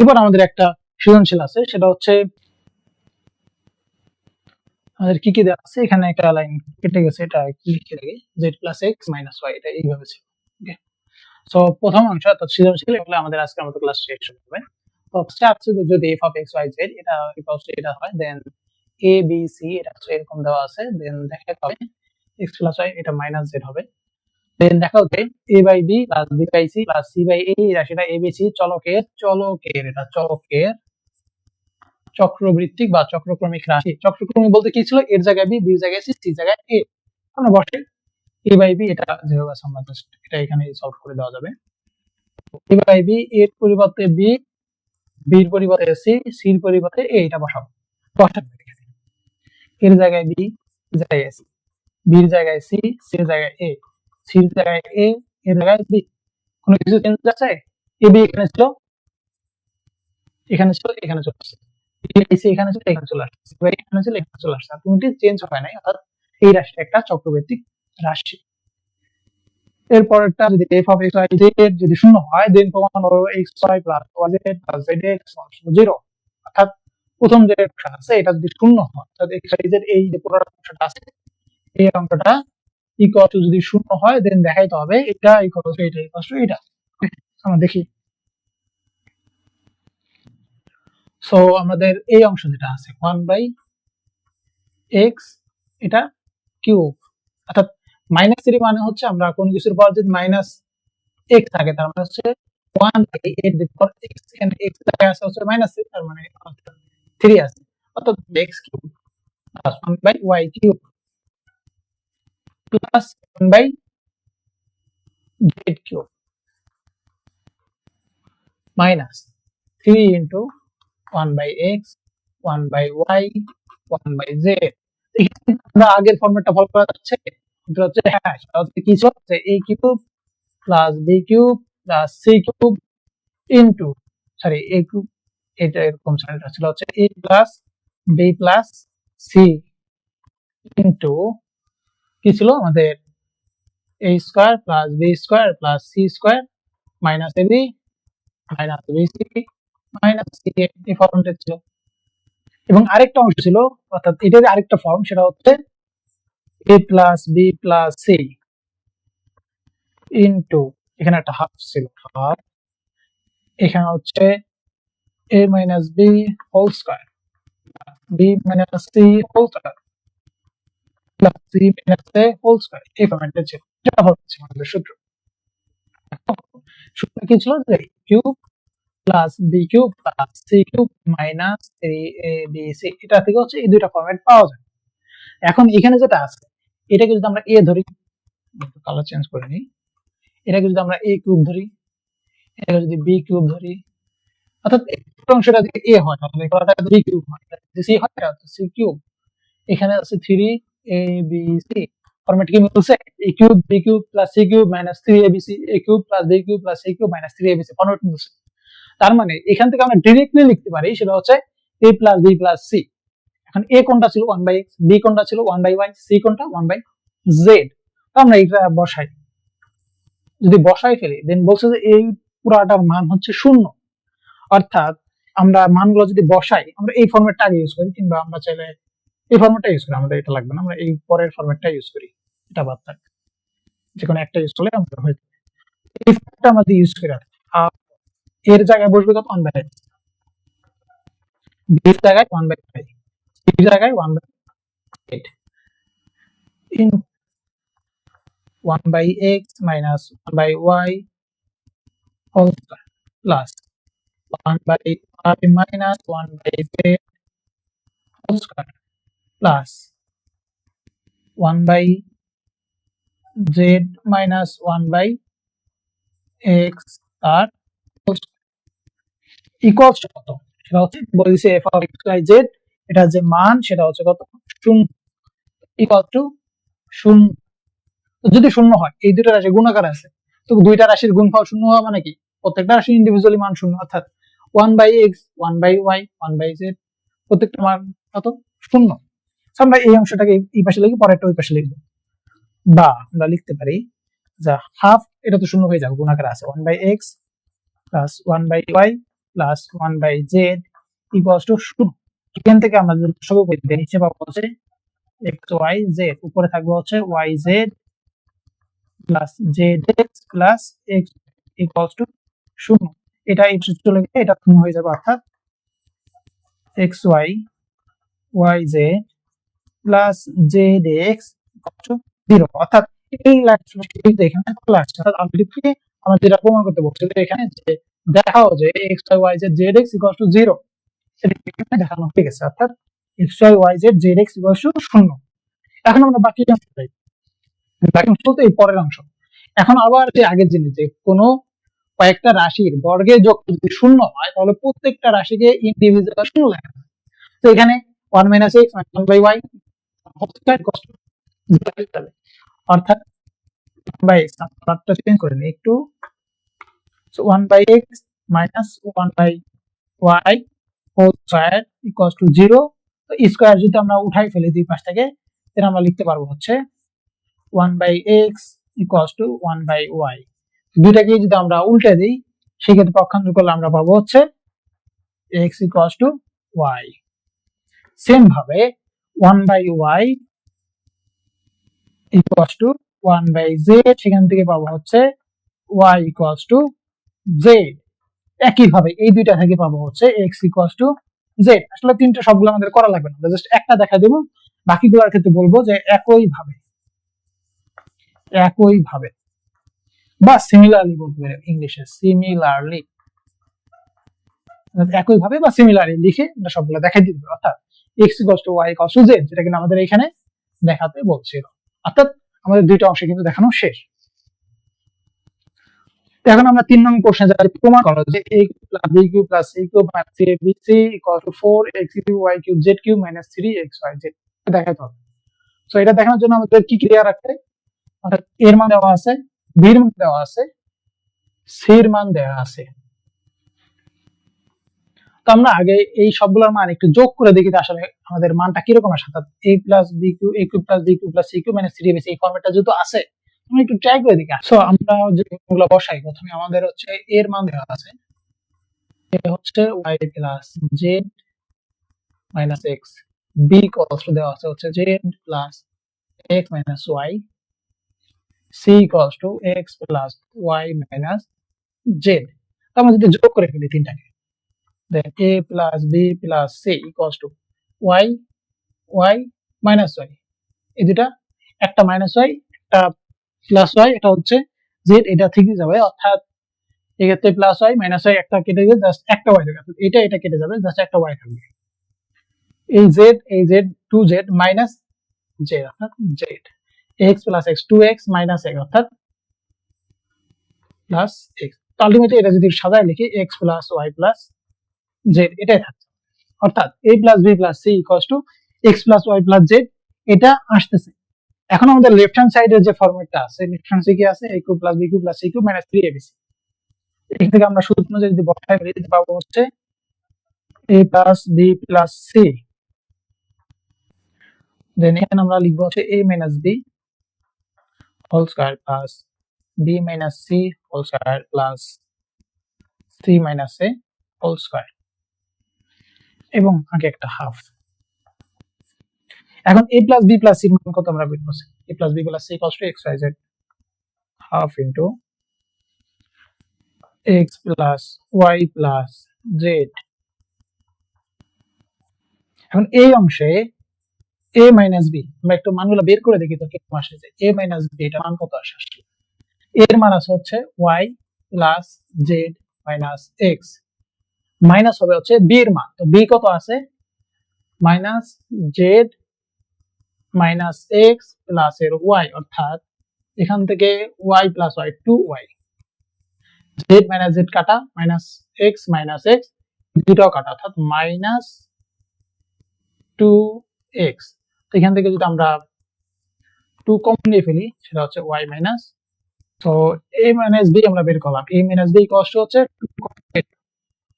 [SPEAKER 1] এবার আমাদের একটা সৃজনশীল আছে, সেটা হচ্ছে আমাদের কি কি দেওয়া আছে, এখানে একটা লাইন কেটে গেছে, এটা লিখে রাখি z + x - y, এটা এইভাবে ছিল। ওকে, সো প্রথম অংশ অর্থাৎ সৃজনশীল এগুলো আমাদের আজকের মতো ক্লাস শেষ হবে। তো স্টার্টস যদি f of x y z এটা ইকুয়ালস টু এটা হয়, দেন a b c এটা এরকম দেওয়া আছে, দেন দেখা হবে x + y এটা -z হবে। দেন দেখা হচ্ছে a/b + b/c + c/a, রাশিটা abc চলকের এটা চলকের চক্রবৃত্তিক বা চক্রক্রমিক রাশি। চক্রক্রমিক বলতে কি ছিল, এর জায়গায় b, b এর জায়গায় c, c এর জায়গায় a। আমরা বসে a/b এটা যেভাবে আছে আমরা জাস্ট এটা এখানে সলভ করে দেওয়া যাবে। a/b এর পরিবর্তে b, b এর পরিবর্তে c, c এর পরিবর্তে a, এটা বসাবো। এর জায়গায় b, এর জায়গায় c, b এর জায়গায় c, c এর জায়গায় a, c এর জায়গায় a, এর জায়গায় b। কোনো কিছু চেঞ্জ আছে? ab এখানে ছিল, এখানে ছিল, এখানে চলে আসছে। b/c এখানে ছিল, এখানে চলে আসছে। c/a এখানে ছিল, এখানে চলে আসছে। কোনটি চেঞ্জ হয় নাই, অর্থাৎ এই রাশিটা একটা চক্রবৃত্তিক রাশি। এরপরটা যদি f of x y z যদি শূন্য হয় দেন প্রমাণ হলো xy + yz + zx = 0, অর্থাৎ প্রথম যে অংশটা আছে এটা যদি শূন্য হয় অর্থাৎ x y z এই যে পুরো অংশটা আছে এই অঙ্কটা ইকুয়াল টু যদি শূন্য হয় দেন দেখাইতে হবে এটা ইকুয়াল টু এটা ইকুয়াল টু এটা। আমরা দেখি। সো আমাদের এই অংশ যেটা আছে 1/x এটা কিউব, অর্থাৎ -3 মানে হচ্ছে আমরা কোন কিছুর পর যদি -x থাকে তার মানে হচ্ছে 1/x, এখানে x জায়গায় আছে হচ্ছে -3 তার মানে 3 আছে, অর্থাৎ x cube plus 1/y cube plus 1/z cube minus 3 into 1/x 1/y 1/z। এখানে আমরা আগের ফরম্যাটটা ফলো করা যাচ্ছে, এটা হচ্ছে হ্যাঁ সেটা হচ্ছে কি ছিল যে a cube plus b cube plus c cube into sorry a cube, এটা এরকম ছিল হচ্ছে a plus b plus c into কি ছিল আমাদের a square plus b square plus c square minus ab minus bc minus c, এই ফর্মটা ছিল। এবং আরেকটা অংশ ছিল অর্থাৎ এটার আরেকটা ফর্ম, সেটা হচ্ছে a plus b plus c into এখানে একটা হাফ ছিল, হাফ এখানে হচ্ছে a minus b whole square b minus c whole square plus c minus a whole square, এই ফর্মটা ছিল। এটা হচ্ছে আমাদের সূত্র। সূত্র কি ছিল যে cube plus B cube plus C cube minus 3abc, এটা থেকে হচ্ছে এই দুইটা ফরম্যাট পাওয়া যায়। এখন এখানে যেটা আছে এটাকে যদি আমরা a ধরি, কালার চেঞ্জ করে নিই, এটাকে যদি আমরা a কিউব ধরি, এটাকে যদি b কিউব ধরি, অর্থাৎ এই অংশটা যদি a হয় তাহলে এটা b কিউব হয়, যদি c হয় তাহলে c কিউব। এখানে আছে 3abc, ফরম্যাট কি মিলছে, a cube b cube plus c cube minus 3abc, a cube plus b cube plus c cube minus 3abc, format মিলছে। তার মানে এখান থেকে আমরা ডাইরেক্টলি লিখতে পারি সেটা হচ্ছে a plus b plus c। এখন a কোনটা ছিল 1/x, b কোনটা ছিল 1/y, c কোনটা 1/z। তো আমরা এটা বসাই, যদি বসাই ফেলি দেন বলছে যে এই পুরাটার মান হচ্ছে 0, অর্থাৎ আমরা মানগুলো যদি বসাই আমরা এই ফরম্যাটটা আগে ইউজ করি, কিংবা আমরা চাইলে এই ফরম্যাটটা ইউজ করি, আমাদের এটা লাগবে না, আমরা এই পরের ফরম্যাটটা ইউজ করি, এটা বাদ থাক, যে কোনো একটা ইউজ করলে আমাদের হয়ে যাবে। এই ফরম্যাটটা আমাদের ইউজ করে এর জায়গায় বসবে কত 1/x, b এর জায়গায় 1/5, এই জায়গায় 1/8 in 1/x minus 1/y whole square plus 1/y minus 1/z whole square plus 1/z minus 1/x আর whole square equals to কত? সেটা হচ্ছে বলে দিয়েছে f of x y z, এটা যে মান সেটা হচ্ছে কত? 0 equal to 0। যদি 0 হয়, এই দুটো রাশি গুণাকার আছে, তো দুইটা রাশির গুণফল 0 হওয়া মানে কি? প্রত্যেকটা রাশি ইন্ডিভিজুয়ালি মান 0, অর্থাৎ 1/x 1/y 1/z প্রত্যেকটা মান কত? 0। আমরা এই অংশটাকে এই পাশে লিখি, পরেরটা ওই পাশে লিখব, বা আমরা লিখতে পারি যে হাফ, এটা তো 0 হয়ে যাবে, গুণাকার আছে 1/x plus 1/y plus 1/z equals to 0। এখান থেকে আমরা যদি সব নিচে পাবো হচ্ছে x y z, উপরে থাকবে হচ্ছে y z plus z x plus x equals to 0। এটা এই পাশে চলে গেলে এটা 0 হয়ে যাবে, অর্থাৎ x y y z plus z x equals to 0। অর্থাৎ এই লাইনটা এখানে চলে আসছে, অর্থাৎ আলটিমেটলি আমরা যেটা প্রমাণ করতে বলছি এখানে যে দেখাও যে x y y z z x equals to 0, সেটা এখানে দেখানো হয়ে গেছে, অর্থাৎ x y y z z x equals to 0। এখন আমরা বাকি অংশ পাই, বাকি অংশ বলতে এই পরের অংশ। এখন আবার যে আগের জিনিস, যে কোনো কয়েকটা রাশির বর্গের যোগ যদি 0 হয় তাহলে প্রত্যেকটা রাশিকে ইন্ডিভিজুয়াল 0 লেখা হয়। তো এখানে 1 - x 1/y অর্থাৎ 1/x, আমরা চেঞ্জ করে নিই একটু, 1/x minus 1/y whole square equals to 0। তো স্কয়ার যদি আমরা উঠাই ফেলি দুই পাশ থেকে, তাহলে আমরা লিখতে পারবো হচ্ছে 1/x ইকুয়ালস টু 1/y। দুইটাকে যদি আমরা উল্টে দিই, সেক্ষেত্রে পক্ষান্তর করলে আমরা পাবো হচ্ছে x equals to y। Same ভাবে 1/y ইকুয়ালস টু 1/z, সেখান থেকে পাবো হচ্ছে y ইকুয়ালস টু z। একই ভাবে এই দুইটা থেকে পাবো হচ্ছে x ইকুয়ালস টু z। আসলে তিনটা সবগুলো আমাদের করা লাগবে না, আমরা জাস্ট একটা দেখা দেব, বাকিগুলোর ক্ষেত্রে বলবো যে একই ভাবে বা সিমিলারলি বলতে পারি ইংলিশে, সিমিলারলি, একই ভাবে বা সিমিলারলি লিখে আমরা সবগুলো দেখাই দিতে পারি, অর্থাৎ x equals to y equals to z, যেটা কিন্তু আমাদের এখানে দেখাতে বলছিল। অর্থাৎ আমাদের দুইটা অংশ কিন্তু দেখানো শেষ। এখন আমরা 3 নং প্রশ্নে যাই, প্রমাণ করো যে a plus b cube plus c cube minus 3abc equal to 4x cube y cube z cube minus 3xyz দেখাতে হবে। সো এটা দেখানোর জন্য আমাদের কি ক্রিয়া রাখতে, অর্থাৎ এর মান দেওয়া আছে, b এর মান দেওয়া আছে, c এর মান দেওয়া আছে। তো আমরা আগে এই সবগুলোর মান একটু যোগ করে দেখি আসলে আমাদের মানটা কিরকম আসে, অর্থাৎ a plus b cube a cube plus b cube plus c cube minus 3abc এই ফরম্যাটটা যেহেতু আছে, আমরা একটু ট্রাই করে দেখি। সো আমরা যেগুলো বসাই, প্রথমে আমাদের হচ্ছে এর মান দেওয়া আছে, এ হচ্ছে y plus z minus x, b equals two দেওয়া আছে হচ্ছে z plus x minus y, c equals two x plus y minus z। তো আমরা যদি যোগ করে ফেলি তিনটাকে, then a plus b plus c equals to y y minus y, এই দুটা, একটা মাইনাস y একটা প্লাস y, এটা হচ্ছে z, এটা থেকে যাবে, অর্থাৎ এক্ষেত্রে প্লাস y মাইনাস y একটা কেটে গিয়ে জাস্ট একটা y থাকবে, এটা কেটে যাবে, জাস্ট একটা y থাকবে। এই z 2z মাইনাস z অর্থাৎ z, x plus x 2x minus x অর্থাৎ প্লাস x। তো আলটিমেটলি এটা যদি সাজায় লিখি x plus y plus z এটাই থাকছে, অর্থাৎ a plus b plus c equals two x plus y plus z এটা আসতেছে। এখন আমাদের লেফট হ্যান্ড সাইডের যে ফরম্যাটটা আছে, লেফট হ্যান্ড সাইডে আছে a cube plus b cube plus c cube minus 3abc, এখান থেকে আমরা সূত্র অনুযায়ী যদি বসাই ফেলি দিতে পাবো হচ্ছে a plus b plus c, then এখানে আমরা লিখবো হচ্ছে a minus b whole square plus b minus c whole square plus c minus a whole square, এবং আগে একটা হাফ। এখন a plus b plus c এর মান কত আমরা বের করছি, a plus b plus c equals to xyz half into x plus y plus z এখন এই অংশে a মাইনাস বি আমরা একটু মানগুলো বের করে দেখি তো কিরকম আসে, যে a মাইনাস বি এটা মান কত আসে? এর মান আছে হচ্ছে y plus Z minus x, minus হবে হচ্ছে b এর মান। তো b কত আছে? Minus Z minus x plus এর y, অর্থাৎ এখান থেকে y plus y 2y, Z minus Z কাটা, মাইনাস এক্স দুটাও কাটা, অর্থাৎ মাইনাস 2x। তো এখান থেকে যদি আমরা 2 কমন নিয়ে ফেলি সেটা হচ্ছে y মাইনাস, তো a মাইনাস b আমরা বের করলাম, a মাইনাস b কষ্ট হচ্ছে 2।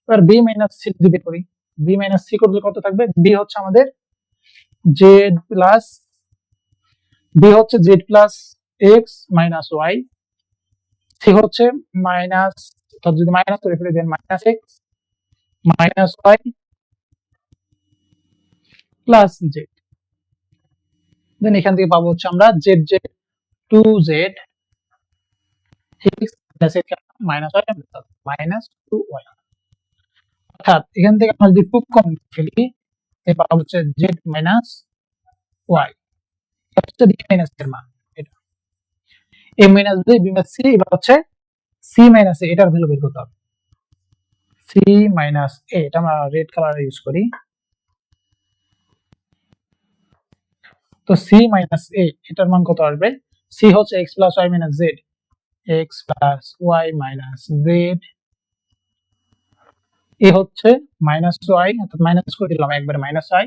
[SPEAKER 1] এবার b মাইনাস c যদি বের করি, b মাইনাস c করলে কত থাকবে? b হচ্ছে আমাদের z প্লাস b হচ্ছে z plus x minus y, c হচ্ছে মাইনাস, অর্থাৎ যদি মাইনাস করে ফেলি then minus x minus y plus z। Then এখান থেকে পাবো হচ্ছে আমরা z 2z x minus y minus 2y, অর্থাৎ এখান থেকে আমরা যদি খুব কম ফেলি পাবো হচ্ছে z মাইনাস y, হচ্ছে b মাইনাস এর মান এটা, a minus b, b minus c। এবার হচ্ছে c মাইনাস a, এটার ভ্যালু বের করতে হবে। c মাইনাস a, এটা আমরা রেড কালার ইউজ করি। তো c মাইনাস a এটার মান কত আসবে? c হচ্ছে x plus y minus z, x plus y minus z, a হচ্ছে মাইনাস y, অর্থাৎ মাইনাস করে দিলাম একবারে minus y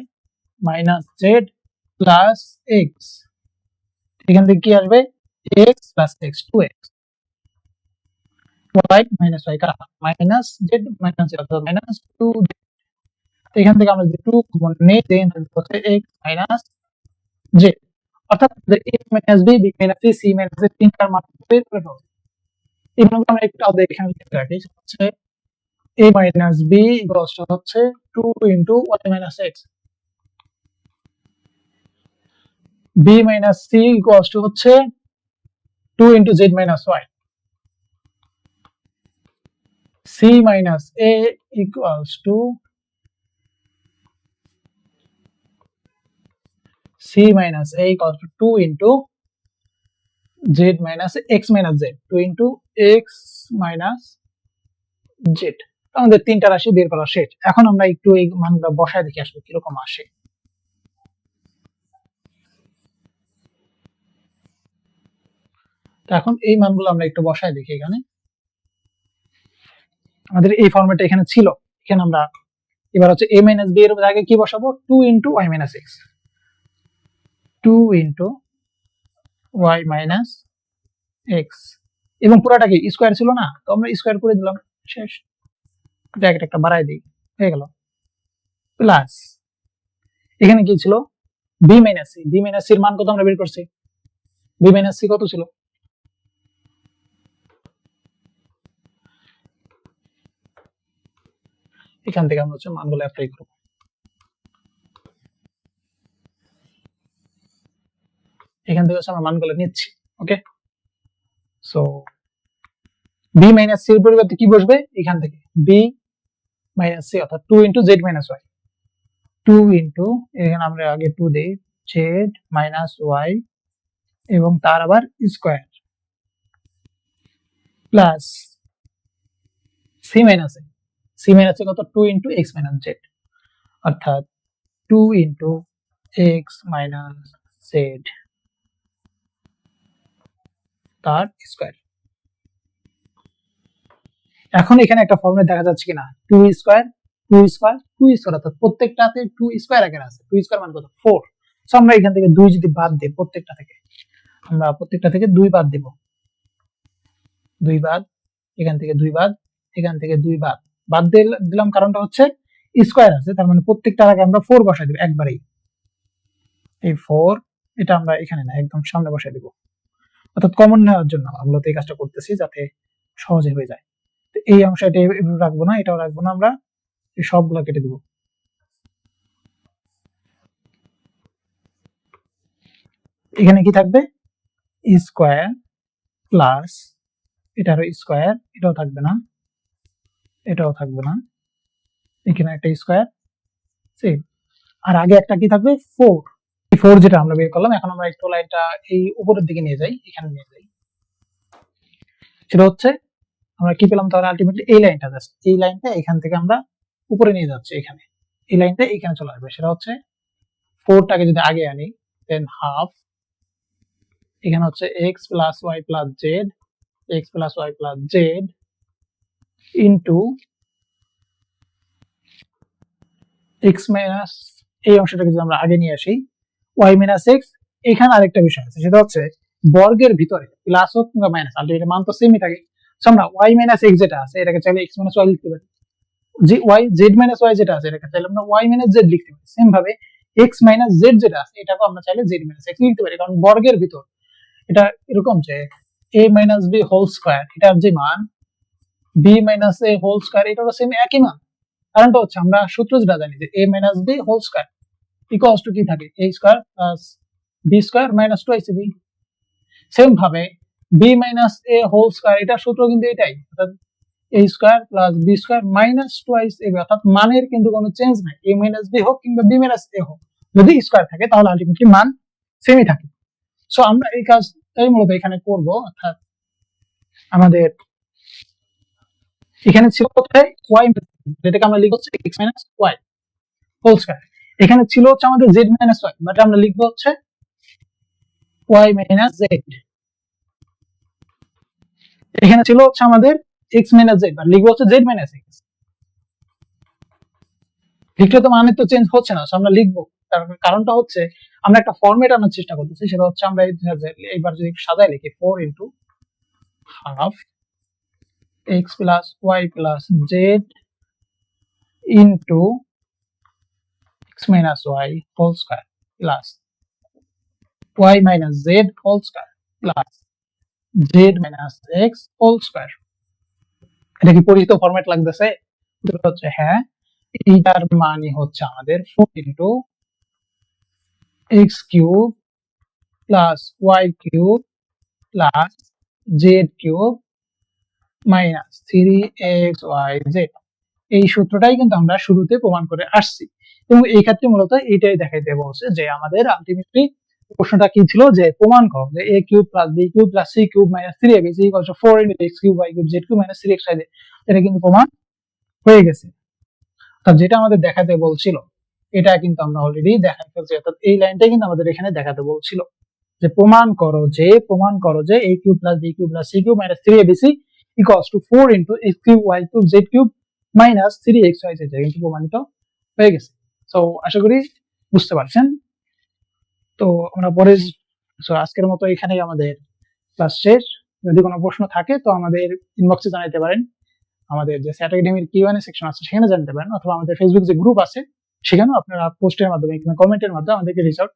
[SPEAKER 1] minus z plus x, এখান থেকে কি আসবে? x plus x 2x, y minus y কাটা মাইনাস z মাইনাস z, অর্থাৎ মাইনাস 2। এখান থেকে আমরা যদি 2 কমন নেই দেন হচ্ছে x মাইনাস z, অর্থাৎ a minus b, b minus c, c minus z তিনটার মান বের করে ফেলবো। এইভাবে আমরা একটু এখানে লিখে রাখি, হচ্ছে a minus b equals two হচ্ছে 2 into y minus x, b minus c equals two হচ্ছে 2 into z minus y, c minus a equals to c minus a equals to 2 into z minus x minus z, 2 into x minus z। আমাদের তিনটা রাশি বের করা শেষ। এখন আমরা একটু এই মানগুলো বসায় দেখি আসলে কিরকম আসে। তো এখন এই মানগুলো আমরা একটু বসায় দেখি। এখানে আমাদের এই ফরম্যাটটা এখানে ছিল, এখানে আমরা এবার হচ্ছে a minus b এর জায়গায় কি বসাবো? 2 into y minus x, 2 into y minus x, এবং পুরাটা কি স্কয়ার ছিল না, তো আমরা স্কয়ার করে দিলাম, শেষ। ব্র্যাকেট একটা বাড়াই দিই, হয়ে গেল। প্লাস এখানে কি ছিল? b minus c, b minus c এর মান কত আমরা বের করছি? b মাইনাস c কত ছিল? এখান থেকে আমরা হচ্ছে মানগুলো অ্যাপ্লাই করব। এখান থেকে হচ্ছে আমরা মানগুলো নিচ্ছি, ওকে। সো b মাইনাস c এর পরিবর্তে কি বসবে? এখান থেকে b মাইনাস c, অর্থাৎ 2 into z minus y, 2 into, এখানে আমরা আগে 2 দেই, z মাইনাস y এবং তার আবার square, plus c minus a, c minus a কত? 2 ইনটু x মাইনাস z, অর্থাৎ 2 ইনটু x মাইনাস z তার স্কয়ার। এখন এখানে একটা ফর্মুলা দেখা যাচ্ছে কিনা, 2 স্কয়ার 2 স্কয়ার 2 স্কয়ার, অর্থাৎ প্রত্যেকটাতে 2 স্কয়ার আগে আছে। 2 স্কয়ার মানে কত? 4। সো আমরা এখান থেকে 2 যদি বাদ দেই, প্রত্যেকটা থেকে আমরা প্রত্যেকটা থেকে 2 বাদ দেব, 2 বাদ, এখান থেকে 2 বাদ, এখান থেকে 2 বাদ, বাদ দিলাম কারণটা হচ্ছে স্কয়ার আছে, তার মানে প্রত্যেকটার আগে আমরা 4 বসাই দেব একবারেই। এই 4 এটা আমরা এখানে না, একদম সামনে বসাই দেব, অর্থাৎ কমন নেওয়ার জন্য আমরা এই কাজটা করতেছি যাতে সহজে হয়ে যায়। এই অংশটা রাখবো না, এটাও রাখবো না, আমরা এই সবগুলো কেটে দিব। এখানে কি থাকবে? স্কয়ার প্লাস এটারও স্কয়ার, এটাও থাকবে না, এটাও থাকবে না, এখানে একটা স্কয়ার সেম, আর আগে একটা কি থাকবে 4, এই 4 যেটা আমরা বের করলাম। এখন আমরা একটু লাইনটা এই উপরের দিকে নিয়ে যাই, এখানে নিয়ে যাই। সেটা হচ্ছে আমরা কি পেলাম তাহলে আলটিমেটলি এই লাইনটা, জাস্ট এই লাইনটা এখান থেকে আমরা উপরে নিয়ে যাচ্ছি, এখানে এই লাইনটা এখানে চলে আসবে। সেটা হচ্ছে 4টাকে যদি আগে আনি, দেন হাফ, এখানে হচ্ছে x plus Y plus Z, x plus Y plus Z into X minus, এই অংশটাকে যদি আমরা আগে নিয়ে আসি ওয়াই মাইনাস এক্স। এখানে আরেকটা বিষয় আছে, সেটা হচ্ছে বর্গের ভিতরে প্লাস হোক কিংবা মাইনাস, আলটিমেটলি মান তো সেমই থাকে। আমরা ওয়াই মাইনাস এক্স যেটা আছে এটাকে চাইলে এক্স মাইনাস ওয়াই লিখতে পারি, যে ওয়াই জেড মাইনাস ওয়াই যেটা আছে এটাকে চাইলে আমরা ওয়াই মাইনাস জেড লিখতে পারি। সেম ভাবে এক্স মাইনাস জেড যেটা আছে এটাকে আমরা চাইলে জেড মাইনাস এক্স লিখতে পারি, কারণ বর্গের ভিতর এটা এরকম যে a minus B whole square, এটার যে মান b minus a whole square, এটারও সেম একই মান। কারণটা হচ্ছে আমরা সূত্র যেটা জানি যে a minus b whole square equals to কি থাকে, a square plus b square minus 2ac b। Same ভাবে b minus a whole square, এটার সূত্র কিন্তু এটাই, অর্থাৎ a square plus b square minus 2ac b, অর্থাৎ মানের কিন্তু কোনো চেঞ্জ নাই। a মাইনাস b হোক কিংবা b মাইনাস a হোক, যদি স্কয়ার থাকে তাহলে আলটিমেটলি মান সেমই থাকে। সো আমরা এই কাজটাই মূলত এখানে করব, অর্থাৎ আমাদের এখানে ছিল কোথায় y, যেটাকে আমরা লিখব হচ্ছে x minus y whole square. এখানে ছিল হচ্ছে আমাদের z মাইনাস y, বাট আমরা লিখব হচ্ছে y মাইনাস z। এখানে ছিল হচ্ছে আমাদের x মাইনাস z, বাট লিখব হচ্ছে z মাইনাস x। লিখলে তো মানে তো চেঞ্জ হচ্ছে না, আমরা লিখবো। তার কারণটা হচ্ছে আমরা একটা ফরম্যাট আনার চেষ্টা করতেছি, সেটা হচ্ছে আমরা এইবার যদি সাজায় লিখি 4 into half x plus Y plus Z into x minus Y whole square plus y minus Z whole square plus Z minus X whole square. এটা কি পরিচিত ফরম্যাট লাগতেছে? হচ্ছে হ্যাঁ, এইটার মানে হচ্ছে আমাদের 4 into X cube plus Y cube plus Z cube minus 3xyz। এই সূত্রটাই কিন্তু আমরা শুরুতে প্রমাণ করে আসছি, এবং এই ক্ষেত্রে মূলত এইটাই দেখাইতে বলছে যে আমাদের আলটিমেটলি প্রশ্নটা কি ছিল, যে প্রমাণ করো যে a cube plus b cube plus c cube minus 3ab is equal to 4 into x cube y cube z cube minus 3xyz। এটা কিন্তু প্রমাণ হয়ে গেছে। অর্থাৎ যেটা আমাদের দেখাতে বলছিল এটা কিন্তু আমরা অলরেডি দেখাই ফেলছি, অর্থাৎ এই লাইনটাই কিন্তু আমাদের এখানে দেখাতে বলছিল যে প্রমাণ করো যে a cube plus b cube plus c cube minus 3abc equals to 4 into x cube y cube z cube minus 3xyz। কিন্তু প্রমাণিত হয়ে গেছে। সো আশা করি বুঝতে পারছেন। তো আমরা পরে, সো আজকের মতো এখানেই আমাদের ক্লাস শেষ। যদি কোনো প্রশ্ন থাকে তো আমাদের ইনবক্সে জানাতে পারেন, আমাদের যে স্যাট একাডেমির কিউএনএ সেকশন আছে সেখানে জানতে পারেন, অথবা আমাদের ফেসবুক যে গ্রুপ আছে সেখানেও আপনারা পোস্টের মাধ্যমে কিংবা কমেন্টের মাধ্যমে আমাদেরকে রিচ আউট